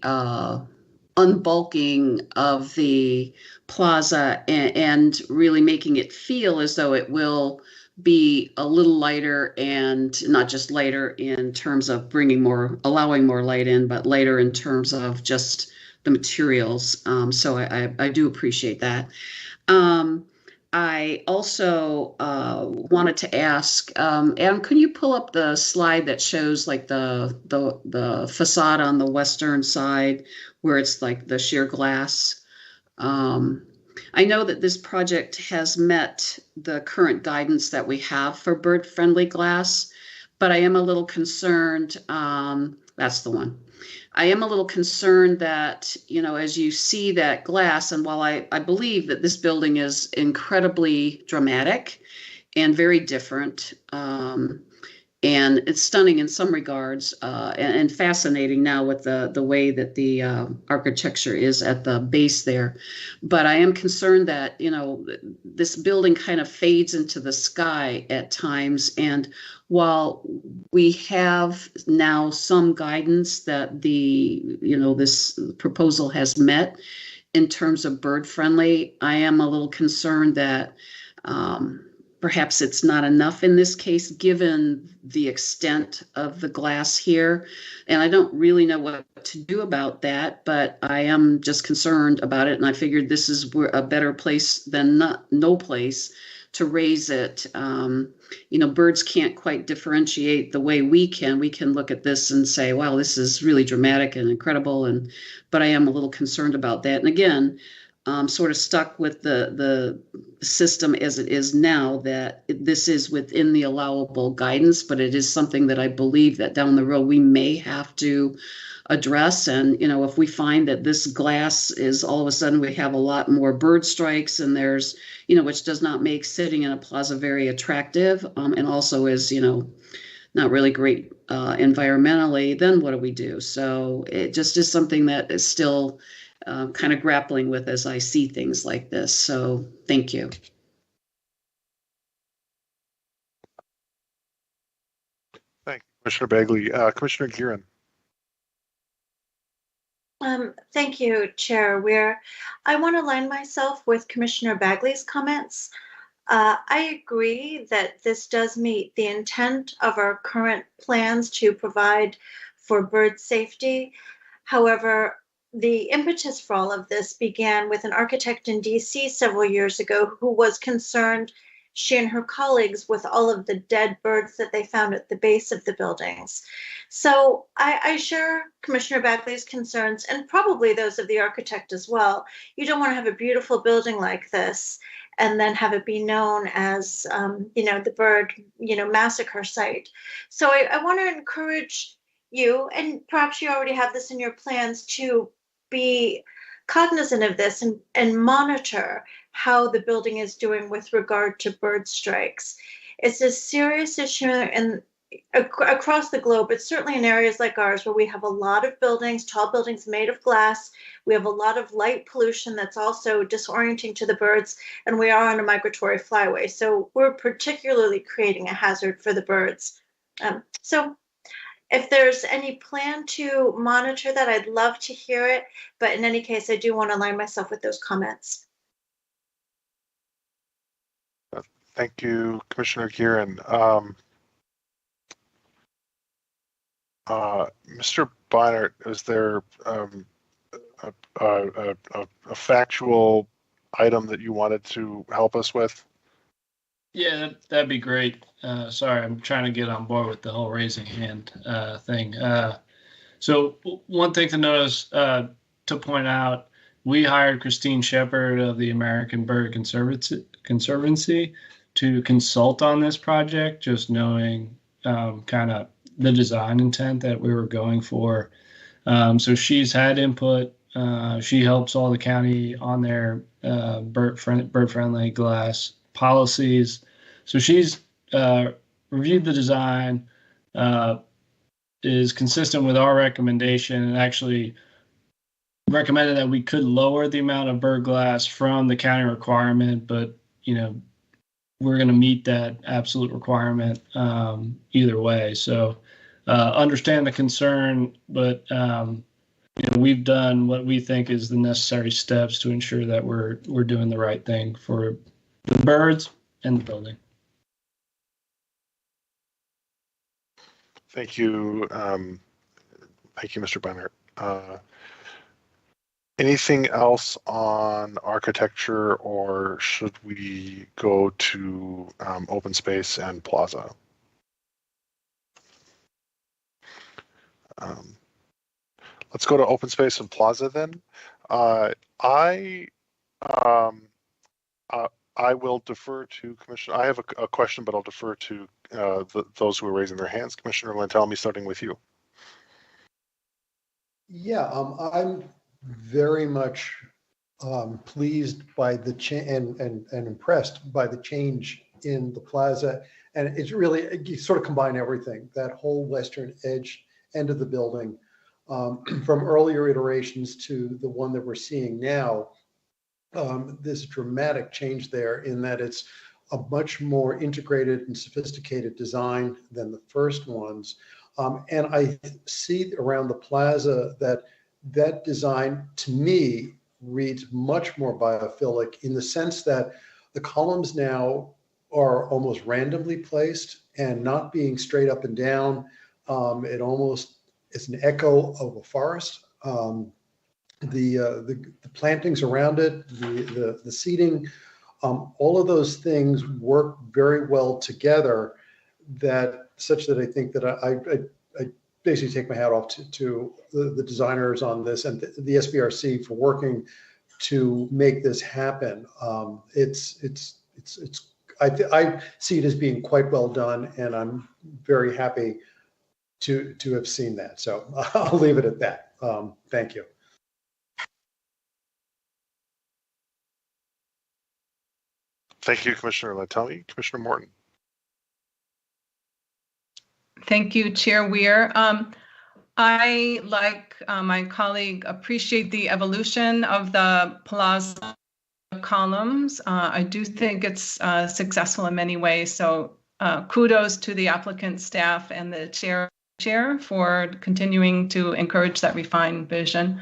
unbulking of the plaza and really making it feel as though it will be a little lighter, and not just lighter in terms of allowing more light in, but lighter in terms of just the materials. So I do appreciate that. I also wanted to ask, Adam, can you pull up the slide that shows like the facade on the western side where it's like the sheer glass? I know that this project has met the current guidance that we have for bird-friendly glass, but I am a little concerned. That's the one. I am a little concerned that, as you see that glass, and while I believe that this building is incredibly dramatic and very different, and it's stunning in some regards, and fascinating now with the way that the architecture is at the base there. But I am concerned that, this building kind of fades into the sky at times. And while we have now some guidance that this proposal has met in terms of bird friendly, I am a little concerned that perhaps it's not enough in this case, given the extent of the glass here. And I don't really know what to do about that, but I am just concerned about it. And I figured this is a better place than no place to raise it. Birds can't quite differentiate the way we can. We can look at this and say, wow, this is really dramatic and incredible. But I am a little concerned about that. And again, sort of stuck with the system as it is now, that this is within the allowable guidance, but it is something that I believe that down the road we may have to address. And, if we find that this glass is all of a sudden we have a lot more bird strikes, and there's, which does not make sitting in a plaza very attractive, and also is, not really great environmentally, then what do we do? So it just is something that is still kind of grappling with as I see things like this. So thank you. Thank you, Commissioner Bagley. Commissioner Giron. Thank you, Chair Weir. I want to align myself with Commissioner Bagley's comments. I agree that this does meet the intent of our current plans to provide for bird safety. However, the impetus for all of this began with an architect in DC several years ago who was concerned, she and her colleagues, with all of the dead birds that they found at the base of the buildings. So I share Commissioner Bagley's concerns and probably those of the architect as well. You don't want to have a beautiful building like this and then have it be known as, the bird, massacre site. So I want to encourage you, and perhaps you already have this in your plans, to be cognizant of this and monitor how the building is doing with regard to bird strikes. It's a serious issue across the globe, but certainly in areas like ours where we have a lot of buildings, tall buildings made of glass. We have a lot of light pollution that's also disorienting to the birds, and we are on a migratory flyway. So we're particularly creating a hazard for the birds. So if there's any plan to monitor that, I'd love to hear it. But in any case, I do want to align myself with those comments. Thank you, Commissioner Gearan. Mr. Beinart, is there a factual item that you wanted to help us with? Yeah, that'd be great. Sorry, I'm trying to get on board with the whole raising hand thing. So one thing to notice, to point out, we hired Christine Shepard of the American Bird Conservancy to consult on this project, just knowing kind of the design intent that we were going for. So she's had input. She helps all the county on their bird-friendly glass policies. So she's reviewed the design, is consistent with our recommendation, and actually recommended that we could lower the amount of bird glass from the county requirement, but we're going to meet that absolute requirement either way. So understand the concern, but we've done what we think is the necessary steps to ensure that we're doing the right thing for the birds and the building. Thank you. Thank you, Mr. Beinart. Anything else on architecture, or should we go to open space and plaza? Let's go to open space and plaza then. I will defer to Commissioner. I have a question, but I'll defer to those who are raising their hands. Commissioner Lantelmi, starting with you. Yeah, I'm very much pleased by the change and impressed by the change in the plaza. And it's really, you sort of combine everything, that whole western edge end of the building, from earlier iterations to the one that we're seeing now. This dramatic change there in that it's a much more integrated and sophisticated design than the first ones. And I see around the plaza that design, to me, reads much more biophilic in the sense that the columns now are almost randomly placed and not being straight up and down. It almost is an echo of a forest. The plantings around it, the seating, all of those things work very well together, such that I think that I basically take my hat off to the designers on this and the SBRC for working to make this happen. I see it as being quite well done, and I'm very happy to have seen that. So I'll leave it at that. Thank you. Thank you, Commissioner Lantelmi. Commissioner Morton. Thank you, Chair Weir. I, like my colleague, appreciate the evolution of the Plaza columns. I do think it's successful in many ways. So kudos to the applicant, staff, and the chair for continuing to encourage that refined vision.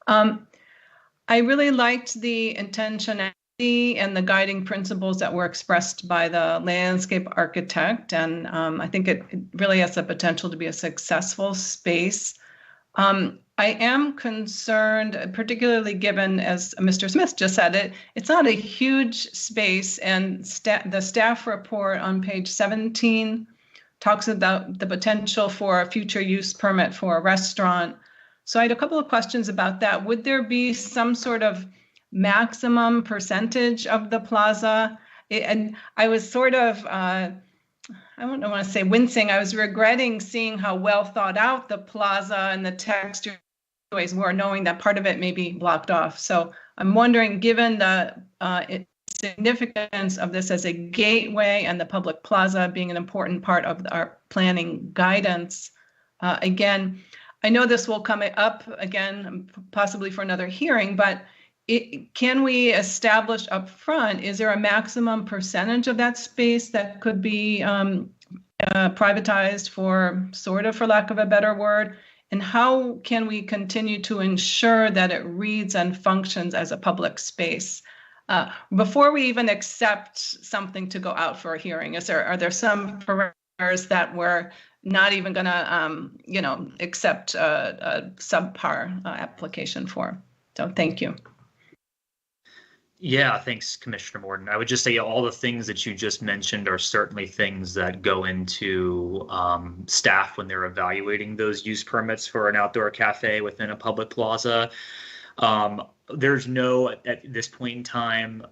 I really liked the intentionality and the guiding principles that were expressed by the landscape architect. And I think it really has the potential to be a successful space. I am concerned, particularly given, as Mr. Smith just said, it's not a huge space, and the staff report on page 17 talks about the potential for a future use permit for a restaurant. So I had a couple of questions about that. Would there be some sort of maximum percentage of the plaza? And I was sort of, I don't want to say wincing, I was regretting seeing how well thought out the plaza and the texture were, knowing that part of it may be blocked off. So I'm wondering, given the significance of this as a gateway and the public plaza being an important part of our planning guidance, again, I know this will come up again, possibly for another hearing, but can we establish up front, is there a maximum percentage of that space that could be privatized for lack of a better word? And how can we continue to ensure that it reads and functions as a public space? Before we even accept something to go out for a hearing, are there some parameters that we're not even going to, accept a subpar application for? So thank you. Yeah, thanks, Commissioner Morton. I would just say all the things that you just mentioned are certainly things that go into staff when they're evaluating those use permits for an outdoor cafe within a public plaza. There's no, at this point in time,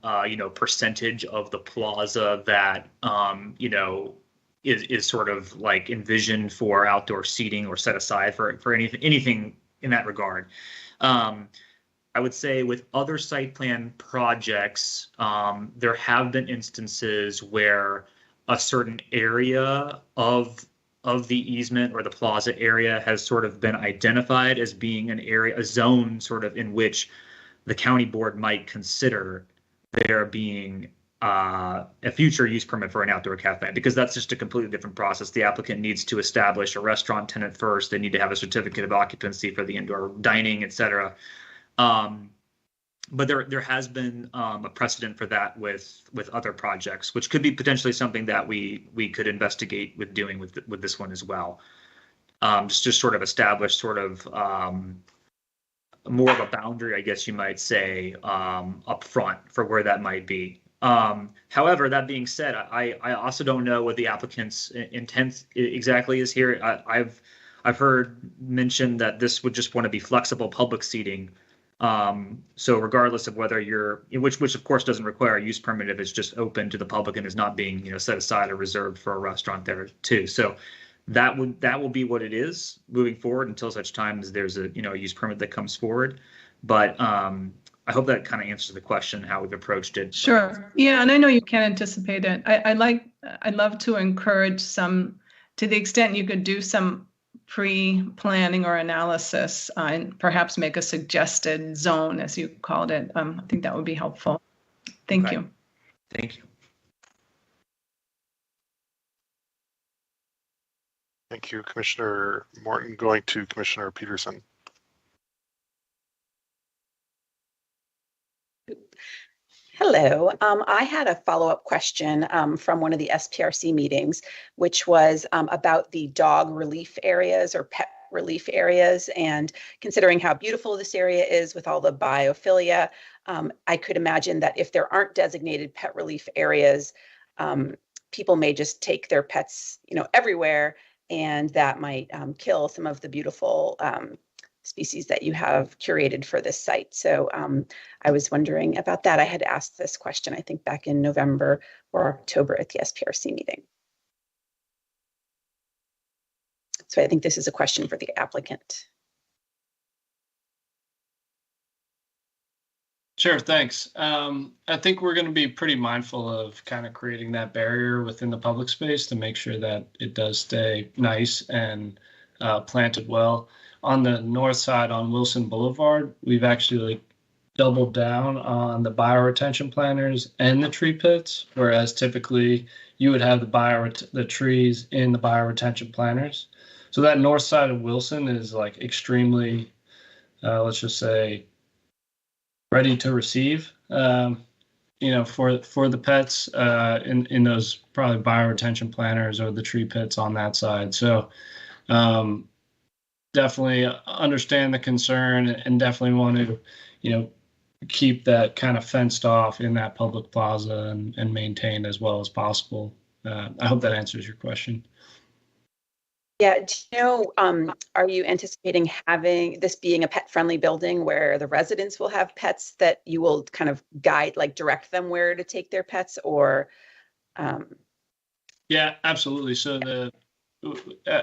percentage of the plaza that, is sort of like envisioned for outdoor seating or set aside for anything in that regard. I would say with other site plan projects, there have been instances where a certain area of the easement or the plaza area has sort of been identified as being a zone sort of in which the county board might consider there being a future use permit for an outdoor cafe, because that's just a completely different process. The applicant needs to establish a restaurant tenant first. They need to have a certificate of occupancy for the indoor dining, et cetera. But there has been a precedent for that with other projects, which could be potentially something that we could investigate with doing with this one as well. Just sort of establish sort of more of a boundary, I guess you might say, up front for where that might be. However, that being said, I also don't know what the applicant's intent exactly is here. I've heard mentioned that this would just want to be flexible public seating. So regardless of whether which of course doesn't require a use permit if it's just open to the public and is not being, set aside or reserved for a restaurant there too. So that will be what it is moving forward until such time as there's a use permit that comes forward. But I hope that kind of answers the question, how we've approached it. Sure. Yeah, and I know you can't anticipate it. I'd love to encourage some, to the extent you could do some pre-planning or analysis and perhaps make a suggested zone, as you called it. I think that would be helpful. Thank you. Thank you. Thank you, Commissioner Morton. Going to Commissioner Peterson. Hello. I had a follow-up question from one of the SPRC meetings, which was about the dog relief areas or pet relief areas. And considering how beautiful this area is with all the biophilia, I could imagine that if there aren't designated pet relief areas, people may just take their pets, everywhere, and that might kill some of the beautiful species that you have curated for this site. So I was wondering about that. I had asked this question, I think, back in November or October at the SPRC meeting. So I think this is a question for the applicant. Sure, thanks. I think we're going to be pretty mindful of kind of creating that barrier within the public space to make sure that it does stay nice and planted well. On the north side on Wilson Boulevard, we've actually doubled down on the bioretention planters and the tree pits, whereas typically you would have the trees in the bioretention planters. So that north side of Wilson is like extremely, let's just say, ready to receive for the pets in those probably bioretention planters or the tree pits on that side. So definitely understand the concern and definitely want to, keep that kind of fenced off in that public plaza and maintained as well as possible. I hope that answers your question. Yeah, do you know, are you anticipating having this being a pet-friendly building where the residents will have pets that you will kind of guide, like direct them where to take their pets, or? Yeah, absolutely. So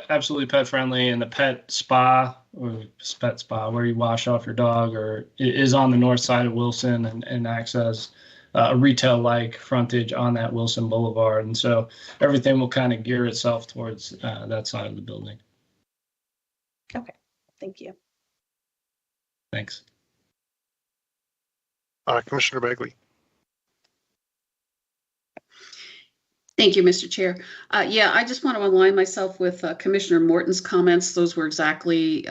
absolutely pet-friendly, and the pet spa where you wash off your dog or is on the north side of Wilson and acts as a retail-like frontage on that Wilson Boulevard. And so everything will kind of gear itself towards that side of the building. Okay, thank you. Thanks. Commissioner Bagley. Thank you, Mr. Chair. Yeah, I just want to align myself with Commissioner Morton's comments. Those were exactly,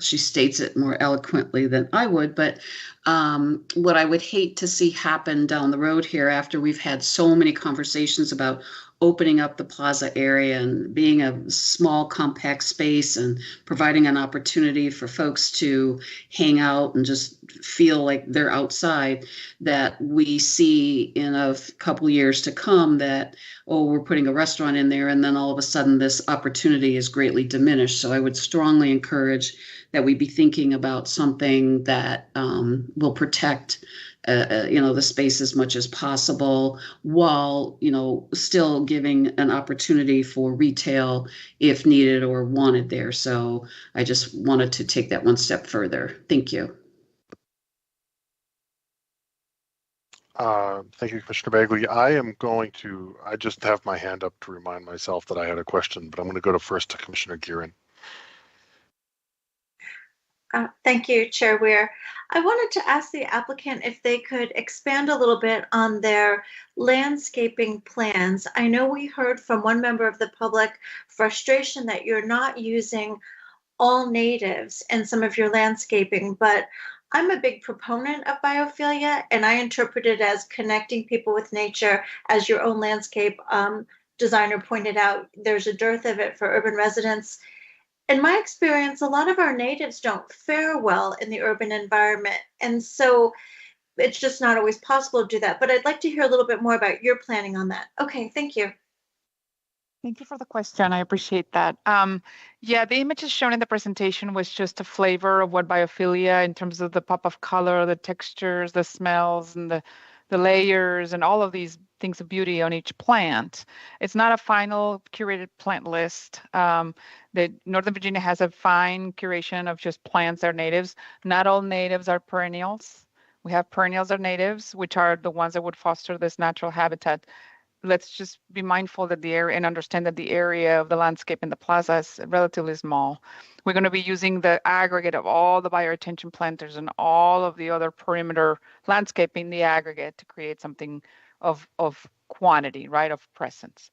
she states it more eloquently than I would, but what I would hate to see happen down the road here after we've had so many conversations about opening up the plaza area and being a small compact space and providing an opportunity for folks to hang out and just feel like they're outside, that we see in a couple years to come that, oh, we're putting a restaurant in there, and then all of a sudden this opportunity is greatly diminished. So I would strongly encourage that we be thinking about something that will protect the space as much as possible, while still giving an opportunity for retail if needed or wanted there. So I just wanted to take that one step further. Thank you. Thank you, Commissioner Bagley. I just have my hand up to remind myself that I had a question, but I'm going to go first to Commissioner Gearin. Thank you, Chair Weir. I wanted to ask the applicant if they could expand a little bit on their landscaping plans. I know we heard from one member of the public frustration that you're not using all natives in some of your landscaping, but I'm a big proponent of biophilia, and I interpret it as connecting people with nature. As your own landscape designer pointed out, there's a dearth of it for urban residents. In my experience, a lot of our natives don't fare well in the urban environment. And so it's just not always possible to do that. But I'd like to hear a little bit more about your planning on that. Okay, thank you. Thank you for the question. I appreciate that. Yeah, the images shown in the presentation was just a flavor of what biophilia, in terms of the pop of color, the textures, the smells, and the layers, and all of these things of beauty on each plant. It's not a final curated plant list. Northern Virginia has a fine curation of just plants that are natives. Not all natives are perennials. We have perennials that are natives, which are the ones that would foster this natural habitat. Let's just be mindful that the area, and understand that the area of the landscape in the plaza is relatively small. We're going to be using the aggregate of all the bioretention planters and all of the other perimeter landscaping, the aggregate, to create something of quantity, right, of presence.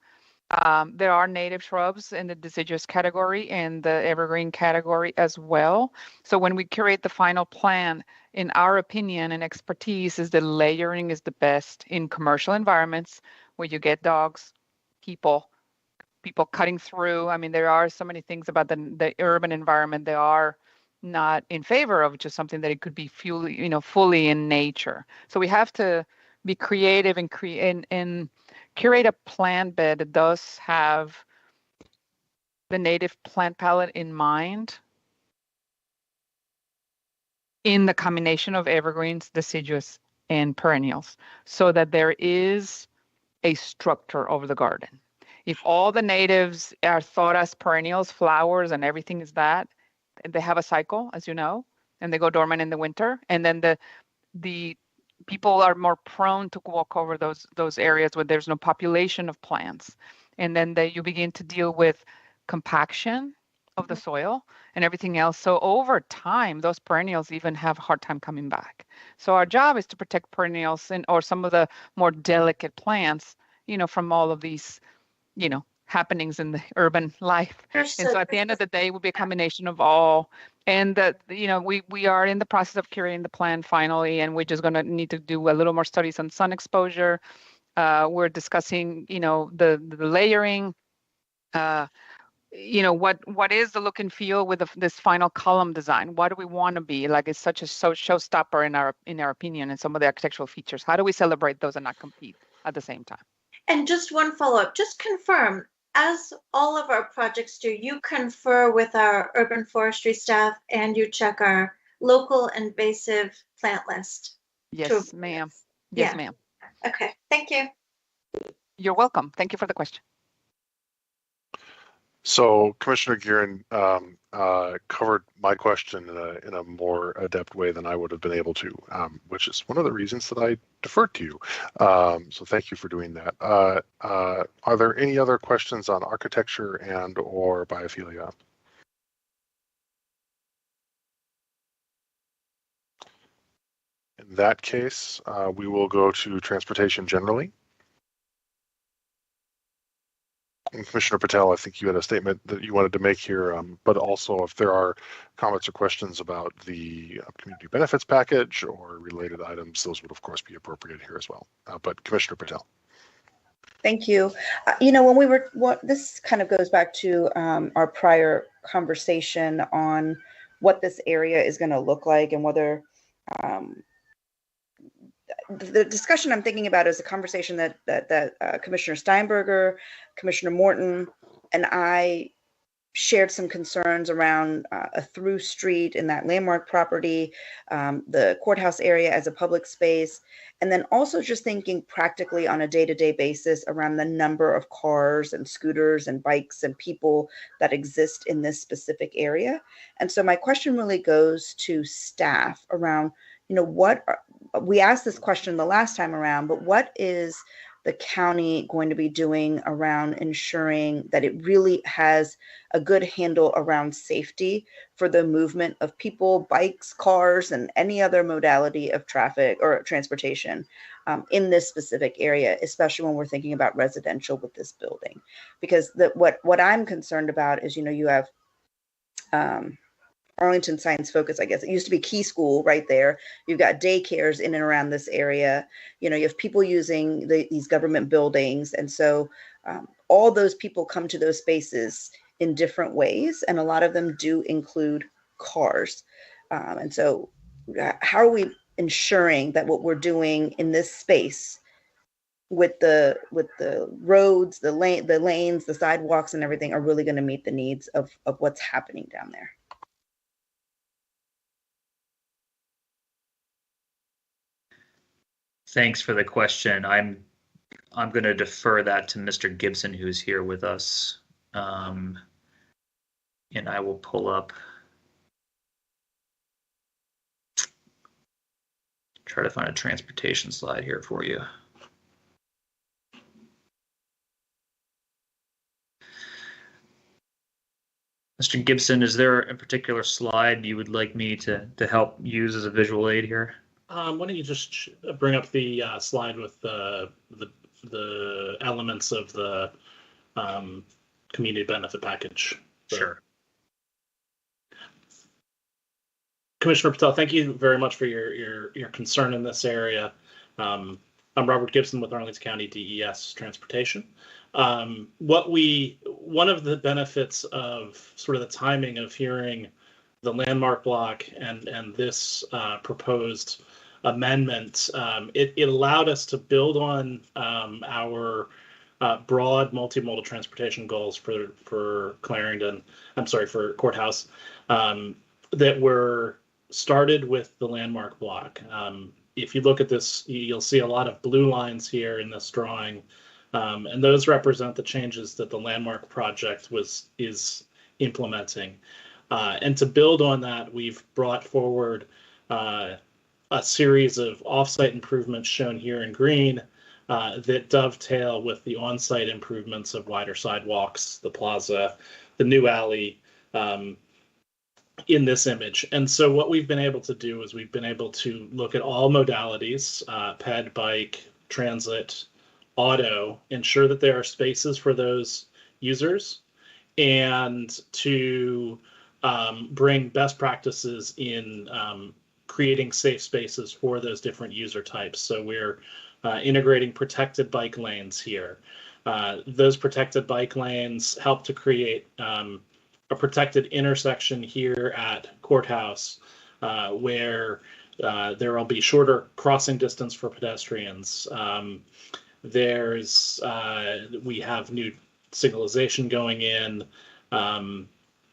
There are native shrubs in the deciduous category and the evergreen category as well. So when we curate the final plan, in our opinion and expertise, is the layering is the best in commercial environments where you get dogs, people cutting through. I mean, there are so many things about the urban environment they are not in favor of, just something that it could be fully in nature. So we have to be creative and curate a plant bed that does have the native plant palette in mind, in the combination of evergreens, deciduous, and perennials, so that there is a structure over the garden. If all the natives are thought as perennials, flowers, and everything is that, they have a cycle, as you know, and they go dormant in the winter, and then the people are more prone to walk over those areas where there's no population of plants, and then you begin to deal with compaction of the soil and everything else. So over time, those perennials even have a hard time coming back. So our job is to protect perennials or some of the more delicate plants, from all of these, happenings in the urban life. You're And so at the end of the day, it will be a combination of all. And that, you know, we are in the process of curating the plan finally, and we're just going to need to do a little more studies on sun exposure. We're discussing, you know, the layering. You know, what is the look and feel with this final column design? What do we want to be? Like, it's such a showstopper in our opinion, and some of the architectural features. How do we celebrate those and not compete at the same time? And just one follow-up, just confirm, as all of our projects do, you confer with our urban forestry staff and you check our local invasive plant list. Yes, ma'am. Yes, ma'am. Okay, thank you. You're welcome. Thank you for the question. So Commissioner Gearin covered my question in a more adept way than I would have been able to, which is one of the reasons that I deferred to you. So thank you for doing that. Are there any other questions on architecture and or biophilia? In that case, we will go to transportation generally. And Commissioner Patel, I think you had a statement that you wanted to make here, but also if there are comments or questions about the community benefits package or related items, those would of course be appropriate here as well. But Commissioner Patel. Thank you. You know, when this kind of goes back to our prior conversation on what this area is going to look like and whether the discussion I'm thinking about is a conversation that Commissioner Steinberger, Commissioner Morton, and I shared some concerns around a through street in that landmark property, the courthouse area as a public space, and then also just thinking practically on a day-to-day basis around the number of cars and scooters and bikes and people that exist in this specific area. And so my question really goes to staff around, you know, we asked this question the last time around, but what is the county going to be doing around ensuring that it really has a good handle around safety for the movement of people, bikes, cars, and any other modality of traffic or transportation in this specific area, especially when we're thinking about residential with this building? Because what I'm concerned about is, you know, you have Arlington Science Focus, I guess. It used to be Key School right there. You've got daycares in and around this area. You know, you have people using these government buildings. And so all those people come to those spaces in different ways. And a lot of them do include cars. And so how are we ensuring that what we're doing in this space with the roads, the lanes, the sidewalks and everything are really going to meet the needs of what's happening down there? Thanks for the question. I'm going to defer that to Mr. Gibson, who's here with us. And I will pull up, try to find a transportation slide here for you. Mr. Gibson, is there a particular slide you would like me to help use as a visual aid here? Why don't you just bring up the slide with the elements of the community benefit package? Sure. Commissioner Patel, thank you very much for your concern in this area. I'm Robert Gibson with Arlington County DES Transportation. One of the benefits of sort of the timing of hearing the landmark block and this proposed amendment, it allowed us to build on our broad multimodal transportation goals for Clarendon, for Courthouse, that were started with the landmark block. If you look at this, you'll see a lot of blue lines here in this drawing, and those represent the changes that the landmark project is implementing. And to build on that, we've brought forward a series of off-site improvements shown here in green that dovetail with the on-site improvements of wider sidewalks, the plaza, the new alley in this image. And so what we've been able to do is we've been able to look at all modalities, ped, bike, transit, auto, ensure that there are spaces for those users and to bring best practices in creating safe spaces for those different user types. So we're integrating protected bike lanes here. Those protected bike lanes help to create a protected intersection here at Courthouse where there will be shorter crossing distance for pedestrians. We have new signalization going in.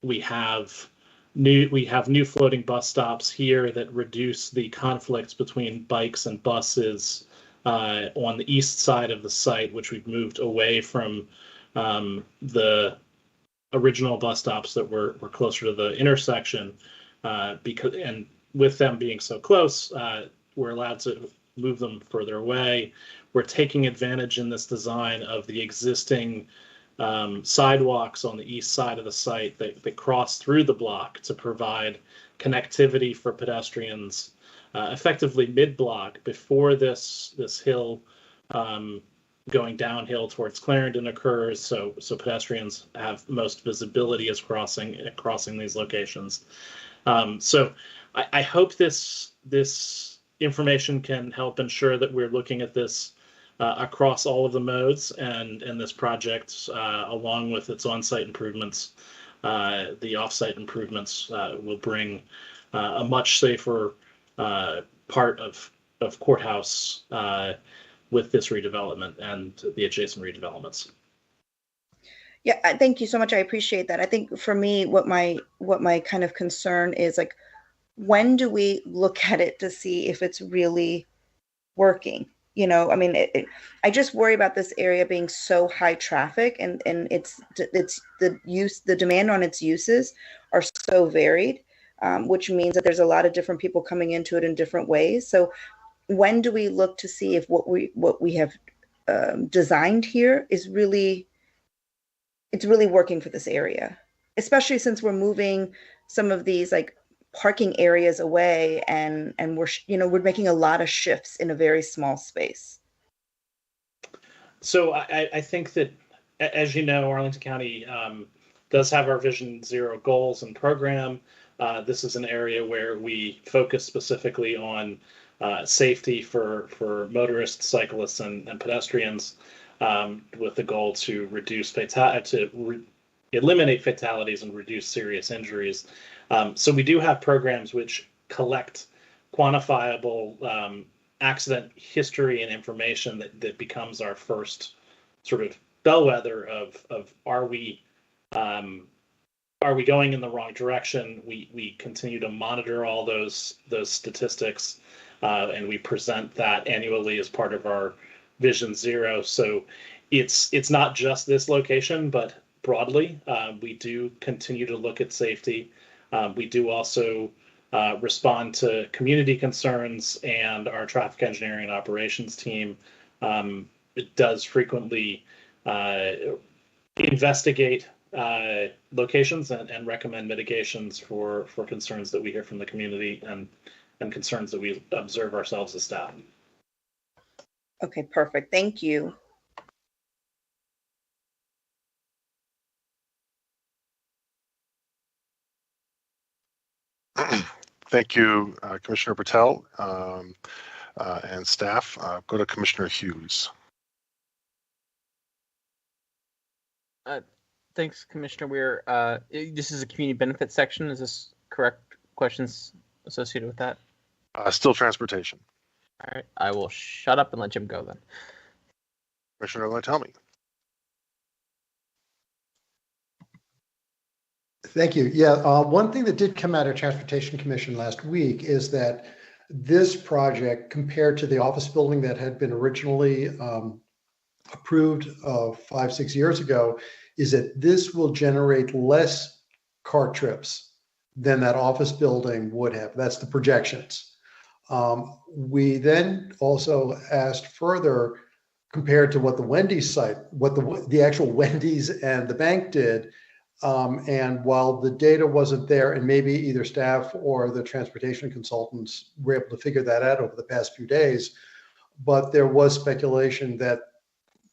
We have new floating bus stops here that reduce the conflicts between bikes and buses on the east side of the site, which we've moved away from the original bus stops that were closer to the intersection, and with them being so close, we're allowed to move them further away. We're taking advantage in this design of the existing sidewalks on the east side of the site that cross through the block to provide connectivity for pedestrians effectively mid-block before this hill going downhill towards Clarendon occurs, so pedestrians have most visibility as crossing these locations. So I hope this information can help ensure that we're looking at this across all of the modes, and this project, along with its on-site improvements, the off-site improvements will bring a much safer part of Courthouse with this redevelopment and the adjacent redevelopments. Yeah, thank you so much. I appreciate that. I think for me, what my kind of concern is, like, when do we look at it to see if it's really working? You know, I mean, I just worry about this area being so high traffic, and it's the demand on its uses are so varied, which means that there's a lot of different people coming into it in different ways. So when do we look to see if what we have designed here is really working for this area, especially since we're moving some of these like parking areas away, and we're making a lot of shifts in a very small space. So I think that, as you know, Arlington County does have our Vision Zero goals and program. This is an area where we focus specifically on safety for motorists, cyclists, and pedestrians, with the goal to eliminate fatalities and reduce serious injuries. So we do have programs which collect quantifiable accident history and information that becomes our first sort of bellwether of are we going in the wrong direction? We continue to monitor all those statistics, and we present that annually as part of our Vision Zero. So it's not just this location, but broadly, we do continue to look at safety. We do also respond to community concerns, and our traffic engineering and operations team it does frequently investigate locations and recommend mitigations for concerns that we hear from the community and concerns that we observe ourselves as staff. Okay, perfect. Thank you. Thank you, Commissioner Patel and staff. Go to Commissioner Hughes. Thanks, Commissioner Weir. This is a community benefit section. Is this correct? Questions associated with that? Still transportation. All right. I will shut up and let Jim go then. Commissioner, tell me. Thank you. Yeah, one thing that did come out of Transportation Commission last week is that this project, compared to the office building that had been originally approved 5-6 years ago, is that this will generate less car trips than that office building would have. That's the projections. We then also asked further, compared to what the Wendy's site, what the actual Wendy's and the bank did. And while the data wasn't there, and maybe either staff or the transportation consultants were able to figure that out over the past few days, but there was speculation that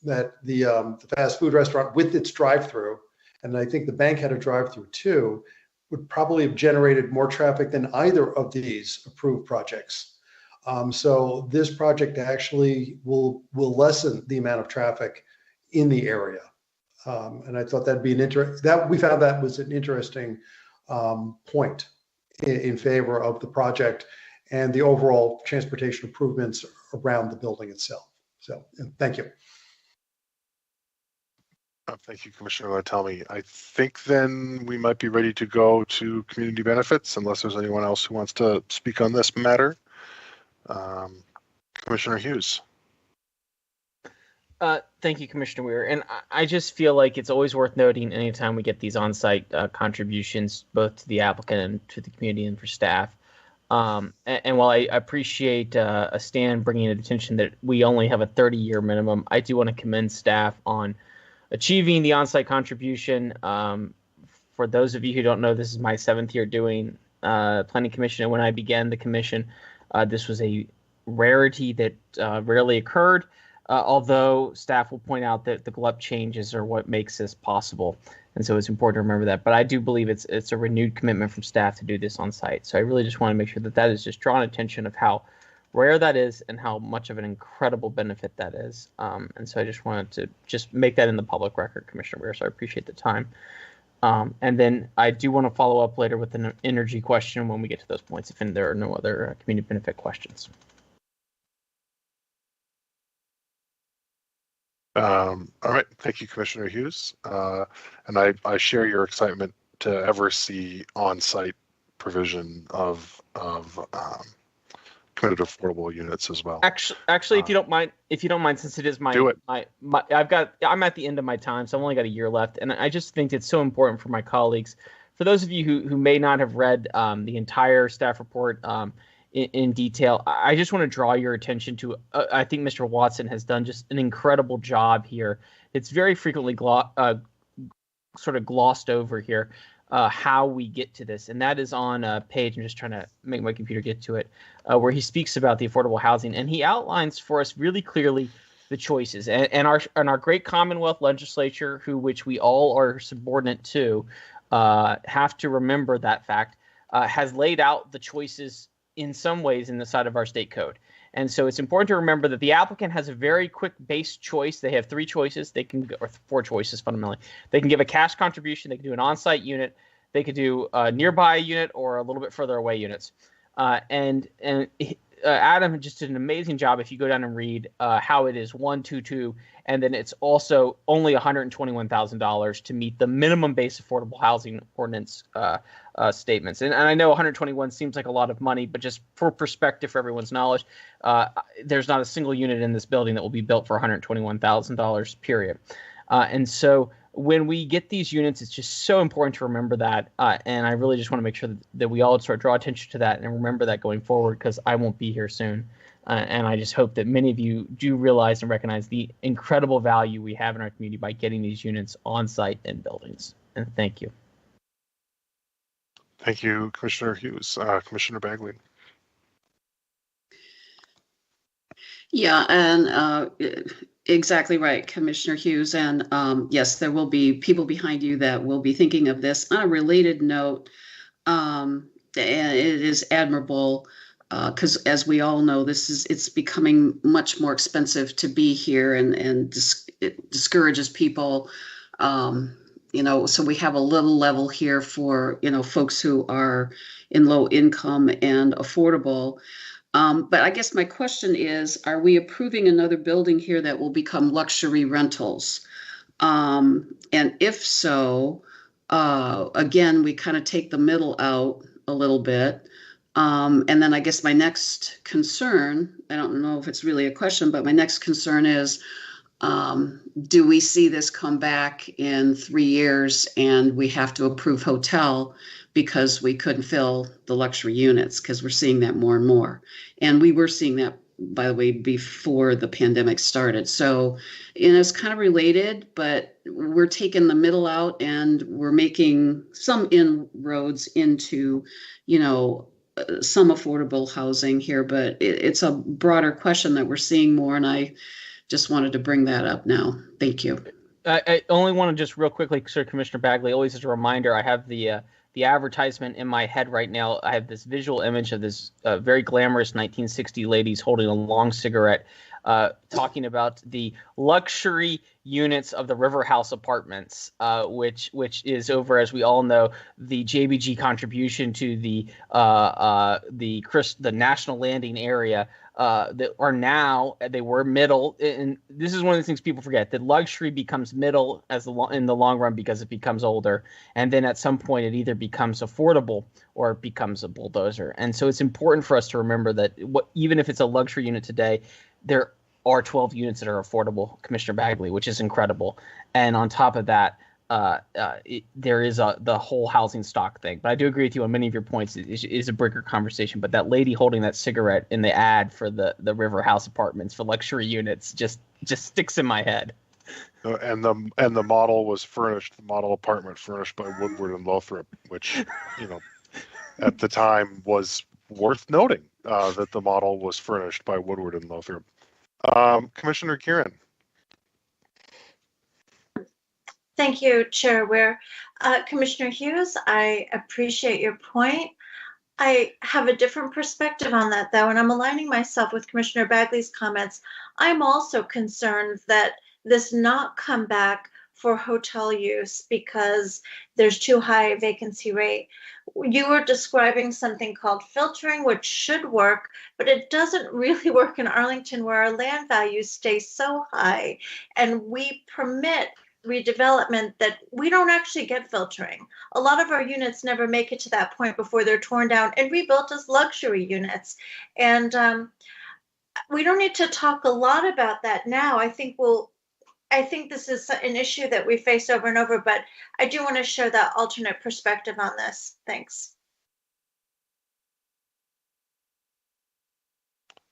that the fast food restaurant with its drive-through, and I think the bank had a drive-through too, would probably have generated more traffic than either of these approved projects. So this project actually will lessen the amount of traffic in the area. And I thought that'd be we found that was an interesting point in favor of the project and the overall transportation improvements around the building itself. So thank you. Thank you, Commissioner Latami. I think then we might be ready to go to community benefits, unless there's anyone else who wants to speak on this matter. Commissioner Hughes. Thank you, Commissioner Weir. And I just feel like it's always worth noting anytime we get these on-site contributions, both to the applicant and to the community and for staff. And while I appreciate Stan bringing it attention that we only have a 30-year minimum, I do want to commend staff on achieving the on-site contribution. For those of you who don't know, this is my 7th year doing Planning Commission. And when I began the commission, this was a rarity that rarely occurred. Although staff will point out that the GLUP changes are what makes this possible. And so it's important to remember that. But I do believe it's a renewed commitment from staff to do this on site. So I really just want to make sure that is just drawn attention of how rare that is and how much of an incredible benefit that is. And so I just wanted to just make that in the public record, Commissioner Weir. So I appreciate the time. And then I do want to follow up later with an energy question when we get to those points, if there are no other community benefit questions. All right, thank you, Commissioner Hughes. And I share your excitement to ever see on-site provision of committed affordable units as well. Actually, if you don't mind, since it is I'm at the end of my time, so I've only got a year left, and I just think it's so important for my colleagues. For those of you who may not have read the entire staff report in detail, I just want to draw your attention to, I think Mr. Watson has done just an incredible job here. It's very frequently sort of glossed over here, how we get to this. And that is on a page, I'm just trying to make my computer get to it, where he speaks about the affordable housing. And he outlines for us really clearly the choices. And our great Commonwealth legislature, which we all are subordinate to, have to remember that fact, has laid out the choices in some ways in the side of our state code. And so it's important to remember that the applicant has a very quick base choice. They have 3 choices. They can, or 4 choices fundamentally. They can give a cash contribution. They can do an on-site unit. They could do a nearby unit or a little bit further away units. And Adam just did an amazing job. If you go down and read how it is 1, 2, 2, and then it's also only $121,000 to meet the minimum base affordable housing ordinance statements. And I know 121 seems like a lot of money, but just for perspective, for everyone's knowledge, there's not a single unit in this building that will be built for $121,000, period. And so when we get these units, it's just so important to remember that. And I really just want to make sure that we all sort of draw attention to that and remember that going forward, because I won't be here soon. And I just hope that many of you do realize and recognize the incredible value we have in our community by getting these units on site in buildings. And thank you. Thank you, Commissioner Hughes. Commissioner Bagley. Yeah, and exactly right, Commissioner Hughes. And yes, there will be people behind you that will be thinking of this. On a related note, and it is admirable because as we all know, it's becoming much more expensive to be here, and it discourages people. So we have a little level here for, folks who are in low income and affordable. But I guess my question is, are we approving another building here that will become luxury rentals? And if so, again, we kind of take the middle out a little bit. And then I guess my next concern, I don't know if it's really a question, but my next concern is, do we see this come back in 3 years and we have to approve hotel because we couldn't fill the luxury units? Because we're seeing that more and more. And we were seeing that, by the way, before the pandemic started. So, it's kind of related, but we're taking the middle out and we're making some inroads into, some affordable housing here. But it's a broader question that we're seeing more. And I Just wanted to bring that up now. Thank you. I only want to just real quickly, Sir Commissioner Bagley, always as a reminder, I have the advertisement in my head right now. I have this visual image of this very glamorous 1960 ladies holding a long cigarette, talking about the luxury units of the River House Apartments, which is over, as we all know, the JBG contribution to the National Landing area. That are now, they were middle, and this is one of the things people forget, that luxury becomes middle in the long run because it becomes older, and then at some point it either becomes affordable or it becomes a bulldozer. And so it's important for us to remember that even if it's a luxury unit today, there are 12 units that are affordable, Commissioner Bagley, which is incredible. And on top of that, there is the whole housing stock thing. But I do agree with you on many of your points. It is a bigger conversation. But that lady holding that cigarette in the ad for the River House Apartments for luxury units just sticks in my head. And the model was furnished, the model apartment furnished by Woodward and Lothrop, which, at the time was worth noting, that the model was furnished by Woodward and Lothrop. Commissioner Kieran. Thank you, Chair Ware. Commissioner Hughes, I appreciate your point. I have a different perspective on that, though, and I'm aligning myself with Commissioner Bagley's comments. I'm also concerned that this not come back for hotel use because there's too high a vacancy rate. You were describing something called filtering, which should work, but it doesn't really work in Arlington where our land values stay so high and we permit redevelopment that we don't actually get filtering. A lot of our units never make it to that point before they're torn down and rebuilt as luxury units. And we don't need to talk a lot about that now. I think this is an issue that we face over and over, but I do want to share that alternate perspective on this. Thanks.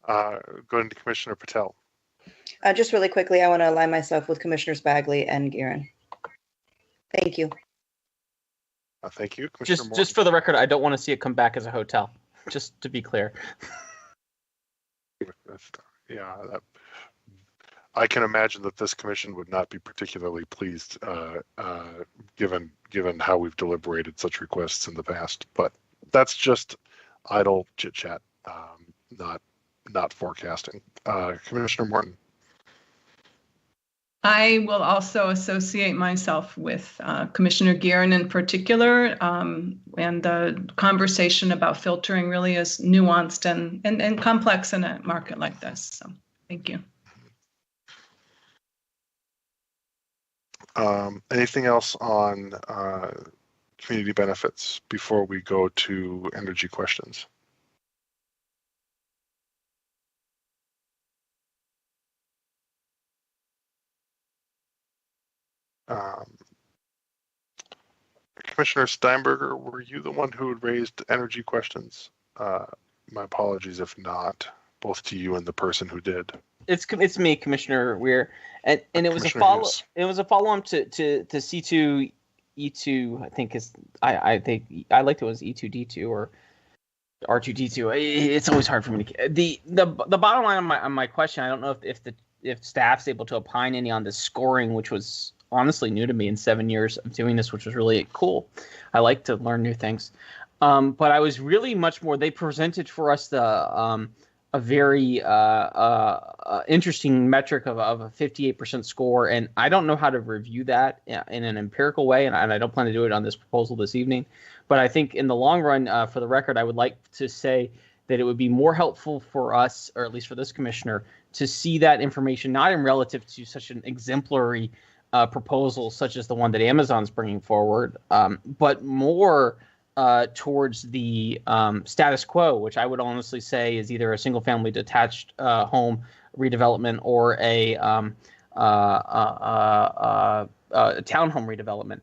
Going to Commissioner Patel. Just really quickly, I want to align myself with Commissioners Bagley and Guerin. Thank you. Thank you, Commissioner Moore. Just for the record, I don't want to see it come back as a hotel. Just to be clear. Yeah, I can imagine that this commission would not be particularly pleased, given how we've deliberated such requests in the past. But that's just idle chit chat, not forecasting. Commissioner Morton. I will also associate myself with Commissioner Guerin in particular, and the conversation about filtering really is nuanced and complex in a market like this. So, thank you. Anything else on community benefits before we go to energy questions? Commissioner Steinberger, were you the one who had raised energy questions? My apologies if not, both to you and the person who did. It's me, Commissioner Weir, and it was a follow. It was a follow-up to C2 E2. I think I think I liked it was E2D2 or R2D2. It's always hard for me to. The bottom line on my question, I don't know if staff's able to opine any on the scoring, which was honestly new to me in 7 years of doing this, which was really cool. I like to learn new things. But I was really much more, they presented for us a very interesting metric of a 58% score. And I don't know how to review that in an empirical way. And I don't plan to do it on this proposal this evening. But I think in the long run, for the record, I would like to say that it would be more helpful for us, or at least for this commissioner, to see that information, not in relative to such an exemplary proposal such as the one that Amazon's bringing forward, but more towards the status quo, which I would honestly say is either a single-family detached home redevelopment or a townhome redevelopment.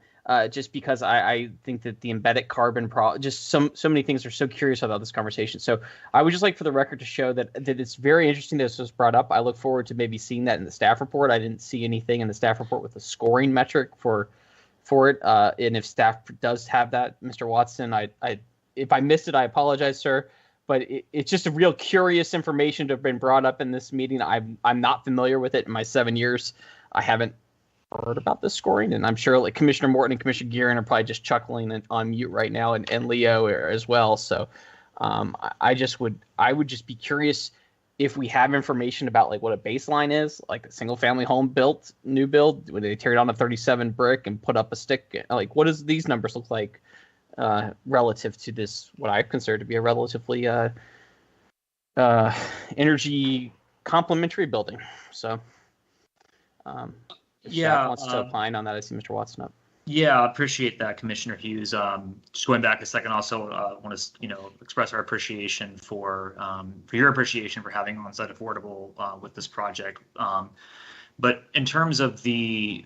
Just because I think that the embedded carbon just so many things are so curious about this conversation. So I would just like for the record to show that it's very interesting that this was brought up. I look forward to maybe seeing that in the staff report. I didn't see anything in the staff report with a scoring metric for it. And if staff does have that, Mr. Watson, if I missed it, I apologize, sir. but it's just a real curious information to have been brought up in this meeting. I'm not familiar with it in my 7 years. I haven't heard about the scoring, and I'm sure like Commissioner Morton and Commissioner Gearin are probably just chuckling on mute right now, and Leo as well. So I would just be curious if we have information about like what a baseline is, like a single family home new build, when they tear down a 37 brick and put up a stick, like what does these numbers look like relative to this, what I consider to be a relatively energy complementary building. So if staff wants to opine on that, I see Mr. Watson up. Yeah, I appreciate that, Commissioner Hughes. Just going back a second, also want to express our appreciation for your appreciation for having on-site affordable with this project. But in terms of the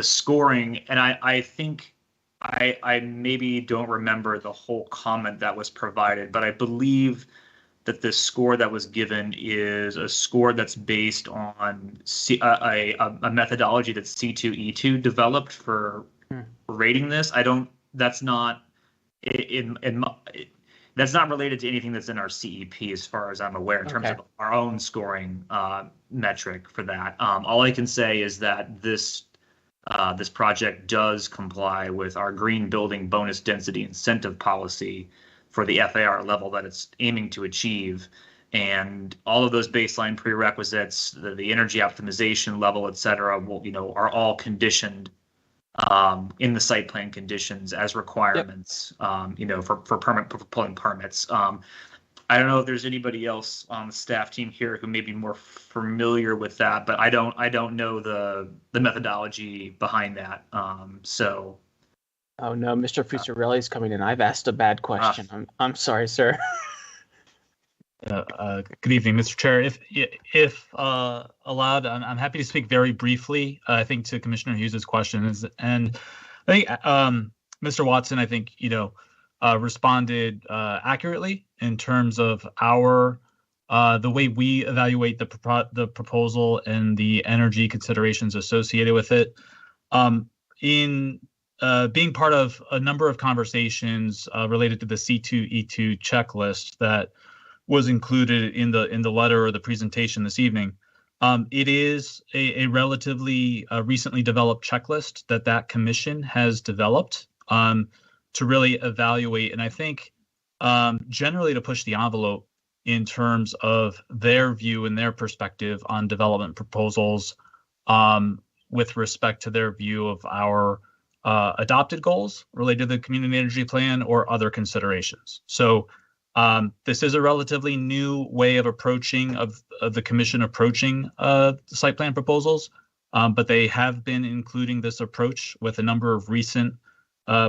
scoring, and I think I maybe don't remember the whole comment that was provided, but I believe that the score that was given is a score that's based on a methodology that C2E2 developed for rating this. That's not that's not related to anything that's in our CEP as far as I'm aware in terms of our own scoring metric for that. All I can say is that this project does comply with our green building bonus density incentive policy for the FAR level that it's aiming to achieve. And all of those baseline prerequisites, the energy optimization level, et cetera, are all conditioned in the site plan conditions as requirements, for pulling permits. I don't know if there's anybody else on the staff team here who may be more familiar with that, but I don't know the methodology behind that. Oh no, Mr. Fusarelli is coming in. I've asked a bad question. I'm sorry, sir. Good evening, Mr. Chair. If allowed, I'm happy to speak very briefly, I think, to Commissioner Hughes's questions. And I think Mr. Watson, I think, responded accurately in terms of the way we evaluate the proposal and the energy considerations associated with it. In being part of a number of conversations related to the C2E2 checklist that was included in the letter or the presentation this evening. It is a relatively recently developed checklist that commission has developed to really evaluate, and I think generally to push the envelope in terms of their view and their perspective on development proposals with respect to their view of our adopted goals related to the community energy plan or other considerations. So this is a relatively new way of approaching of the commission approaching site plan proposals, but they have been including this approach with a number of recent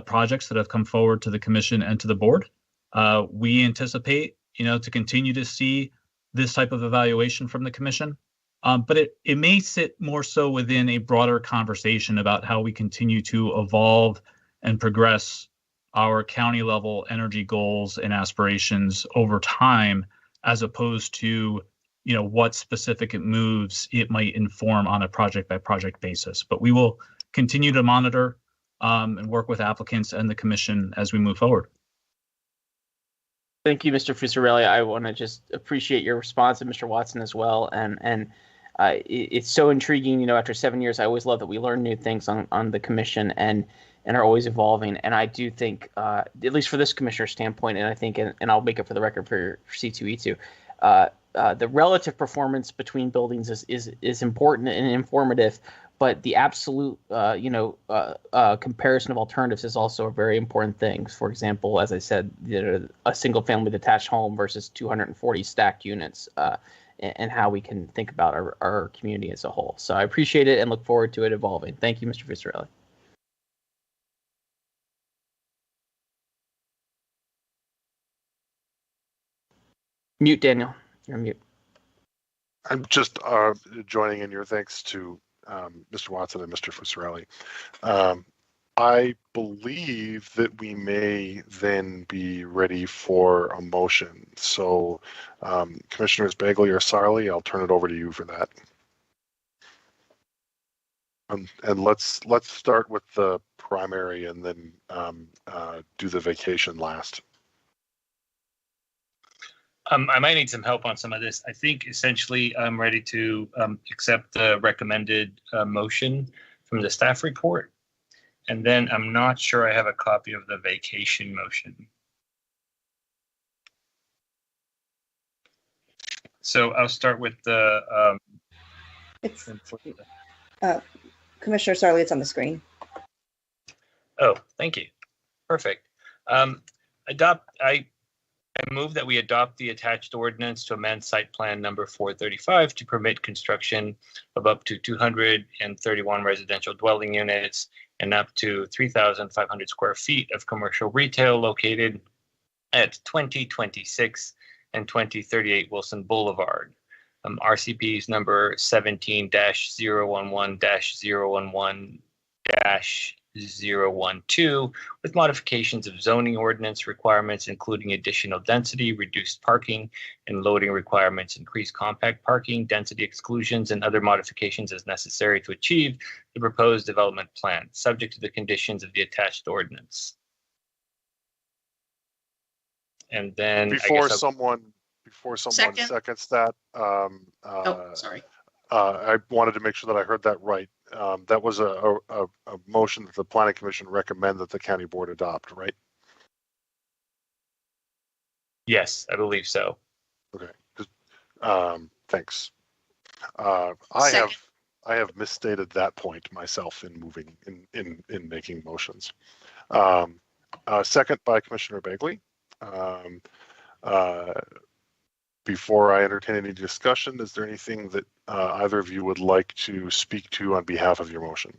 projects that have come forward to the commission and to the board. We anticipate, to continue to see this type of evaluation from the commission, but it may sit more so within a broader conversation about how we continue to evolve and progress our county level energy goals and aspirations over time, as opposed to, what specific moves it might inform on a project by project basis. But we will continue to monitor and work with applicants and the commission as we move forward. Thank you, Mr. Fusarelli. I want to just appreciate your response, and Mr. Watson as well. And it's so intriguing, after 7 years, I always love that we learn new things on the commission and are always evolving. And I do think, at least for this commissioner's standpoint, and I think, and I'll make it for the record for C2E2, the relative performance between buildings is important and informative, but the absolute, comparison of alternatives is also a very important thing. For example, as I said, a single family detached home versus 240 stacked units, and how we can think about our community as a whole. So I appreciate it and look forward to it evolving. Thank you, Mr. Fusarelli. Mute, Daniel. You're on mute. I'm just joining in your thanks to Mr. Watson and Mr. Fusarelli. I believe that we may then be ready for a motion. So Commissioners Bagley or Sarli, I'll turn it over to you for that. And let's start with the primary and then do the vacation last. I might need some help on some of this. I think essentially I'm ready to accept the recommended motion from the staff report. And then I'm not sure I have a copy of the vacation motion. So I'll start with the. Commissioner Sarli, it's on the screen. Oh, thank you. Perfect. I move that we adopt the attached ordinance to amend site plan number 435 to permit construction of up to 231 residential dwelling units and up to 3,500 square feet of commercial retail located at 2026 and 2038 Wilson Boulevard. RCP's number 17-011-011-012 with modifications of zoning ordinance requirements, including additional density, reduced parking, and loading requirements, increased compact parking, density exclusions, and other modifications as necessary to achieve the proposed development plan, subject to the conditions of the attached ordinance. And then before someone Second. seconds that, Sorry. I wanted to make sure that I heard that right. That was a motion that the Planning Commission recommend that the county board adopt, right? Yes, I believe so. Okay. Thanks. I have misstated that point myself in moving in making motions. Second by Commissioner Bagley. Before I entertain any discussion, is there anything that either of you would like to speak to on behalf of your motion?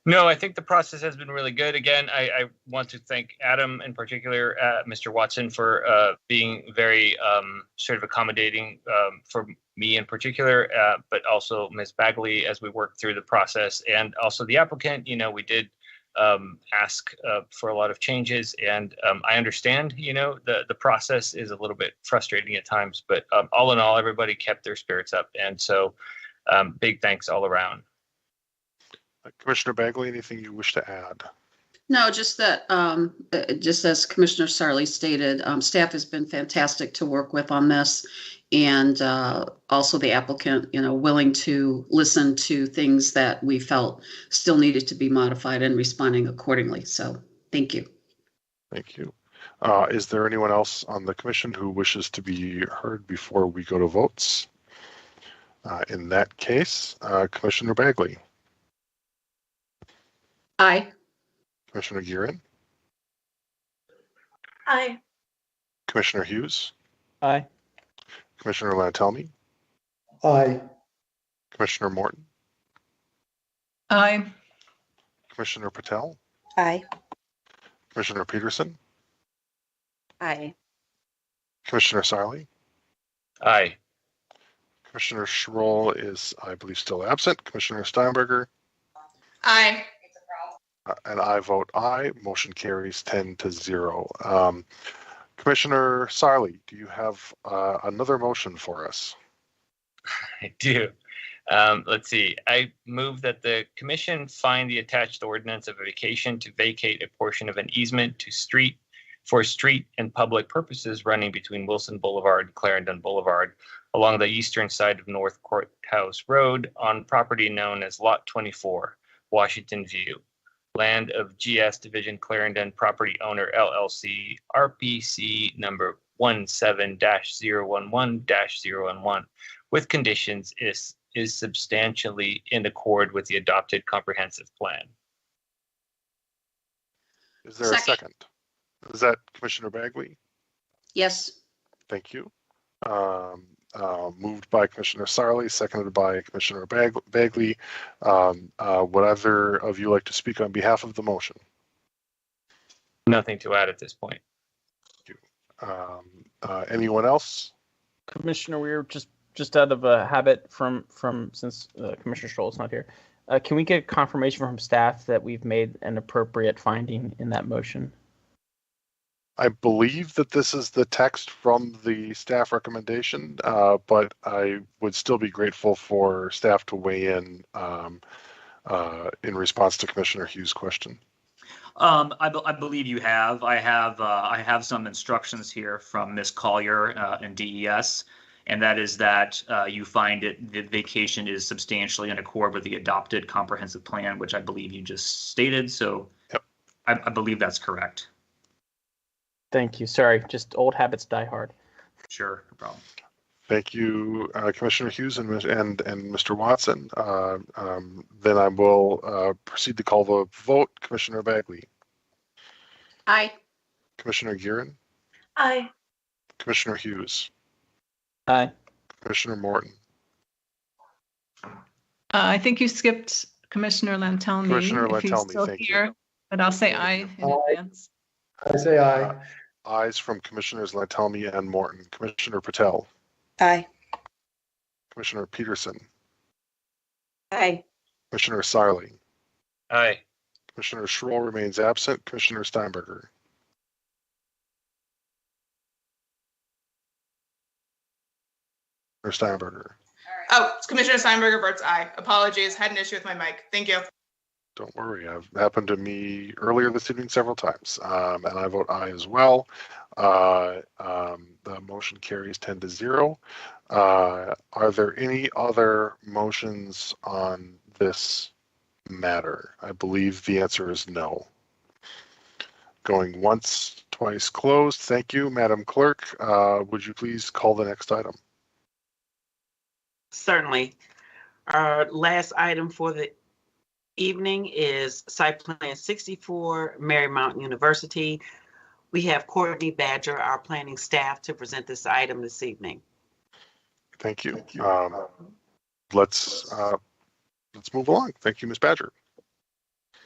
No, I think the process has been really good. Again, I want to thank Adam in particular, Mr. Watson, for being very sort of accommodating for me in particular, but also Ms. Bagley as we worked through the process, and also the applicant. You know, we did ask for a lot of changes, and I understand, you know, the process is a little bit frustrating at times, but all in all, everybody kept their spirits up, and so big thanks all around. Commissioner Bagley, anything you wish to add? No, just that, just as Commissioner Sarli stated, staff has been fantastic to work with on this, and also the applicant, you know, willing to listen to things that we felt still needed to be modified and responding accordingly. So, thank you. Thank you. Is there anyone else on the commission who wishes to be heard before we go to votes? In that case, Commissioner Bagley. Aye. Commissioner Gearin. Aye. Commissioner Hughes. Aye. Commissioner Lantelmi. Aye. Commissioner Morton. Aye. Commissioner Patel. Aye. Commissioner Peterson. Aye. Commissioner Sarli. Aye. Commissioner Schroll is, I believe, still absent. Commissioner Steinberger. Aye. And I vote aye. Motion carries 10-0. Commissioner Sarli, do you have another motion for us? I do. Let's see. I move that the commission find the attached ordinance of a vacation to vacate a portion of an easement to street and public purposes running between Wilson Boulevard and Clarendon Boulevard along the eastern side of North Courthouse Road on property known as Lot 24, Washington View. Land of GS Division Clarendon Property Owner LLC, RPC number 17-011-011, with conditions is substantially in accord with the adopted comprehensive plan. Is there a second? Is that Commissioner Bagley? Yes. Thank you. Moved by Commissioner Sarli, seconded by Commissioner Bagley. Would either of you like to speak on behalf of the motion? Nothing to add at this point. Thank you. Anyone else? Commissioner Weir, just out of a habit from since Commissioner Stroll is not here, can we get confirmation from staff that we've made an appropriate finding in that motion? I believe that this is the text from the staff recommendation, but I would still be grateful for staff to weigh in response to Commissioner Hughes' question. I believe you have. I have some instructions here from Ms. Collier in DES, and that is that you find the vacation is substantially in accord with the adopted comprehensive plan, which I believe you just stated. So yep. I believe that's correct. Thank you. Sorry, just old habits die hard. Sure, no problem. Thank you, Commissioner Hughes and Mr. Watson. Then I will proceed to call the vote. Commissioner Bagley. Aye. Commissioner Gearin. Aye. Commissioner Hughes. Aye. Commissioner Morton. I think you skipped Commissioner Lantelmi. Commissioner if he's Lantelmi, still thank here, you. But I'll say aye in advance. I say aye. Ayes from Commissioners Lantelmi and Morton. Commissioner Patel. Aye. Commissioner Peterson. Aye. Commissioner Sarli. Aye. Commissioner Schroll remains absent. Commissioner Steinberger. Commissioner Steinberger. Oh, Commissioner Steinberger votes aye. Apologies, had an issue with my mic. Thank you. Don't worry, it happened to me earlier this evening several times, and I vote aye as well. The motion carries 10-0. Are there any other motions on this matter? I believe the answer is no. Going once, twice closed. Thank you, Madam Clerk. Would you please call the next item? Certainly. Our last item for the evening is Site Plan 64, Marymount University. We have Courtney Badger, our planning staff, to present this item this evening. Thank you. Let's move along. Thank you, Ms. Badger.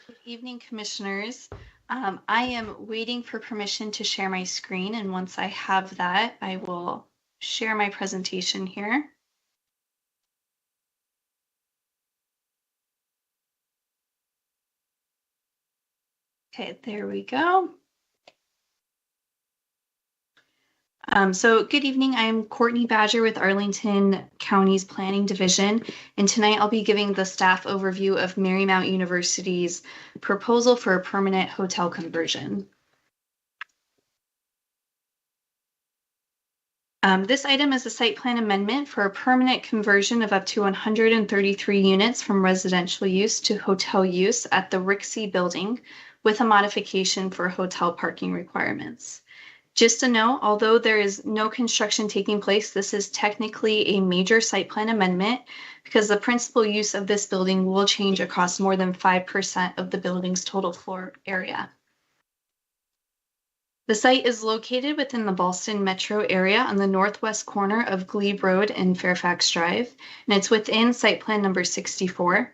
Good evening, commissioners. I am waiting for permission to share my screen, and once I have that, I will share my presentation here. Okay, there we go. So good evening, I'm Courtney Badger with Arlington County's Planning Division, and tonight I'll be giving the staff overview of Marymount University's proposal for a permanent hotel conversion. This item is a site plan amendment for a permanent conversion of up to 133 units from residential use to hotel use at the Rixey building with a modification for hotel parking requirements. Just a note, although there is no construction taking place, this is technically a major site plan amendment because the principal use of this building will change across more than 5% of the building's total floor area. The site is located within the Ballston metro area on the northwest corner of Glebe Road and Fairfax Drive, and it's within site plan number 64.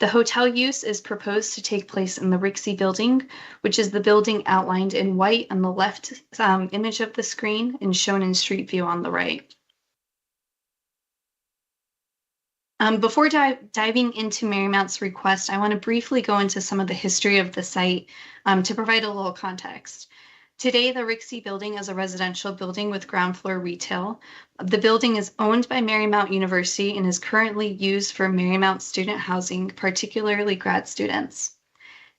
The hotel use is proposed to take place in the Rixey building, which is the building outlined in white on the left image of the screen and shown in street view on the right. Before diving into Marymount's request, I want to briefly go into some of the history of the site to provide a little context. Today, the Rixey building is a residential building with ground floor retail. The building is owned by Marymount University and is currently used for Marymount student housing, particularly grad students.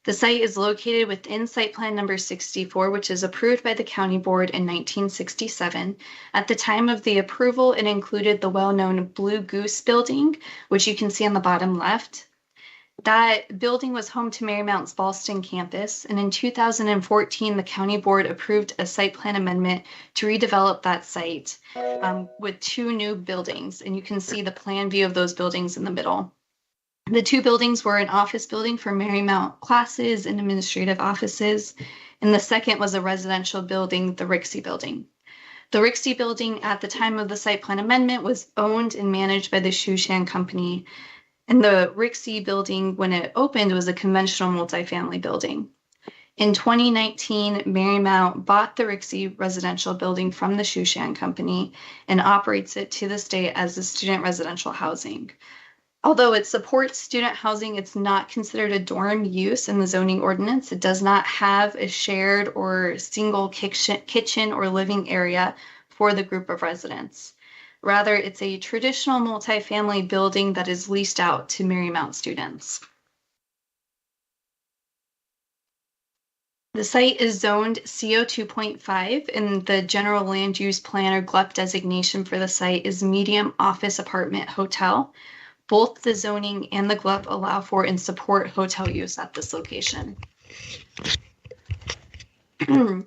The site is located within site plan number 64, which is approved by the county board in 1967. At the time of the approval, it included the well-known Blue Goose building, which you can see on the bottom left. That building was home to Marymount's Ballston campus, and in 2014, the county board approved a site plan amendment to redevelop that site with two new buildings, and you can see the plan view of those buildings in the middle. The two buildings were an office building for Marymount classes and administrative offices, and the second was a residential building, the Rixey building. The Rixey building at the time of the site plan amendment was owned and managed by the Shushan Company. And the Rixey building, when it opened, was a conventional multifamily building. In 2019, Marymount bought the Rixey residential building from the Shushan Company and operates it to this day as a student residential housing. Although it supports student housing, it's not considered a dorm use in the zoning ordinance. It does not have a shared or single kitchen or living area for the group of residents. Rather, it's a traditional multifamily building that is leased out to Marymount students. The site is zoned CO 2.5, and the general land use plan or GLUP designation for the site is medium office apartment hotel. Both the zoning and the GLUP allow for and support hotel use at this location.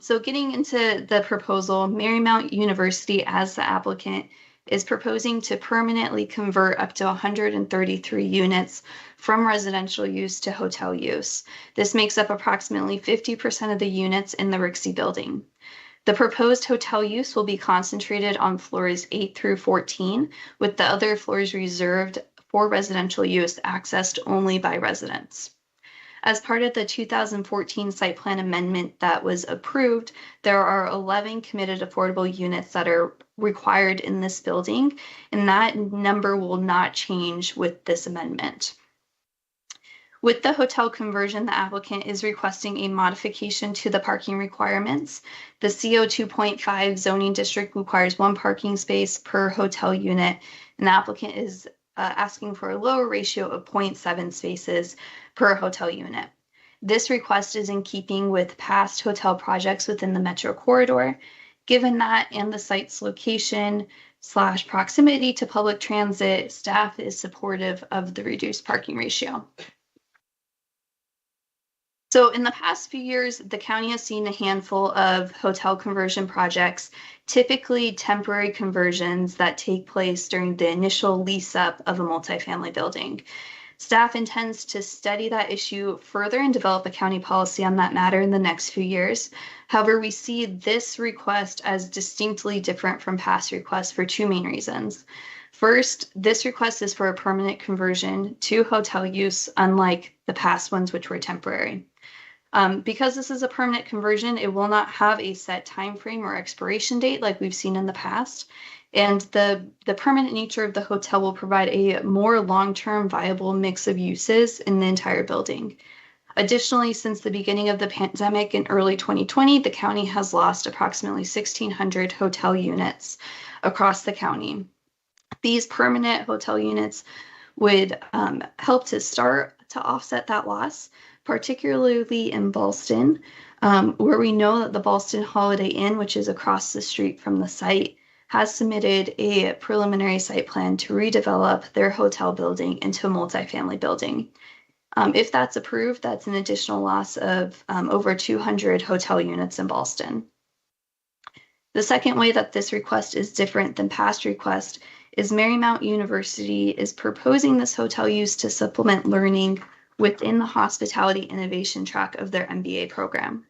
So getting into the proposal, Marymount University as the applicant is proposing to permanently convert up to 133 units from residential use to hotel use. This makes up approximately 50% of the units in the Rixey building. The proposed hotel use will be concentrated on floors 8 through 14, with the other floors reserved for residential use accessed only by residents. As part of the 2014 site plan amendment that was approved, there are 11 committed affordable units that are required in this building, and that number will not change with this amendment. With the hotel conversion, the applicant is requesting a modification to the parking requirements. The CO 2.5 zoning district requires 1 parking space per hotel unit, and the applicant is asking for a lower ratio of 0.7 spaces per hotel unit. This request is in keeping with past hotel projects within the metro corridor. Given that and the site's location / proximity to public transit, staff is supportive of the reduced parking ratio. So in the past few years, the county has seen a handful of hotel conversion projects, typically temporary conversions that take place during the initial lease up of a multifamily building. Staff intends to study that issue further and develop a county policy on that matter in the next few years. However, we see this request as distinctly different from past requests for 2 main reasons. First, this request is for a permanent conversion to hotel use, unlike the past ones, which were temporary. Because this is a permanent conversion, it will not have a set time frame or expiration date like we've seen in the past. And the permanent nature of the hotel will provide a more long-term viable mix of uses in the entire building. Additionally, since the beginning of the pandemic in early 2020, the county has lost approximately 1,600 hotel units across the county. These permanent hotel units would help to start to offset that loss, particularly in Ballston, where we know that the Ballston Holiday Inn, which is across the street from the site, has submitted a preliminary site plan to redevelop their hotel building into a multifamily building. If that's approved, that's an additional loss of over 200 hotel units in Ballston. The second way that this request is different than past requests is Marymount University is proposing this hotel use to supplement learning within the hospitality innovation track of their MBA program.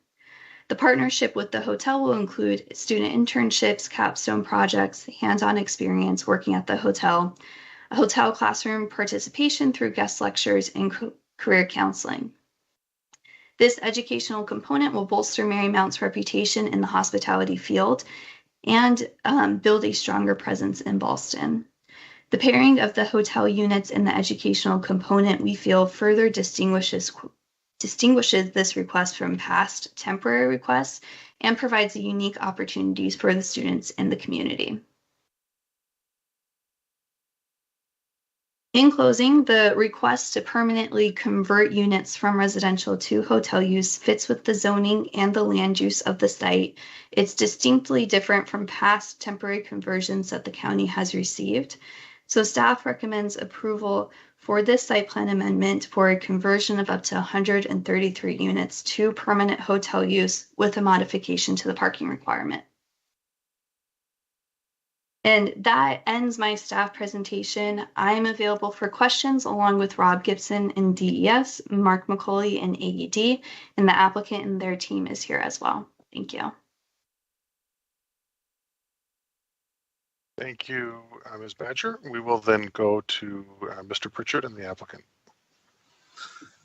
The partnership with the hotel will include student internships, capstone projects, hands-on experience working at the hotel, a hotel classroom participation through guest lectures, and career counseling. This educational component will bolster Marymount's reputation in the hospitality field and build a stronger presence in Ballston. The pairing of the hotel units and the educational component, we feel, further distinguishes this request from past temporary requests and provides unique opportunities for the students in the community. In closing, the request to permanently convert units from residential to hotel use fits with the zoning and the land use of the site. It's distinctly different from past temporary conversions that the county has received. So staff recommends approval for this site plan amendment for a conversion of up to 133 units to permanent hotel use with a modification to the parking requirement. And that ends my staff presentation. I am available for questions along with Rob Gibson in DES, Mark McCauley in AED, and the applicant and their team is here as well. Thank you. Thank you, Ms. Badger. We will then go to Mr. Pritchard and the applicant.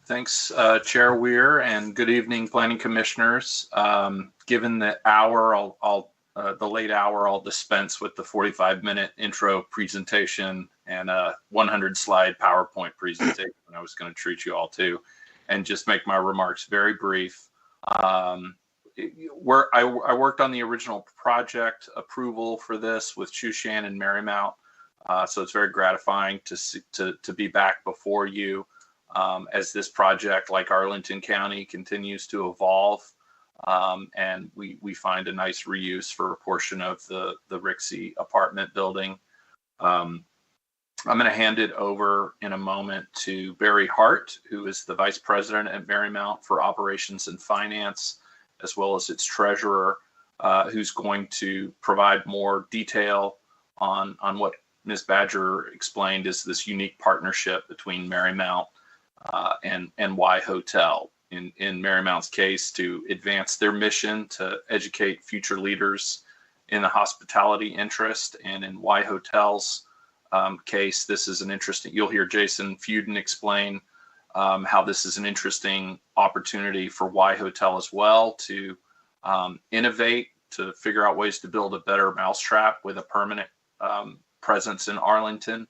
Thanks, Chair Weir, and good evening, Planning Commissioners. Given the hour, the late hour, I'll dispense with the 45-minute intro presentation and a 100-slide PowerPoint presentation I was going to treat you all to, and just make my remarks very brief. I worked on the original project approval for this with Shushan and Marymount, so it's very gratifying to be back before you as this project, like Arlington County, continues to evolve. and we find a nice reuse for a portion of the Rixey apartment building. I'm going to hand it over in a moment to Barry Hart, who is the Vice President at Marymount for Operations and Finance, as well as its treasurer, who's going to provide more detail on what Ms. Badger explained is this unique partnership between Marymount and Y Hotel. In Marymount's case, to advance their mission to educate future leaders in the hospitality interest, and in Y Hotel's case, this is an interesting, you'll hear Jason Feuden explain how this is an interesting opportunity for Y Hotel as well to innovate, to figure out ways to build a better mousetrap with a permanent presence in Arlington,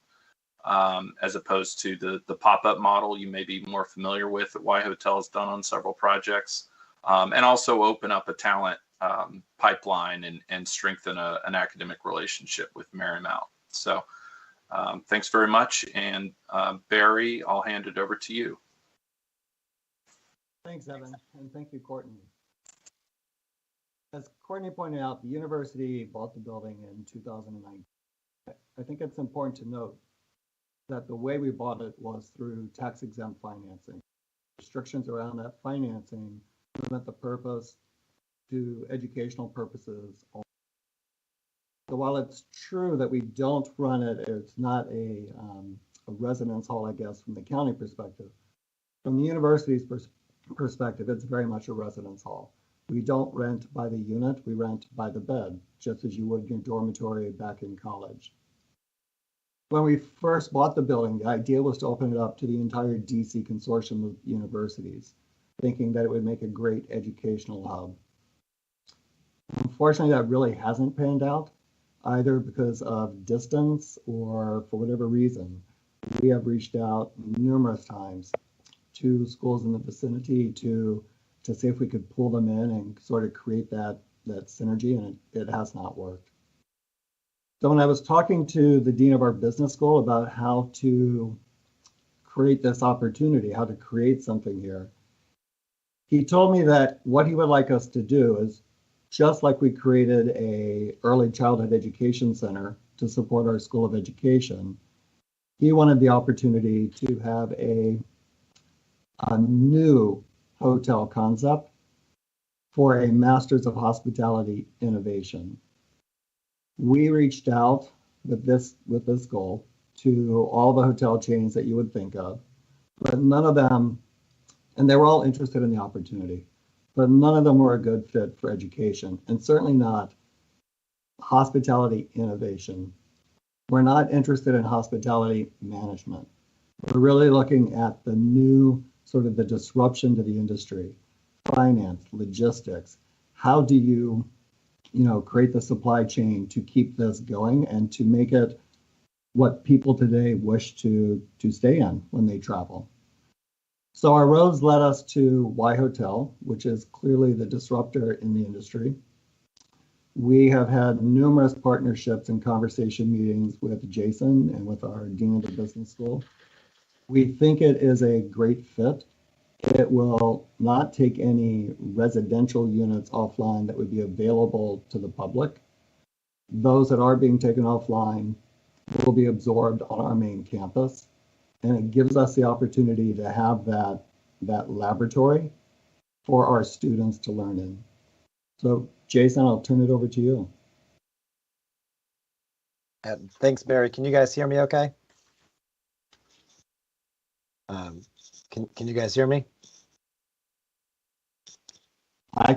as opposed to the pop-up model you may be more familiar with that Y Hotel has done on several projects, and also open up a talent pipeline and strengthen an academic relationship with Marymount. So thanks very much. And Barry, I'll hand it over to you. Thanks, Evan, and thank you, Courtney. As Courtney pointed out, the university bought the building in 2009. I think it's important to note that the way we bought it was through tax-exempt financing. Restrictions around that financing limit the purpose to educational purposes. So while it's true that we don't run it, it's not a residence hall, I guess, from the county perspective. From the university's perspective, it's very much a residence hall. We don't rent by the unit, we rent by the bed, just as you would in your dormitory back in college. When we first bought the building, the idea was to open it up to the entire DC consortium of universities, thinking that it would make a great educational hub. Unfortunately, that really hasn't panned out, either because of distance or for whatever reason. We have reached out numerous times to schools in the vicinity to see if we could pull them in and sort of create that synergy, and it has not worked. So when I was talking to the dean of our business school about how to create this opportunity, how to create something here, he told me that what he would like us to do is, just like we created a early childhood education center to support our School of Education, he wanted the opportunity to have a new hotel concept for a Masters of Hospitality Innovation. We reached out with this goal to all the hotel chains that you would think of, but none of them, and they were all interested in the opportunity, but none of them were a good fit for education, and certainly not hospitality innovation. We're not interested in hospitality management. We're really looking at the new sort of the disruption to the industry, finance, logistics. How do you create the supply chain to keep this going and to make it what people today wish to stay in when they travel? So our roads led us to Y Hotel, which is clearly the disruptor in the industry. We have had numerous partnerships and conversation meetings with Jason and with our dean of the business school. We think it is a great fit. It will not take any residential units offline that would be available to the public. Those that are being taken offline will be absorbed on our main campus. And it gives us the opportunity to have that laboratory for our students to learn in. So Jason, I'll turn it over to you. Thanks, Barry. Can you guys hear me okay? Can you guys hear me?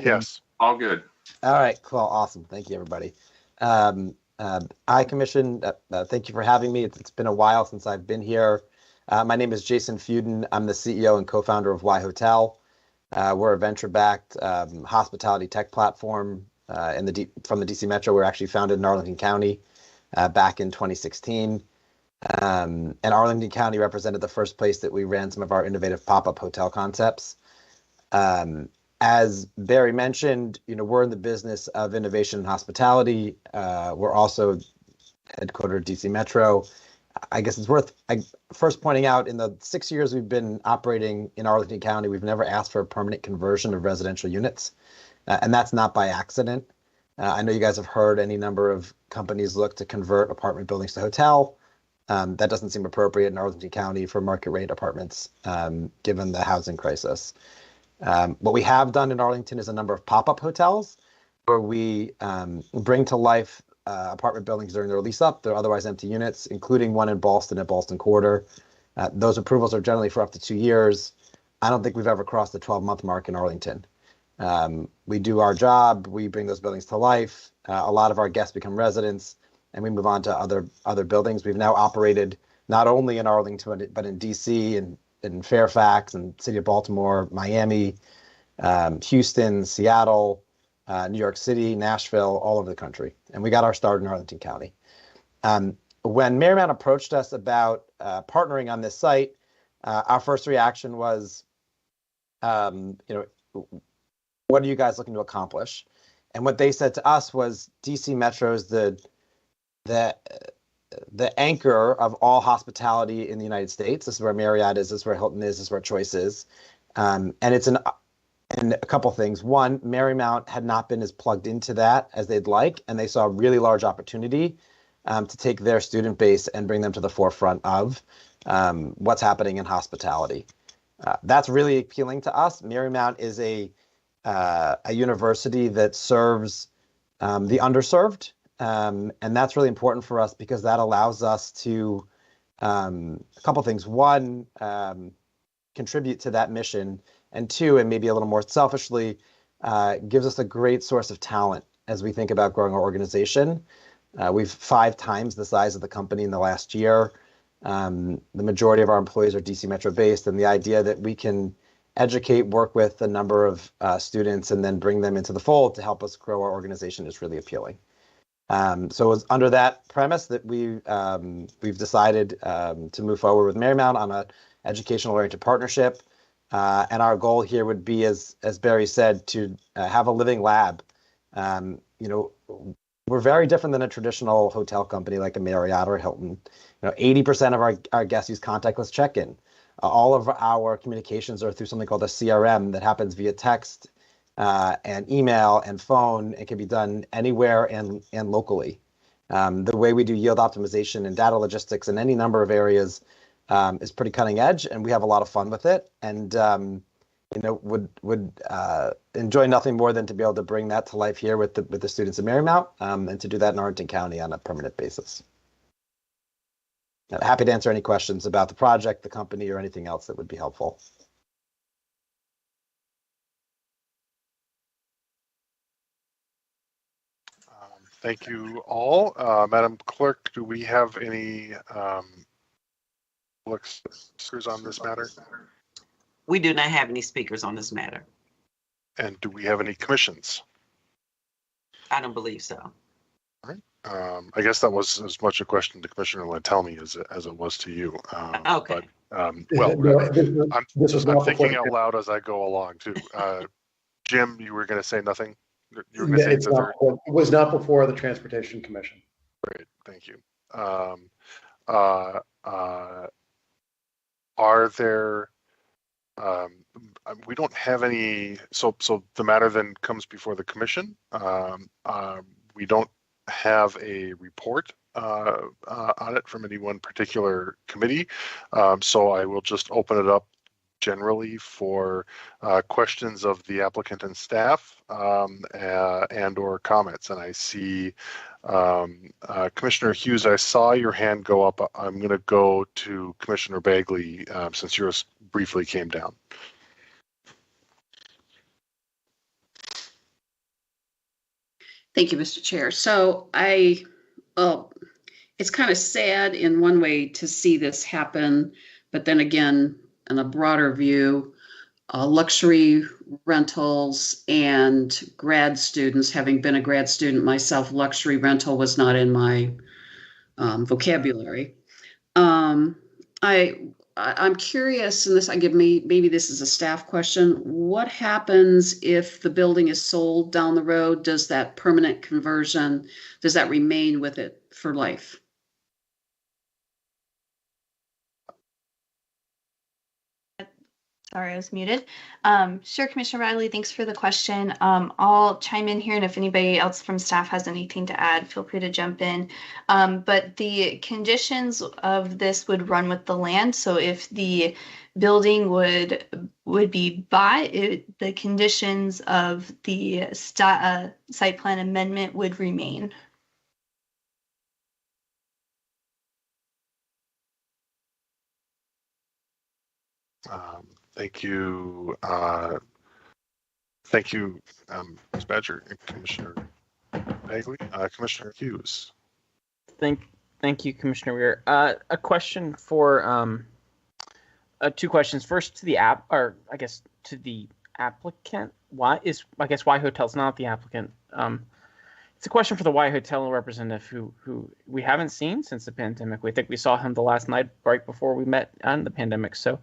Yes, all good. All right, cool, awesome. Thank you, everybody. I Commission, thank you for having me. It's been a while since I've been here. My name is Jason Feuden. I'm the CEO and co-founder of Y Hotel. We're a venture-backed hospitality tech platform from the DC Metro. We're actually founded in Arlington County back in 2016. And Arlington County represented the first place that we ran some of our innovative pop-up hotel concepts. As Barry mentioned, we're in the business of innovation and hospitality. We're also headquartered DC Metro. I guess it's worth first pointing out in the 6 years we've been operating in Arlington County, we've never asked for a permanent conversion of residential units. And that's not by accident. I know you guys have heard any number of companies look to convert apartment buildings to hotel. That doesn't seem appropriate in Arlington County for market rate apartments, given the housing crisis. What we have done in Arlington is a number of pop-up hotels where we bring to life apartment buildings during their lease up. They're otherwise empty units, including one in Ballston at Ballston Quarter. Those approvals are generally for up to 2 years. I don't think we've ever crossed the 12-month mark in Arlington. We do our job. We bring those buildings to life. A lot of our guests become residents, and we move on to other buildings. We've now operated not only in Arlington, but in DC and in Fairfax and City of Baltimore, Miami, Houston, Seattle, New York City, Nashville, all over the country. And we got our start in Arlington County. When Marymount approached us about partnering on this site, our first reaction was, what are you guys looking to accomplish? And what they said to us was DC Metro is the anchor of all hospitality in the United States. This is where Marriott is, this is where Hilton is, this is where Choice is. And it's and a couple things. One, Marymount had not been as plugged into that as they'd like, and they saw a really large opportunity to take their student base and bring them to the forefront of what's happening in hospitality. That's really appealing to us. Marymount is a university that serves the underserved, and that's really important for us because that allows us to a couple things. One, contribute to that mission, and two, and maybe a little more selfishly, gives us a great source of talent as we think about growing our organization. We've 5 times the size of the company in the last year. The majority of our employees are DC Metro based, and the idea that we can educate, work with a number of students, and then bring them into the fold to help us grow our organization is really appealing. So it was under that premise that we've decided to move forward with Marymount on an educational-oriented partnership. And our goal here would be, as Barry said, to have a living lab. We're very different than a traditional hotel company like a Marriott or Hilton. 80% of our guests use contactless check-in. All of our communications are through something called a CRM that happens via text and email and phone. It can be done anywhere and locally. The way we do yield optimization and data logistics in any number of areas is pretty cutting edge, and we have a lot of fun with it. And would enjoy nothing more than to be able to bring that to life here with the students at Marymount, and to do that in Arlington County on a permanent basis. Happy to answer any questions about the project, the company, or anything else that would be helpful. Thank you all. Madam Clerk, do we have any speakers on this matter? We do not have any speakers on this matter. And do we have any commissions? I don't believe so. All right. I guess that was as much a question to Commissioner Lantelmi as it was to you. Okay. But, I'm thinking out loud as I go along too. Jim, you were going to say nothing? You were going to say it was not before the Transportation Commission. Great, thank you. Are there? We don't have any. So the matter then comes before the commission. We don't have a report on it from any one particular committee. So I will just open it up generally for questions of the applicant and staff and or comments. And I see Commissioner Hughes, I saw your hand go up. I'm going to go to Commissioner Bagley since yours briefly came down. Thank you, Mr. Chair. So it's kind of sad in one way to see this happen, but then again, in a broader view, luxury rentals and grad students, having been a grad student myself, luxury rental was not in my vocabulary. I'm curious, and maybe this is a staff question. What happens if the building is sold down the road? Does that permanent conversion, does that remain with it for life? Sorry, I was muted. Sure, Commissioner Bagley, thanks for the question. I'll chime in here, and if anybody else from staff has anything to add, feel free to jump in. But the conditions of this would run with the land. So if the building would be bought, the conditions of the site plan amendment would remain. Thank you. Ms. Badger and Commissioner Bagley. Commissioner Hughes. Thank you, Commissioner Weir. A question for two questions. First, to the to the applicant. Why Hotel's not the applicant? It's a question for the Y Hotel representative who we haven't seen since the pandemic. We think we saw him the last night right before we met on the pandemic. So.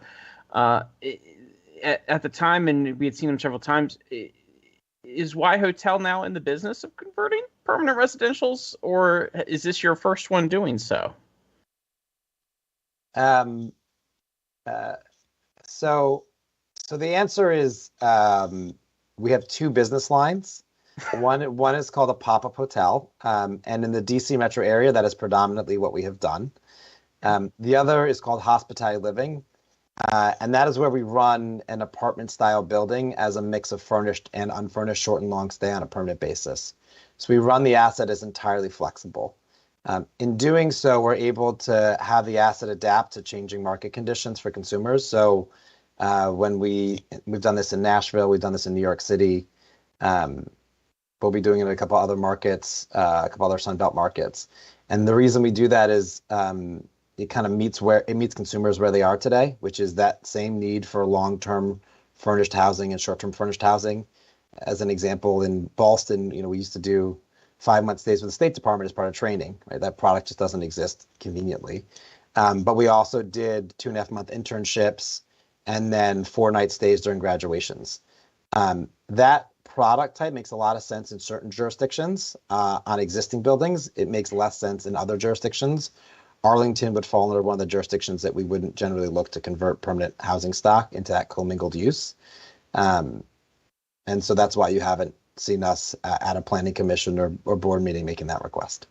At the time, and we had seen him several times, is Y Hotel now in the business of converting permanent residentials, or is this your first one doing so? So the answer is we have two business lines. One is called a pop-up hotel, and in the DC metro area, that is predominantly what we have done. The other is called hospitality living. And that is where we run an apartment-style building as a mix of furnished and unfurnished short and long stay on a permanent basis. So we run the asset as entirely flexible. In doing so, we're able to have the asset adapt to changing market conditions for consumers. So when we've done this in Nashville, we've done this in New York City. We'll be doing it in a couple other markets, a couple other Sunbelt markets. And the reason we do that is it kind of meets consumers where they are today, which is that same need for long-term furnished housing and short-term furnished housing. As an example, in Boston, we used to do 5-month stays with the State Department as part of training. Right? That product just doesn't exist conveniently. But we also did 2.5-month internships and then 4-night stays during graduations. That product type makes a lot of sense in certain jurisdictions on existing buildings. It makes less sense in other jurisdictions. Arlington would fall under one of the jurisdictions that we wouldn't generally look to convert permanent housing stock into that commingled use. And so that's why you haven't seen us at a planning commission or board meeting making that request.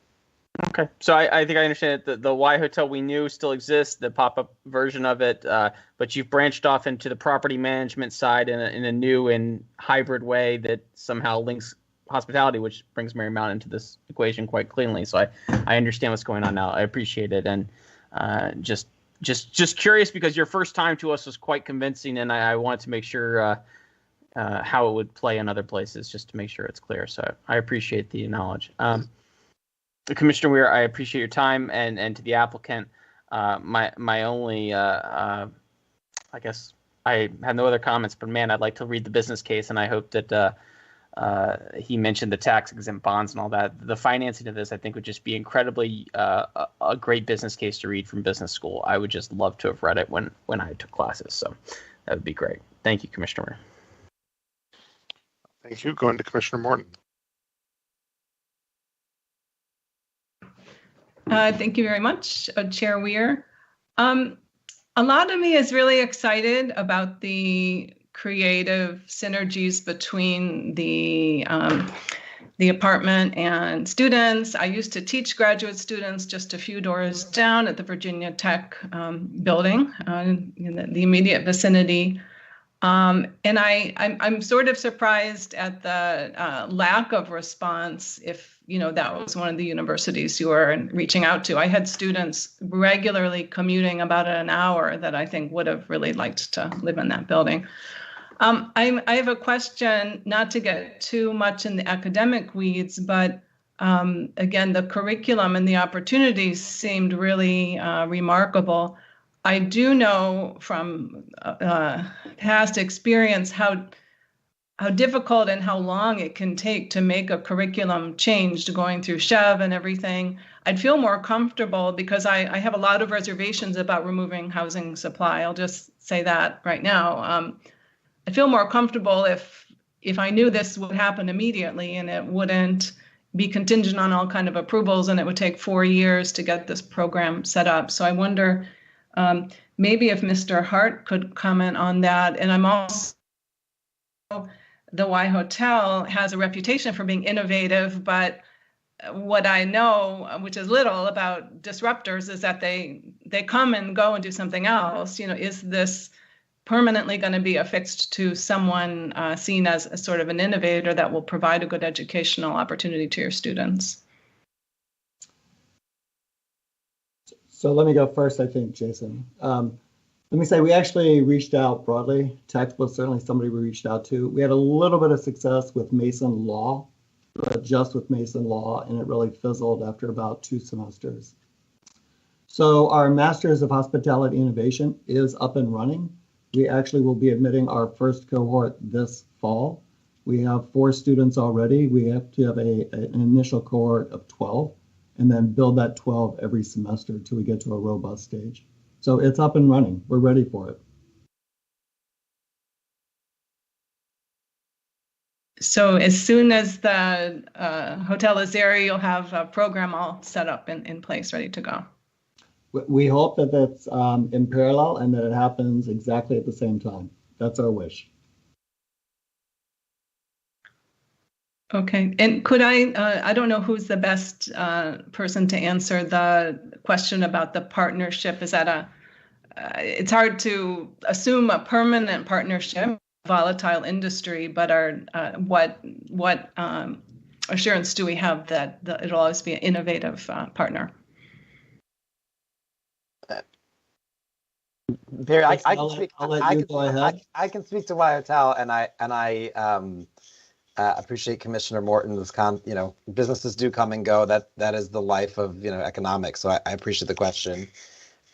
Okay, so I think I understand it. The Y Hotel we knew still exists, the pop-up version of it, but you've branched off into the property management side in a new and hybrid way that somehow links hospitality, which brings Marymount into this equation quite cleanly. So I understand what's going on now. I appreciate it, and just curious because your first time to us was quite convincing, and I wanted to make sure how it would play in other places, just to make sure it's clear. So I appreciate the knowledge. Commissioner Weir, I appreciate your time, and to the applicant, my only I guess I have no other comments, but man, I'd like to read the business case, and I hope that he mentioned the tax exempt bonds and all that. The financing of this, I think, would just be incredibly a great business case to read from business school. I would just love to have read it when I took classes. So that would be great. Thank you, Commissioner. Thank you. Going to Commissioner Morton. Thank you very much, Chair Weir. A lot of me is really excited about the creative synergies between the apartment and students. I used to teach graduate students just a few doors down at the Virginia Tech building in the immediate vicinity. And I'm sort of surprised at the lack of response if, that was one of the universities you were reaching out to. I had students regularly commuting about an hour that I think would have really liked to live in that building. I have a question, not to get too much in the academic weeds, but again, the curriculum and the opportunities seemed really remarkable. I do know from past experience how difficult and how long it can take to make a curriculum change, going through Chev and everything. I'd feel more comfortable because I have a lot of reservations about removing housing supply. I'll just say that right now. I feel more comfortable if I knew this would happen immediately and it wouldn't be contingent on all kind of approvals and it would take 4 years to get this program set up. So I wonder, maybe if Mr. Hart could comment on that. And I'm also, the Y Hotel has a reputation for being innovative, but what I know, which is little, about disruptors is that they come and go and do something else. Is this permanently going to be affixed to someone seen as a sort of an innovator that will provide a good educational opportunity to your students? So let me go first, I think, Jason. Let me say we actually reached out broadly. Tech was certainly somebody we reached out to. We had a little bit of success with Mason Law, but just with Mason Law, and it really fizzled after about 2 semesters. So our Masters of Hospitality Innovation is up and running. We actually will be admitting our first cohort this fall. We have 4 students already. We have to have an initial cohort of 12, and then build that 12 every semester until we get to a robust stage. So it's up and running. We're ready for it. So as soon as the hotel is there, you'll have a program all set up in place, ready to go. We hope that that's in parallel and that it happens exactly at the same time. That's our wish. Okay, and could I don't know who's the best person to answer the question about the partnership. Is that it's hard to assume a permanent partnership, volatile industry, but what assurance do we have that it'll always be an innovative partner? Barry, I can speak to Y Hotel, and I appreciate Commissioner Morton's businesses do come and go. That is the life of economics. So I appreciate the question.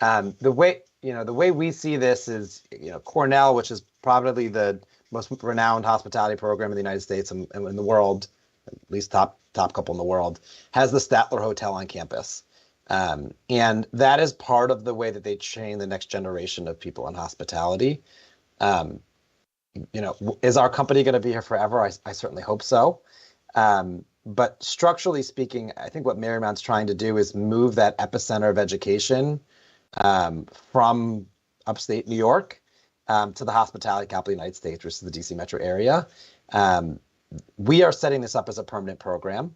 The way we see this is Cornell, which is probably the most renowned hospitality program in the United States and in the world, at least top couple in the world, has the Statler Hotel on campus. And that is part of the way that they train the next generation of people in hospitality. Is our company going to be here forever? I certainly hope so. But structurally speaking, I think what Marymount's trying to do is move that epicenter of education from upstate New York to the hospitality capital of the United States, which is the DC metro area. We are setting this up as a permanent program,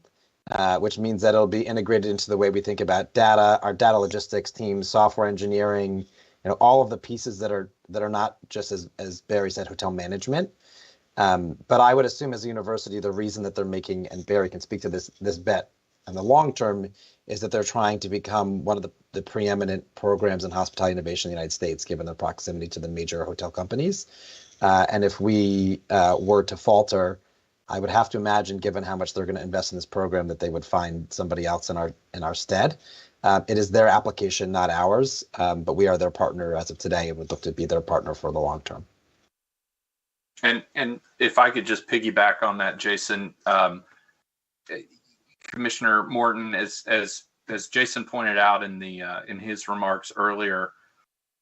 which means that it'll be integrated into the way we think about data, our data logistics team, software engineering, all of the pieces that are not just, as Barry said, hotel management. But I would assume as a university, the reason that they're making, and Barry can speak to this bet in the long term, is that they're trying to become one of the preeminent programs in hospitality innovation in the United States, given their proximity to the major hotel companies. And if we were to falter, I would have to imagine, given how much they're going to invest in this program, that they would find somebody else in our stead. It is their application, not ours, but we are their partner as of today and would look to be their partner for the long term. And if I could just piggyback on that, Jason, Commissioner Morton, as Jason pointed out in his remarks earlier,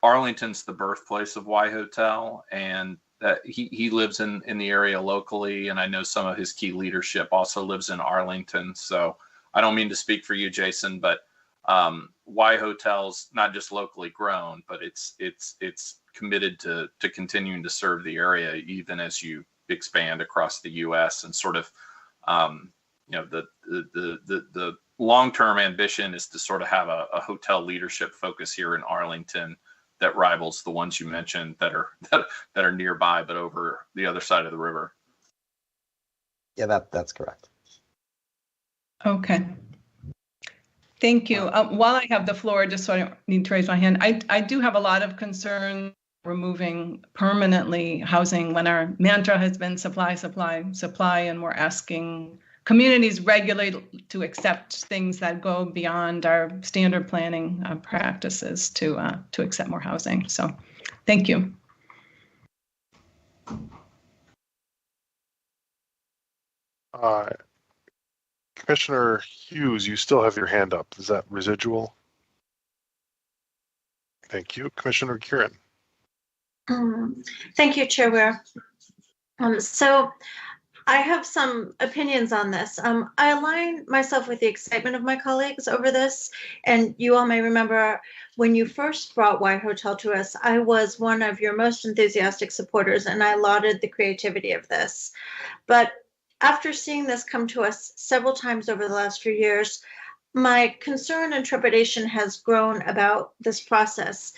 Arlington's the birthplace of Y Hotel, and he lives in the area locally, and I know some of his key leadership also lives in Arlington. So I don't mean to speak for you, Jason, but Y Hotel's not just locally grown, but it's committed to continuing to serve the area even as you expand across the U.S. and sort of the long-term ambition is to sort of have a hotel leadership focus here in Arlington that rivals the ones you mentioned that are nearby but over the other side of the river. Yeah, that's correct. Okay. Thank you. While I have the floor, just so I don't need to raise my hand, I do have a lot of concern removing permanently housing when our mantra has been supply, supply, supply, and we're asking communities regularly to accept things that go beyond our standard planning practices to accept more housing. So thank you. Commissioner Hughes, you still have your hand up. Is that residual? Thank you. Commissioner Kieran. Thank you, Chair Ware. So I have some opinions on this. I align myself with the excitement of my colleagues over this. And you all may remember when you first brought Y Hotel to us, I was one of your most enthusiastic supporters, and I lauded the creativity of this. But after seeing this come to us several times over the last few years, my concern and trepidation has grown about this process.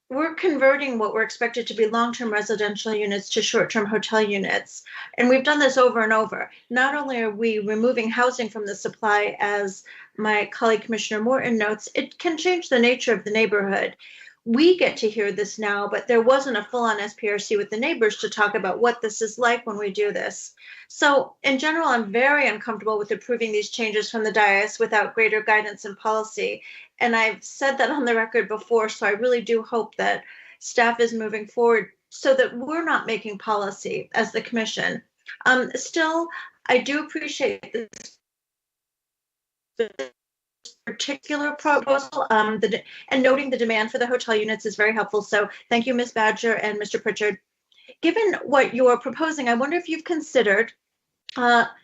We're converting what were expected to be long-term residential units to short-term hotel units. And we've done this over and over. Not only are we removing housing from the supply, as my colleague Commissioner Morton notes, it can change the nature of the neighborhood. We get to hear this now, but there wasn't a full-on SPRC with the neighbors to talk about what this is like when we do this. So in general, I'm very uncomfortable with approving these changes from the dais without greater guidance and policy. And I've said that on the record before, so I really do hope that staff is moving forward so that we're not making policy as the commission. Still, I do appreciate this particular proposal, and noting the demand for the hotel units is very helpful. So thank you, Ms. Badger and Mr. Pritchard. Given what you're proposing, I wonder if you've considered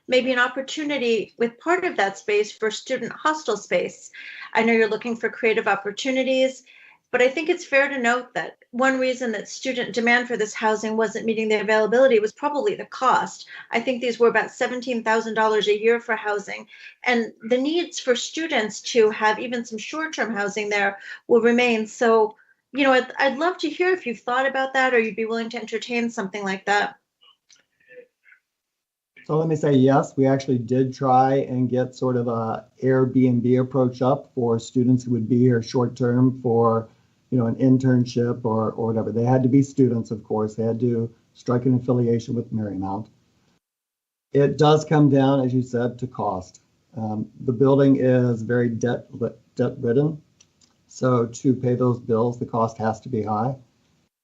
maybe an opportunity with part of that space for student hostel space. I know you're looking for creative opportunities, but I think it's fair to note that one reason that student demand for this housing wasn't meeting the availability was probably the cost. I think these were about $17,000 a year for housing, and the needs for students to have even some short-term housing there will remain. So, you know, I'd love to hear if you've thought about that or you'd be willing to entertain something like that. So let me say yes, we actually did try and get sort of a Airbnb approach up for students who would be here short term for, you know, an internship or whatever. They had to be students, of course. They had to strike an affiliation with Marymount. It does come down, as you said, to cost. The building is very debt ridden. So to pay those bills, the cost has to be high.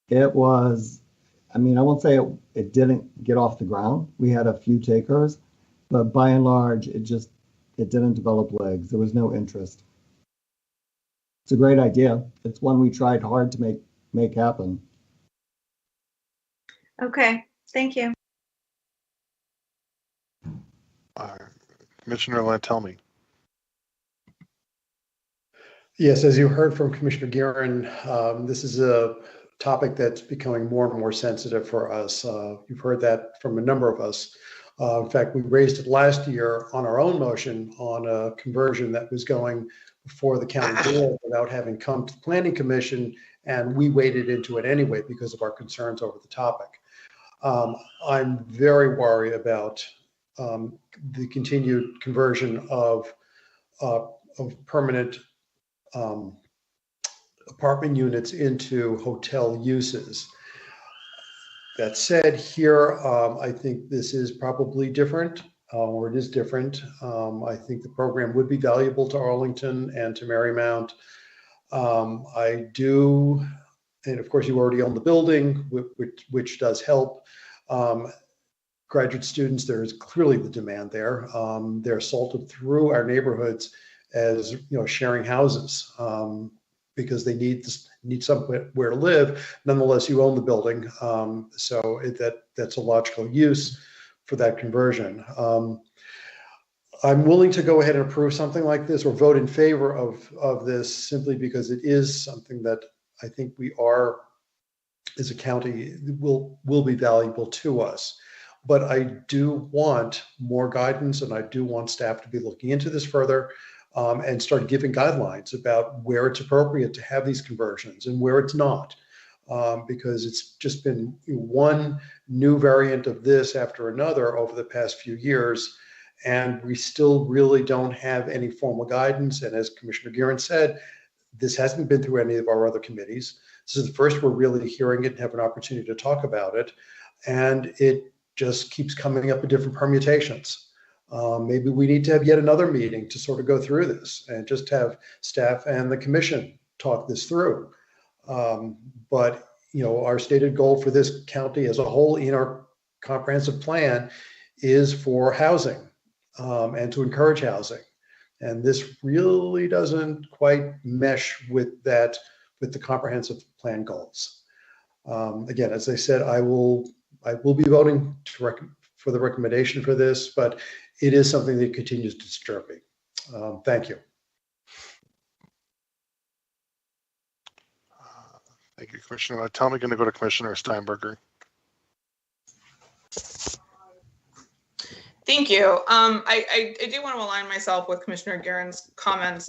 It was, I mean, I won't say it didn't get off the ground. We had a few takers, but by and large, it didn't develop legs. There was no interest. It's a great idea. It's one we tried hard to make happen. Okay, thank you. Commissioner Lantelmi. Yes, as you heard from Commissioner Guerin, this is a topic that's becoming more and more sensitive for us. You've heard that from a number of us. In fact, we raised it last year on our own motion on a conversion that was going before the county board without having come to the Planning Commission, and we waded into it anyway because of our concerns over the topic. I'm very worried about the continued conversion of permanent apartment units into hotel uses. That said, here, I think this is probably different, or it is different. I think the program would be valuable to Arlington and to Marymount. I do, and of course you already own the building, which does help. Graduate students, there is clearly the demand there. They're salted through our neighborhoods as, you know, sharing houses. Because they need somewhere to live. Nonetheless, you own the building, so that's a logical use for that conversion. I'm willing to go ahead and approve something like this or vote in favor of this simply because it is something that I think we are, as a county, will be valuable to us. But I do want more guidance, and I do want staff to be looking into this further. And start giving guidelines about where it's appropriate to have these conversions and where it's not, because it's just been one new variant of this after another over the past few years, and we still really don't have any formal guidance. And as Commissioner Guerin said, this hasn't been through any of our other committees. This is the first we're really hearing it and have an opportunity to talk about it, and it just keeps coming up in different permutations. Maybe we need to have yet another meeting to sort of go through this and just have staff and the commission talk this through. But, you know, our stated goal for this county as a whole in our comprehensive plan is for housing and to encourage housing. And this really doesn't quite mesh with that, with the comprehensive plan goals. Again, as I said, I will be voting for the recommendation for this, but it is something that continues to disturb me. Thank you. Thank you, Commissioner. Tell me, going to go to Commissioner Steinberger. Thank you. I do want to align myself with Commissioner Guerin's comments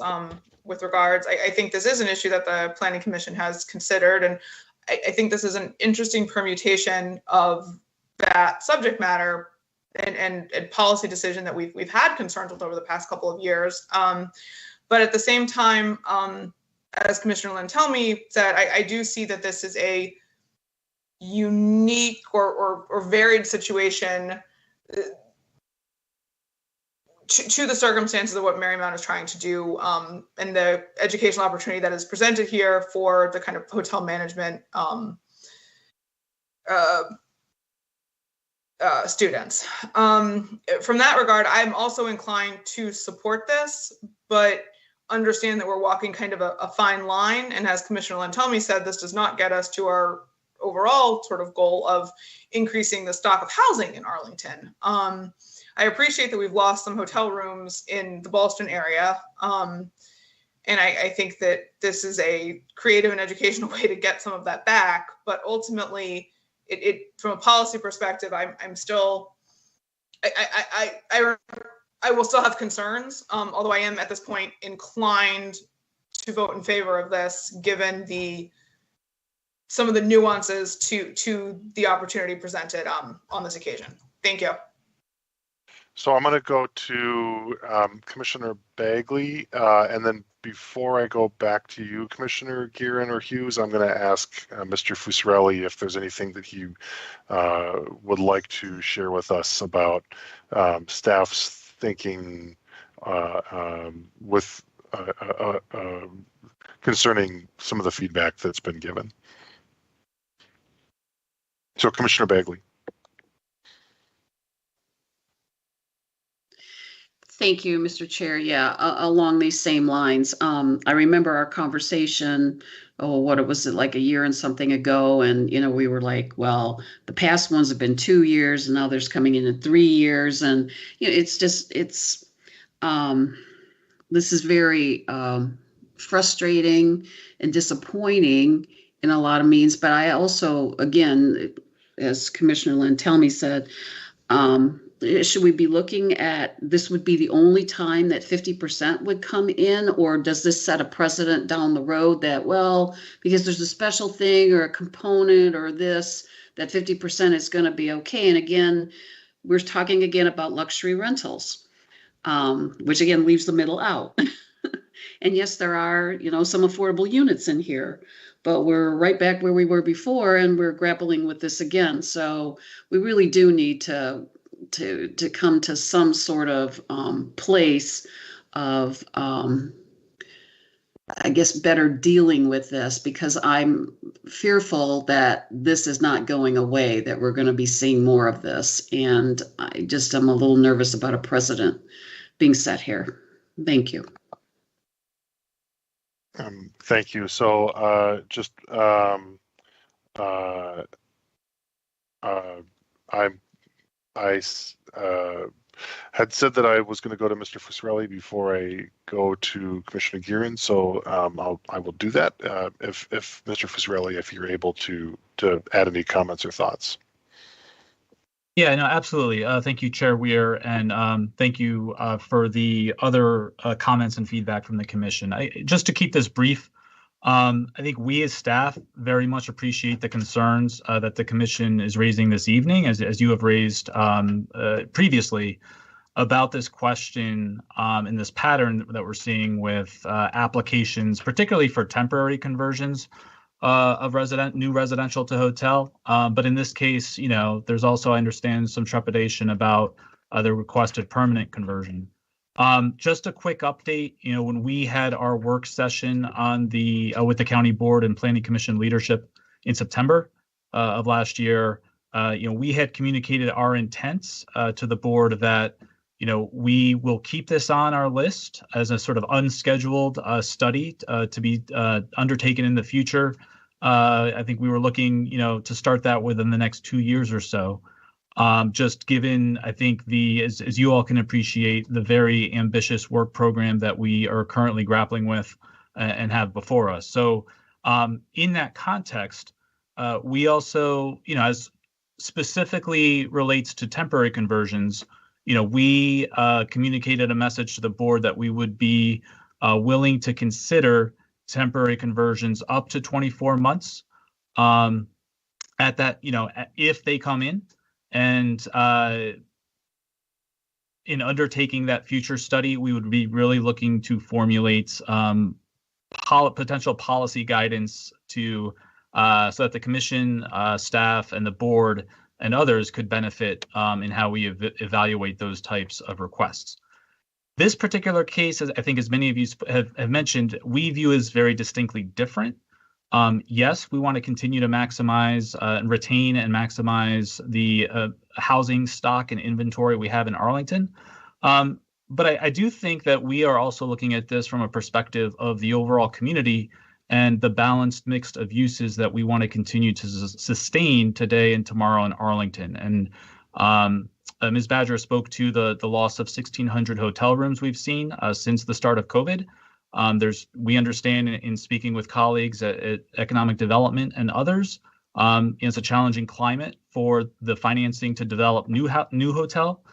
with regards. I think this is an issue that the Planning Commission has considered, and I think this is an interesting permutation of that subject matter and policy decision that we've had concerns with over the past couple of years. But at the same time, as Commissioner Lantelmi said, I do see that this is a unique or varied situation to the circumstances of what Marymount is trying to do, and the educational opportunity that is presented here for the kind of hotel management students. From that regard, I'm also inclined to support this, but understand that we're walking kind of a fine line. And as Commissioner Lantelmi said, this does not get us to our overall sort of goal of increasing the stock of housing in Arlington. I appreciate that we've lost some hotel rooms in the Ballston area. And I think that this is a creative and educational way to get some of that back. But ultimately, it from a policy perspective, I'm still, I will still have concerns, although I am at this point inclined to vote in favor of this, given some of the nuances to the opportunity presented on this occasion. Thank you. So I'm going to go to Commissioner Bagley, and then before I go back to you, Commissioner Guerin or Hughes, I'm going to ask Mr. Fusarelli if there's anything that he would like to share with us about staff's thinking with concerning some of the feedback that's been given. So, Commissioner Bagley. Thank you, Mr. Chair. Yeah, along these same lines, I remember our conversation, what was it, like a year and something ago, and we were like, well, the past ones have been 2 years, and now there's coming in 3 years, and it's just this is very frustrating and disappointing in a lot of means. But I also, again, as Commissioner Lantelmi said, should we be looking at this would be the only time that 50% would come in, or does this set a precedent down the road that, well, because there's a special thing or a component or this, that 50% is going to be okay? And again, we're talking again about luxury rentals, which again leaves the middle out. And yes, there are, some affordable units in here, but we're right back where we were before, and we're grappling with this again. So we really do need to come to some sort of place of, I guess, better dealing with this, because I'm fearful that this is not going away, that we're going to be seeing more of this. And I'm a little nervous about a precedent being set here. Thank you. Thank you. So I had said that I was going to go to Mr. Fusarelli before I go to Commissioner Guerin, so I will do that. If Mr. Fusarelli, if you're able to add any comments or thoughts. Yeah, no, absolutely. Thank you, Chair Weir, and thank you for the other comments and feedback from the Commission. Just to keep this brief, I think we as staff very much appreciate the concerns that the Commission is raising this evening, as you have raised previously, about this question and this pattern that we're seeing with applications, particularly for temporary conversions of new residential to hotel. But in this case, there's also, I understand, some trepidation about the requested permanent conversion. Just a quick update, when we had our work session on with the County Board and Planning Commission leadership in September of last year, we had communicated our intents to the board that, we will keep this on our list as a sort of unscheduled study to be undertaken in the future. I think we were looking, to start that within the next 2 years or so. Just given, I think, as you all can appreciate, the very ambitious work program that we are currently grappling with and have before us. So in that context, we also, as specifically relates to temporary conversions, we communicated a message to the board that we would be willing to consider temporary conversions up to 24 months at that, if they come in. And in undertaking that future study, we would be really looking to formulate potential policy guidance to so that the commission, staff, and the board and others could benefit in how we evaluate those types of requests. This particular case, I think, as many of you have mentioned, we view as very distinctly different. Yes, we want to continue to maximize and retain and maximize the housing stock and inventory we have in Arlington. But I do think that we are also looking at this from a perspective of the overall community and the balanced mix of uses that we want to continue to sustain today and tomorrow in Arlington. And Ms. Badger spoke to the loss of 1,600 hotel rooms we've seen since the start of COVID. We understand in speaking with colleagues at Economic Development and others, it's a challenging climate for the financing to develop new hotel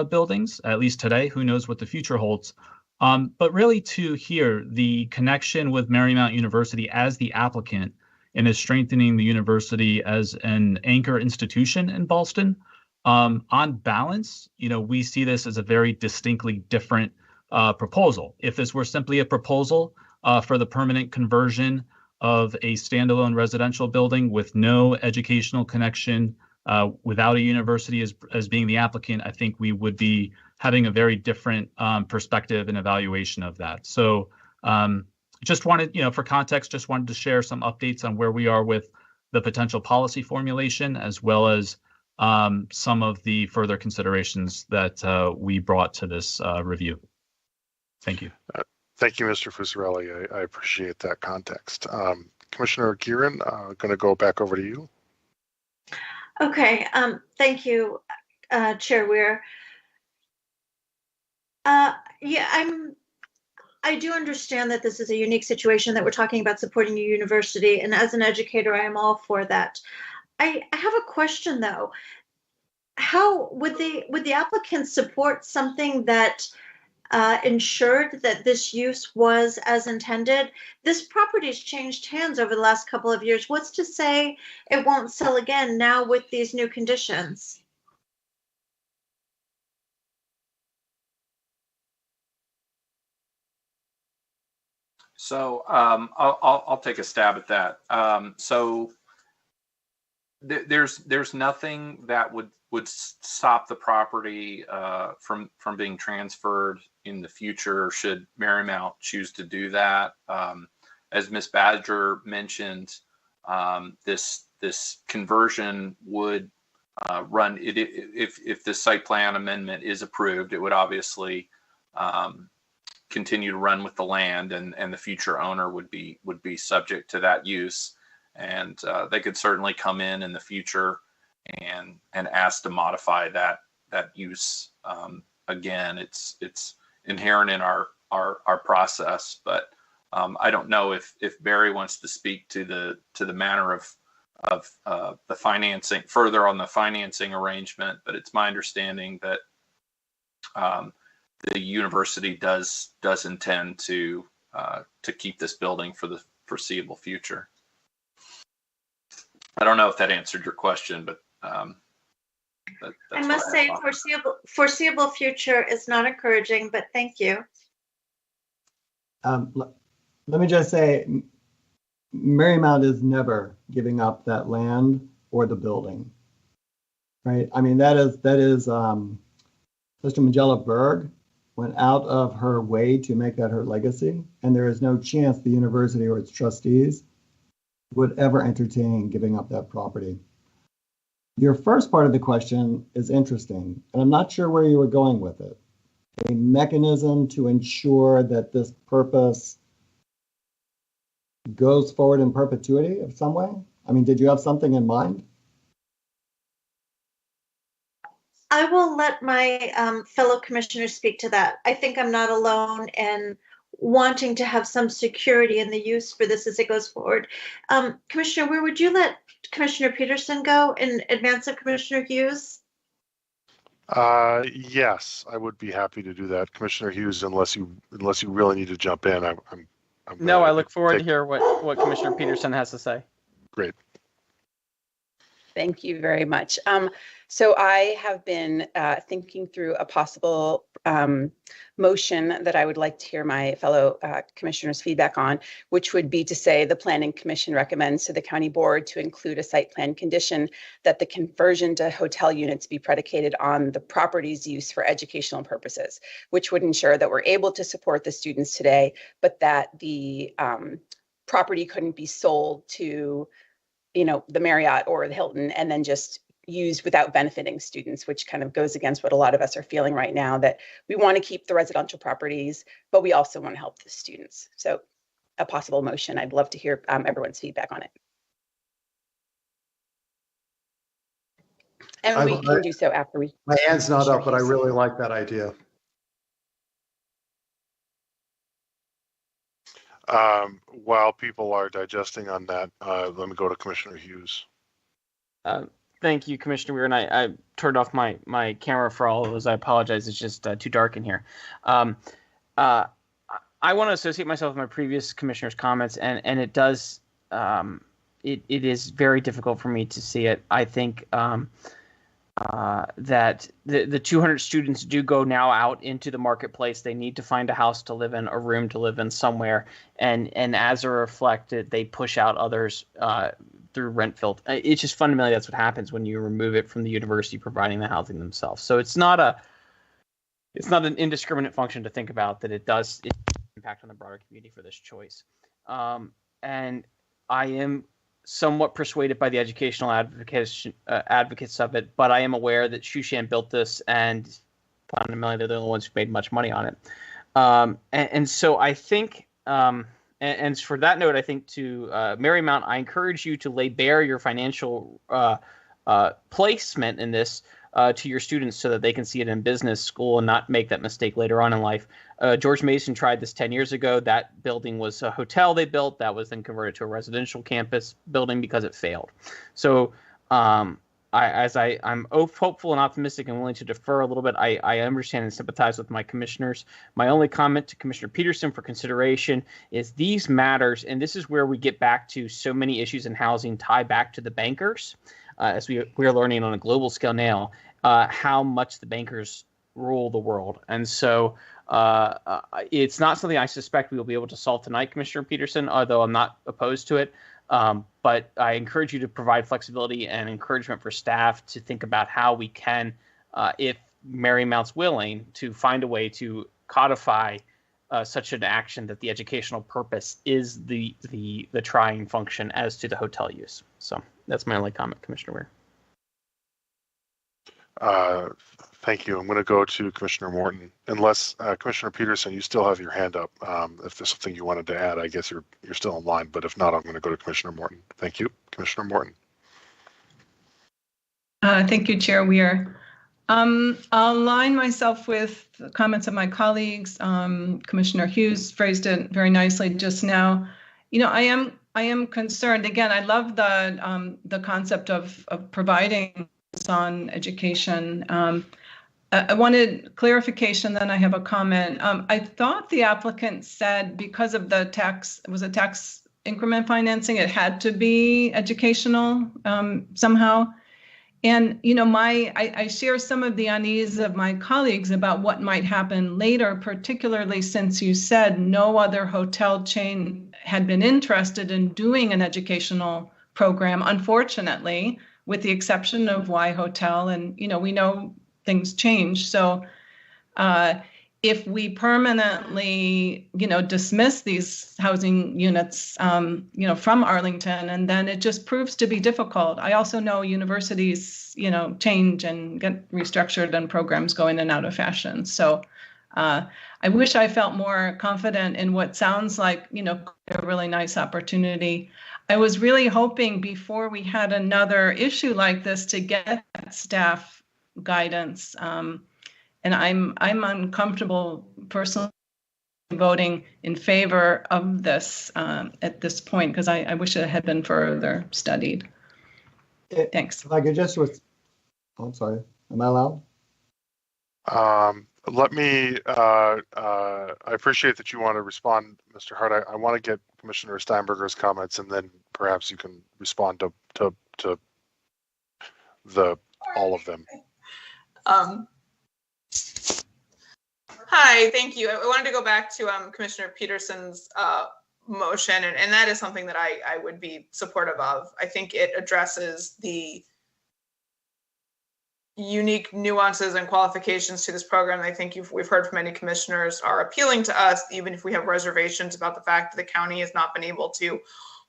buildings, at least today. Who knows what the future holds? But really to hear the connection with Marymount University as the applicant and is strengthening the university as an anchor institution in Ballston. On balance, we see this as a very distinctly different proposal. If this were simply a proposal for the permanent conversion of a standalone residential building with no educational connection, without a university as being the applicant, I think we would be having a very different perspective and evaluation of that. So just wanted, for context, just wanted to share some updates on where we are with the potential policy formulation, as well as some of the further considerations that we brought to this review. Thank you. Thank you, Mr. Fusarelli. I appreciate that context. Commissioner Gearan, going to go back over to you. Okay, thank you, Chair Weir. I do understand that this is a unique situation, that we're talking about supporting a university, and as an educator, I am all for that. I have a question though. How would the applicants support something that ensured that this use was as intended? This property's changed hands over the last couple of years. What's to say it won't sell again now with these new conditions? So I'll take a stab at that. So there's nothing that would stop the property from being transferred in the future should Marymount choose to do that. As Ms. Badger mentioned, this conversion would run if the site plan amendment is approved, it would obviously continue to run with the land, and the future owner would be subject to that use. And they could certainly come in the future and ask to modify that use. Again, it's inherent in our process, but I don't know if Barry wants to speak to the manner of the financing further on the financing arrangement. But it's my understanding that the university does intend to keep this building for the foreseeable future. I don't know if that answered your question, but I must say foreseeable future is not encouraging, but thank you. Let me just say, Marymount is never giving up that land or the building, right? I mean, that is Mr. Magella Berg went out of her way to make that her legacy, and there is no chance the university or its trustees would ever entertain giving up that property. Your first part of the question is interesting, and I'm not sure where you were going with it. A mechanism to ensure that this purpose goes forward in perpetuity of some way? I mean, did you have something in mind? I will let my fellow commissioners speak to that. I think I'm not alone in wanting to have some security in the use for this as it goes forward. Commissioner Weir, would you let Commissioner Peterson go in advance of Commissioner Hughes? Yes, I would be happy to do that, Commissioner Hughes. Unless you really need to jump in, I'm No, I look forward to hear what Commissioner Peterson has to say. Great. Thank you very much. So I have been thinking through a possible motion that I would like to hear my fellow commissioners' feedback on, which would be to say the Planning Commission recommends to the County Board to include a site plan condition that the conversion to hotel units be predicated on the property's use for educational purposes, which would ensure that we're able to support the students today, but that the property couldn't be sold to the Marriott or the Hilton and then just used without benefiting students, which kind of goes against what a lot of us are feeling right now, that we want to keep the residential properties, but we also want to help the students. So a possible motion, I'd love to hear everyone's feedback on it. And we can do so after we. My hand's not up, but I really like that idea. While people are digesting on that, let me go to Commissioner Hughes. Thank you, Commissioner Weir, and I turned off my camera for all of those. I apologize. It's just too dark in here. I want to associate myself with my previous commissioner's comments, and it does. It is very difficult for me to see it. I think that the 200 students do go now out into the marketplace. They need to find a house to live in, a room to live in somewhere, and as a reflected, they push out others through rent filter. It's just fundamentally that's what happens when you remove it from the university providing the housing themselves. So it's not an indiscriminate function to think about that it does impact on the broader community for this choice. And I am somewhat persuaded by the educational advocates of it, but I am aware that Shushan built this and fundamentally they're the only ones who made much money on it. And so I think, and for that note, I think to Marymount, I encourage you to lay bare your financial placement in this to your students so that they can see it in business school and not make that mistake later on in life. George Mason tried this 10 years ago. That building was a hotel they built that was then converted to a residential campus building because it failed. So I'm hopeful and optimistic and willing to defer a little bit. I understand and sympathize with my commissioners. My only comment to Commissioner Peterson for consideration is these matters, and this is where we get back to so many issues in housing tie back to the bankers, as we are learning on a global scale now, how much the bankers rule the world. And so it's not something I suspect we will be able to solve tonight, Commissioner Peterson, although I'm not opposed to it. But I encourage you to provide flexibility and encouragement for staff to think about how we can, if Marymount's willing, to find a way to codify such an action that the educational purpose is the trying function as to the hotel use. So that's my only comment, Commissioner Weir. Thank you. I'm going to go to Commissioner Morton. Unless Commissioner Peterson, you still have your hand up. If there's something you wanted to add, I guess you're still in line. But if not, I'm going to go to Commissioner Morton. Thank you, Commissioner Morton. Thank you, Chair Weir. I'll align myself with the comments of my colleagues. Commissioner Hughes phrased it very nicely just now. I am concerned. Again, I love the concept of providing on education. I wanted clarification, then I have a comment. I thought the applicant said because of the tax increment financing, it had to be educational somehow. And, I share some of the unease of my colleagues about what might happen later, particularly since you said no other hotel chain had been interested in doing an educational program, unfortunately, with the exception of Y Hotel. And, we know things change. So if we permanently, dismiss these housing units, from Arlington, and then it just proves to be difficult. I also know universities, change and get restructured and programs go in and out of fashion. So I wish I felt more confident in what sounds like, a really nice opportunity. I was really hoping before we had another issue like this to get staff guidance. And I'm uncomfortable personally voting in favor of this at this point, because I wish it had been further studied. Thanks. If I could just, I'm sorry, am I allowed? Let me, I appreciate that you want to respond, Mr. Hart. I want to get Commissioner Steinberger's comments, and then perhaps you can respond to all of them. Hi, thank you. I wanted to go back to Commissioner Peterson's motion, and that is something that I would be supportive of. I think it addresses the unique nuances and qualifications to this program. I think we've heard from many commissioners are appealing to us, even if we have reservations about the fact that the county has not been able to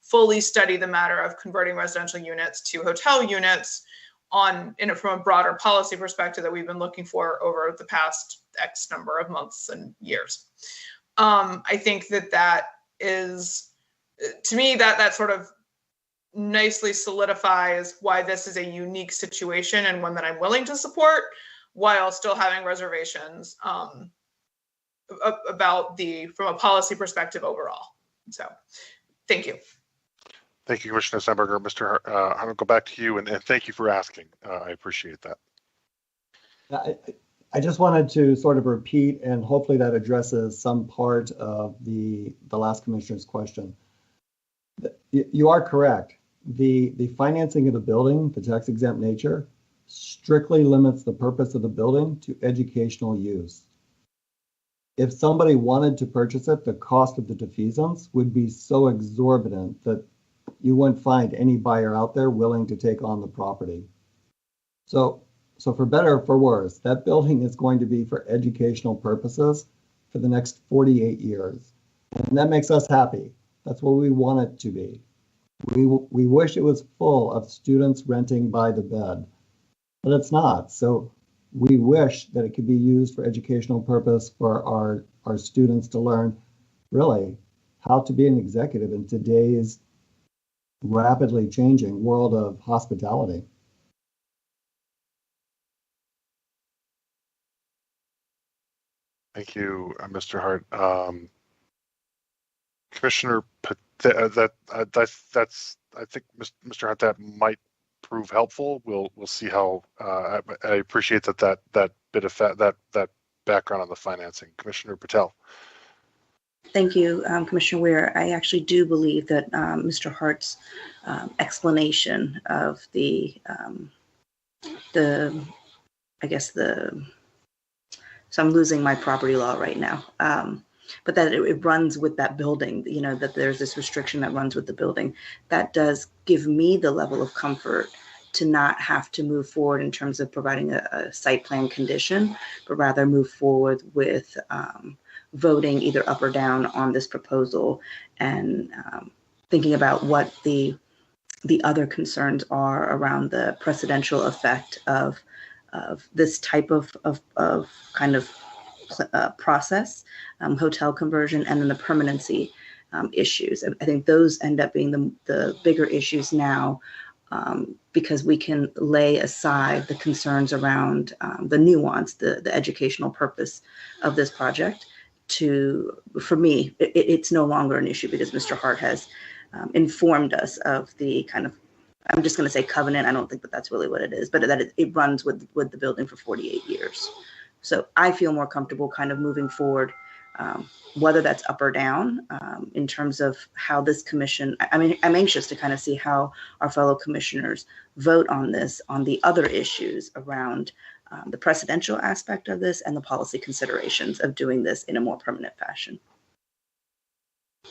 fully study the matter of converting residential units to hotel units from a broader policy perspective that we've been looking for over the past X number of months and years. I think that is, to me, that sort of nicely solidifies why this is a unique situation and one that I'm willing to support, while still having reservations about from a policy perspective overall. So, thank you. Thank you, Commissioner Steinberger. Mr. Hart, I'm going to go back to you, and thank you for asking. I appreciate that. I just wanted to sort of repeat, and hopefully that addresses some part of the last commissioner's question. You are correct. The financing of the building, the tax exempt nature, strictly limits the purpose of the building to educational use. If somebody wanted to purchase it, the cost of the defeasance would be so exorbitant that you wouldn't find any buyer out there willing to take on the property. So for better or for worse, that building is going to be for educational purposes for the next 48 years. And that makes us happy. That's what we want it to be. We wish it was full of students renting by the bed, but it's not. So we wish that it could be used for educational purpose for our students to learn really how to be an executive in today's rapidly changing world of hospitality. Thank you, Mr. Hart. Commissioner, that's I think, Mr. Hart, that might prove helpful. We'll see how. I appreciate that bit of that background on the financing. Commissioner Patel. Thank you, Commissioner Weir. I actually do believe that Mr. Hart's explanation of so I'm losing my property law right now, but that it runs with that building, that there's this restriction that runs with the building. That does give me the level of comfort to not have to move forward in terms of providing a site plan condition, but rather move forward with voting either up or down on this proposal, and thinking about what the other concerns are around the precedential effect of this type of kind of process, hotel conversion, and then the permanency issues. I think those end up being the bigger issues now, because we can lay aside the concerns around the nuance, the educational purpose of this project. For me, it's no longer an issue because Mr. Hart has informed us of the kind of, I'm just going to say covenant. I don't think that's really what it is, but that it runs with the building for 48 years. So I feel more comfortable kind of moving forward, whether that's up or down, in terms of how this commission, I'm anxious to kind of see how our fellow commissioners vote on this, on the other issues around the precedential aspect of this and the policy considerations of doing this in a more permanent fashion.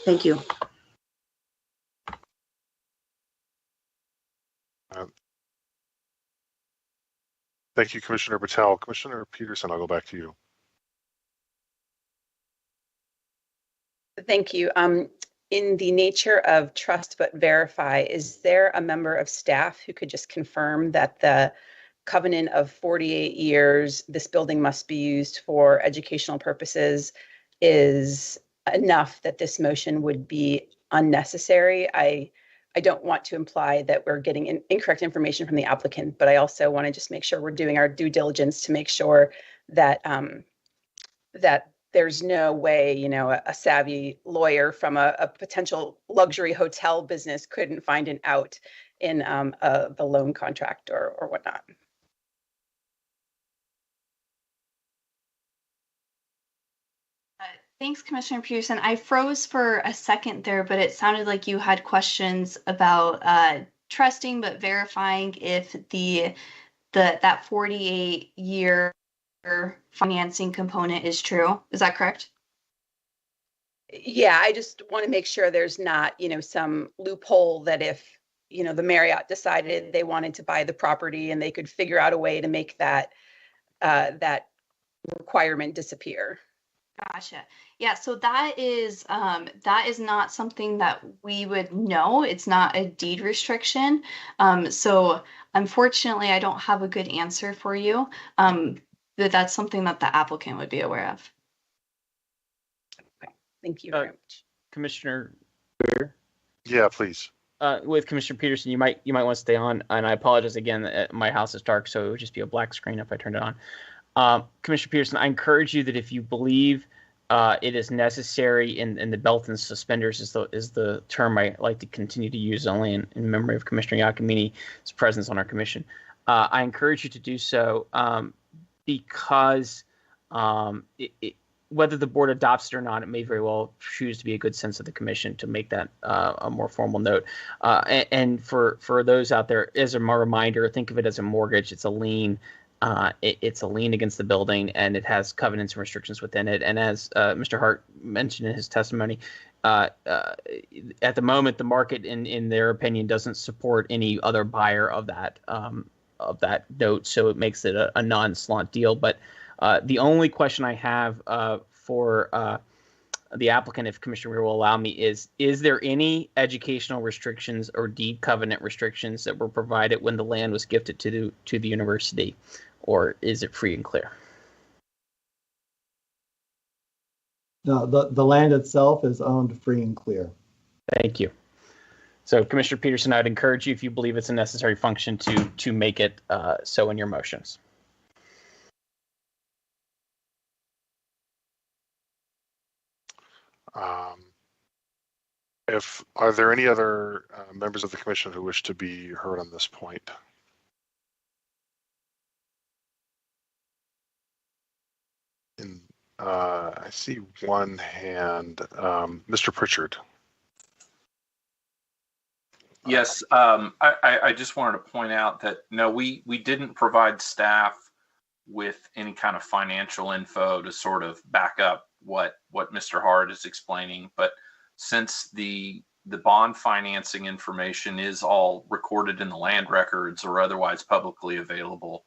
Thank you. Thank you, Commissioner Patel. Commissioner Peterson, I'll go back to you. Thank you. In the nature of trust but verify, is there a member of staff who could just confirm that the covenant of 48 years, this building must be used for educational purposes, is enough that this motion would be unnecessary? I I don't want to imply that we're getting incorrect information from the applicant, but I also want to just make sure we're doing our due diligence to make sure that that there's no way, you know, a savvy lawyer from a potential luxury hotel business couldn't find an out in the loan contract or whatnot. Thanks, Commissioner Peterson. I froze for a second there, but it sounded like you had questions about trusting but verifying if that 48-year financing component is true. Is that correct? Yeah, I just want to make sure there's not, you know, some loophole that if, you know, the Marriott decided they wanted to buy the property and they could figure out a way to make that that requirement disappear. Gotcha. Yeah, so that is not something that we would know. It's not a deed restriction. So unfortunately, I don't have a good answer for you. But that's something that the applicant would be aware of. Okay. Thank you very much. Commissioner. Yeah, please. With Commissioner Peterson, you might want to stay on, and I apologize again. My house is dark, so it would just be a black screen if I turned it on. Commissioner Peterson, I encourage you that if you believe it is necessary, and the belt and suspenders is the term I like to continue to use only in memory of Commissioner Iacomini's presence on our commission. I encourage you to do so because whether the board adopts it or not, it may very well choose to be a good sense of the commission to make that a more formal note. And for those out there, as a reminder, think of it as a mortgage. It's a lien. It's a lien against the building, and it has covenants and restrictions within it. And as Mr. Hart mentioned in his testimony, at the moment, the market, in their opinion, doesn't support any other buyer of that note, so it makes it a non-slant deal. But the only question I have for the applicant, if Commissioner Weir will allow me, is there any educational restrictions or deed covenant restrictions that were provided when the land was gifted to the university, or is it free and clear? No, the land itself is owned free and clear. Thank you. So, Commissioner Peterson, I'd encourage you, if you believe it's a necessary function, to make it so in your motions. Are there any other members of the commission who wish to be heard on this point? I see one hand. Mr. Pritchard. Yes, I just wanted to point out that no, we didn't provide staff with any kind of financial info to sort of back up what Mr. Hart is explaining, but since the bond financing information is all recorded in the land records or otherwise publicly available,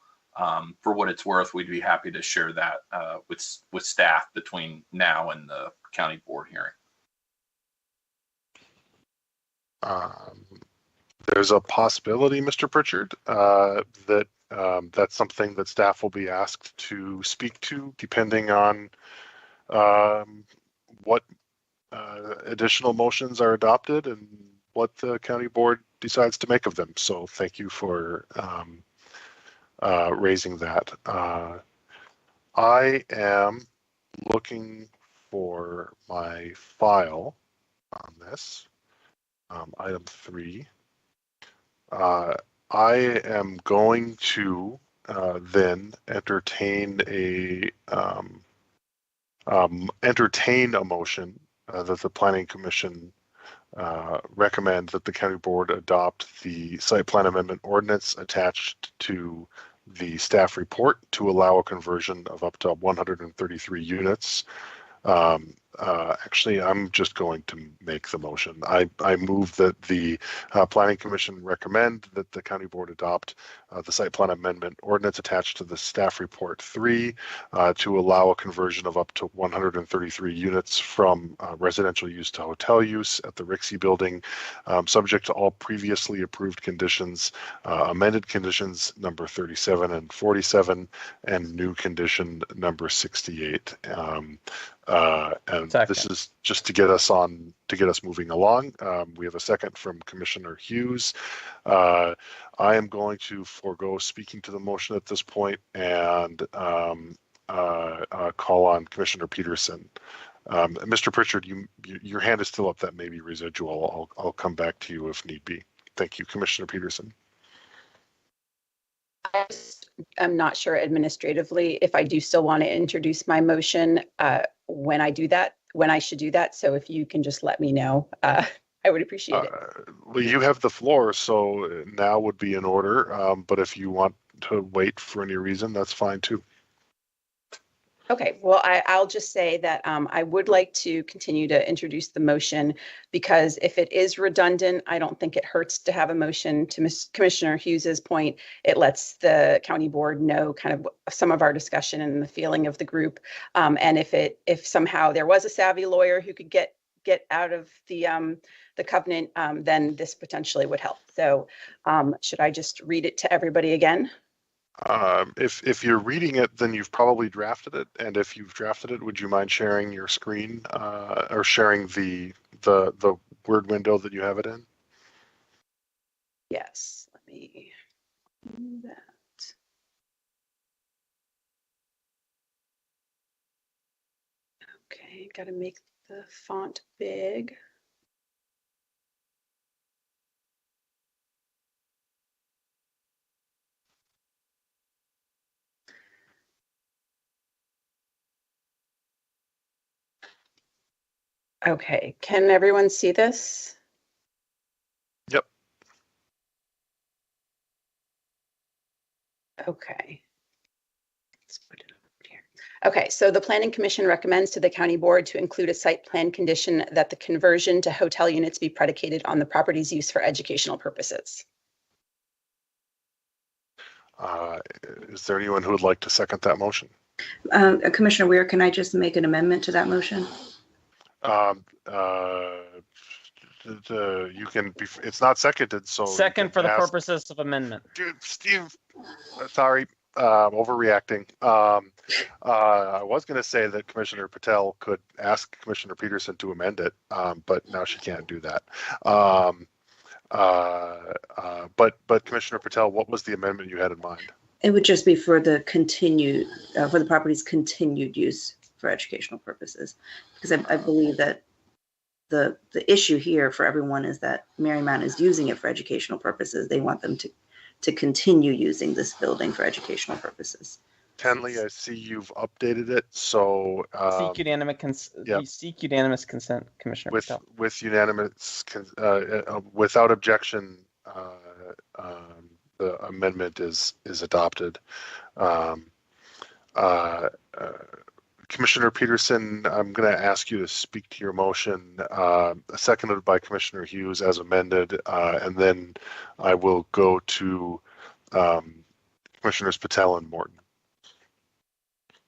for what it's worth, we'd be happy to share that with staff between now and the county board hearing. There's a possibility, Mr. Pritchard, that that's something that staff will be asked to speak to, depending on what additional motions are adopted and what the county board decides to make of them. So thank you for raising that. I am looking for my file on this, item 3. I am going to then entertain a motion that the Planning Commission recommend that the County Board adopt the site plan amendment ordinance attached to the staff report to allow a conversion of up to 133 units. Actually, I'm just going to make the motion. I move that the Planning Commission recommend that the County Board adopt the site plan amendment ordinance attached to the staff report 3 to allow a conversion of up to 133 units from residential use to hotel use at the Rixey building, subject to all previously approved conditions, amended conditions number 37 and 47, and new condition number 68. And This is just to get us moving along. We have a second from Commissioner Hughes. I am going to forego speaking to the motion at this point and call on Commissioner Peterson. Mr. Pritchard, your hand is still up. That may be residual. I'll come back to you if need be. Thank you, Commissioner Peterson. I'm not sure administratively if I do still want to introduce my motion when I should do that. So if you can just let me know, I would appreciate it. Well, you have the floor, so now would be in order. But if you want to wait for any reason, that's fine too. Okay, well, I'll just say that I would like to continue to introduce the motion because if it is redundant, I don't think it hurts to have a motion. To Commissioner Hughes's point, it lets the county board know kind of some of our discussion and the feeling of the group. And if somehow there was a savvy lawyer who could get out of the covenant, then this potentially would help. So should I just read it to everybody again? If you're reading it, then you've probably drafted it. And if you've drafted it, would you mind sharing your screen or sharing the Word window that you have it in? Yes, let me do that. Okay, got to make the font big. Okay, can everyone see this? Yep. Okay. Let's put it over here. Okay, so the Planning Commission recommends to the County Board to include a site plan condition that the conversion to hotel units be predicated on the property's use for educational purposes. Is there anyone who would like to second that motion? Commissioner Weir, can I just make an amendment to that motion? You can be, it's not seconded, so second for the purposes of amendment. Dude, Steve, sorry, overreacting. I was going to say that Commissioner Patel could ask Commissioner Peterson to amend it, but now she can't do that. But Commissioner Patel, what was the amendment you had in mind? It would just be for the continued, for the property's continued use for educational purposes, because I believe that the issue here for everyone is that Marymount is using it for educational purposes. They want them to continue using this building for educational purposes. Tenley, I see you've updated it, so seek unanimous consent, Commissioner Patel. With unanimous, without objection, the amendment is adopted. Commissioner Peterson, I'm going to ask you to speak to your motion, seconded by Commissioner Hughes as amended, and then I will go to Commissioners Patel and Morton.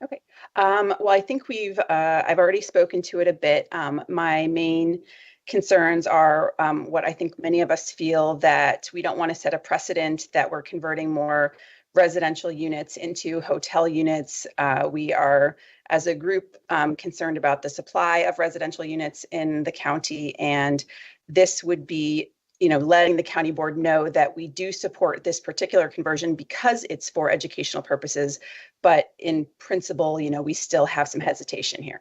Okay. Well, I think I've already spoken to it a bit. My main concerns are what I think many of us feel, that we don't want to set a precedent that we're converting more residential units into hotel units. We are, as a group, concerned about the supply of residential units in the county, and this would be, letting the county board know that we do support this particular conversion because it's for educational purposes, but in principle, we still have some hesitation here.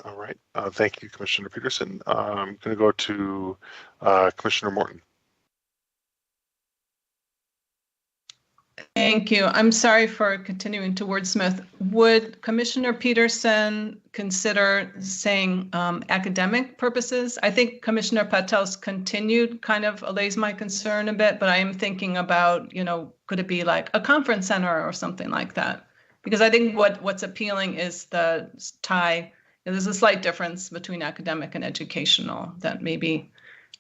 All right. Thank you, Commissioner Peterson. I'm going to go to Commissioner Morton. Thank you. I'm sorry for continuing to wordsmith. Would Commissioner Peterson consider saying academic purposes? I think Commissioner Patel's continued kind of allays my concern a bit, but I am thinking about, could it be like a conference center or something like that? Because I think what's appealing is the tie. There's a slight difference between academic and educational that maybe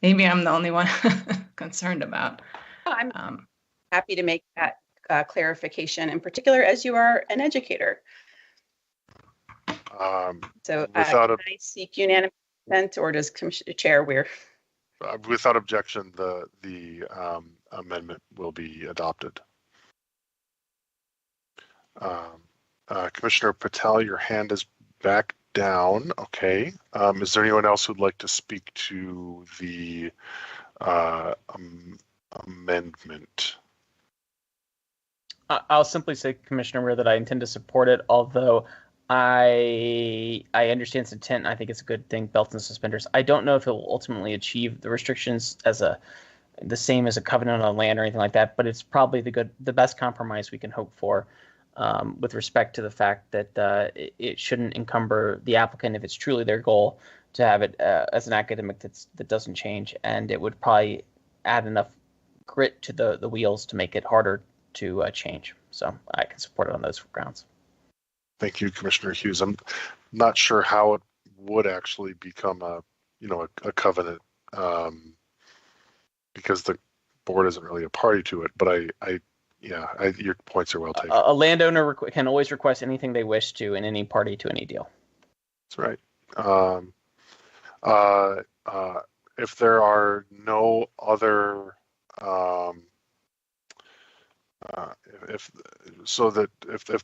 I'm the only one concerned about. I'm happy to make that clarification, in particular, as you are an educator. So can I seek unanimous consent, or does Commissioner Chair Weir? Without objection, the amendment will be adopted. Commissioner Patel, your hand has back down. Okay. Is there anyone else who'd like to speak to the amendment? I'll simply say, Commissioner Weir, that I intend to support it, although I understand its intent. I think it's a good thing, belts and suspenders. I don't know if it will ultimately achieve the restrictions as the same as a covenant on land or anything like that, but it's probably the best compromise we can hope for with respect to the fact that it shouldn't encumber the applicant if it's truly their goal to have it as an academic that doesn't change, and it would probably add enough grit to the wheels to make it harder to change. So I can support it on those grounds. Thank you, Commissioner Hughes. I'm not sure how it would actually become a covenant because the board isn't really a party to it. But your points are well taken. A landowner can always request anything they wish to in any party to any deal. That's right. If there are no other if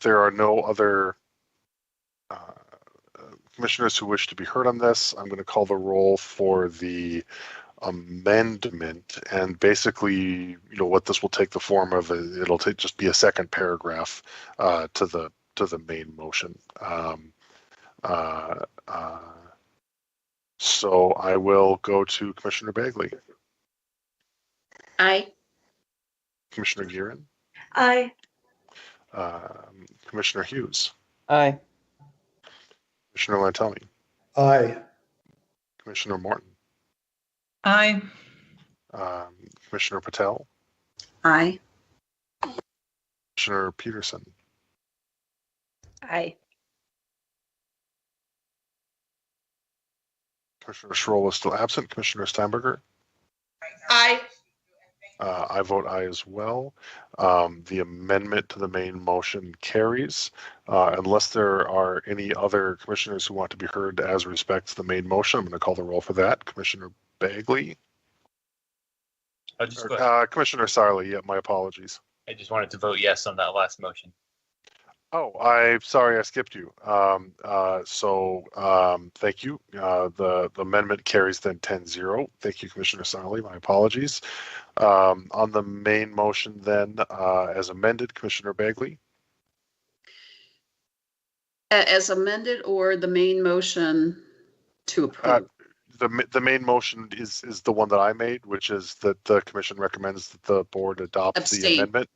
there are no other commissioners who wish to be heard on this, I'm going to call the roll for the amendment, and basically, what this will take the form of, it'll just be a second paragraph to the main motion. So I will go to Commissioner Bagley. Aye. Commissioner Gearin. Aye. Commissioner Hughes. Aye. Commissioner Lantelmi. Aye. Commissioner Morton. Aye. Commissioner Patel. Aye. Commissioner Peterson. Aye. Commissioner Schroll is still absent. Commissioner Steinberger. Aye. I vote aye as well. The amendment to the main motion carries. Unless there are any other commissioners who want to be heard as respects the main motion, I'm going to call the roll for that. Commissioner Bagley. Commissioner Sarley, yeah, my apologies. I just wanted to vote yes on that last motion. Oh, I'm sorry, I skipped you. Thank you. The amendment carries then 10-0. Thank you, Commissioner Sarley. My apologies. On the main motion then, as amended, Commissioner Bagley. As amended, or the main motion to approve? The main motion is the one that I made, which is that the commission recommends that the board adopt the amendment.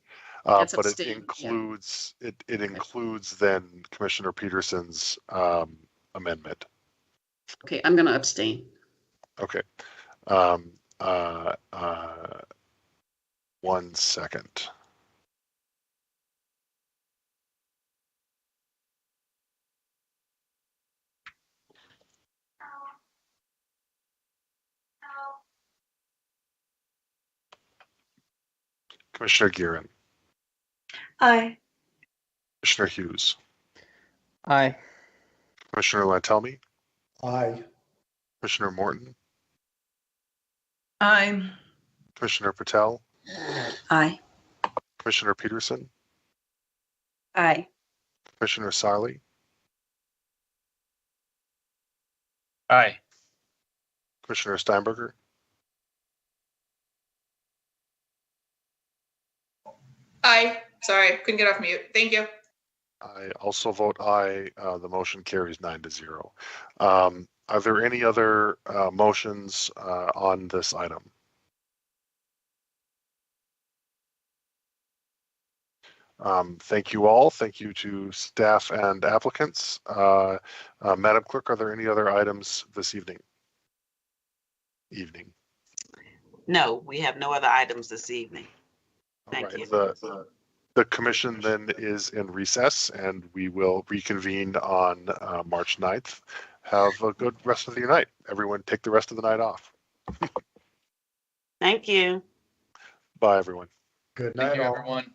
But it includes it includes then Commissioner Peterson's amendment. Okay, I'm going to abstain. Okay. 1 second. Commissioner Gearin. Aye. Commissioner Hughes. Aye. Commissioner Lantelmi. Aye. Commissioner Morton. Aye. Commissioner Patel. Aye. Commissioner Peterson. Aye. Commissioner Sarley. Aye. Commissioner Steinberger. Aye. Sorry, couldn't get off mute. Thank you. I also vote aye. The motion carries 9-0. Are there any other motions on this item? Thank you all. Thank you to staff and applicants. Madam Clerk, are there any other items this evening? No, we have no other items this evening. Thank you. The commission then is in recess, and we will reconvene on March 9th. Have a good rest of your night. Everyone take the rest of the night off. Thank you. Bye, everyone. Good night, all. everyone.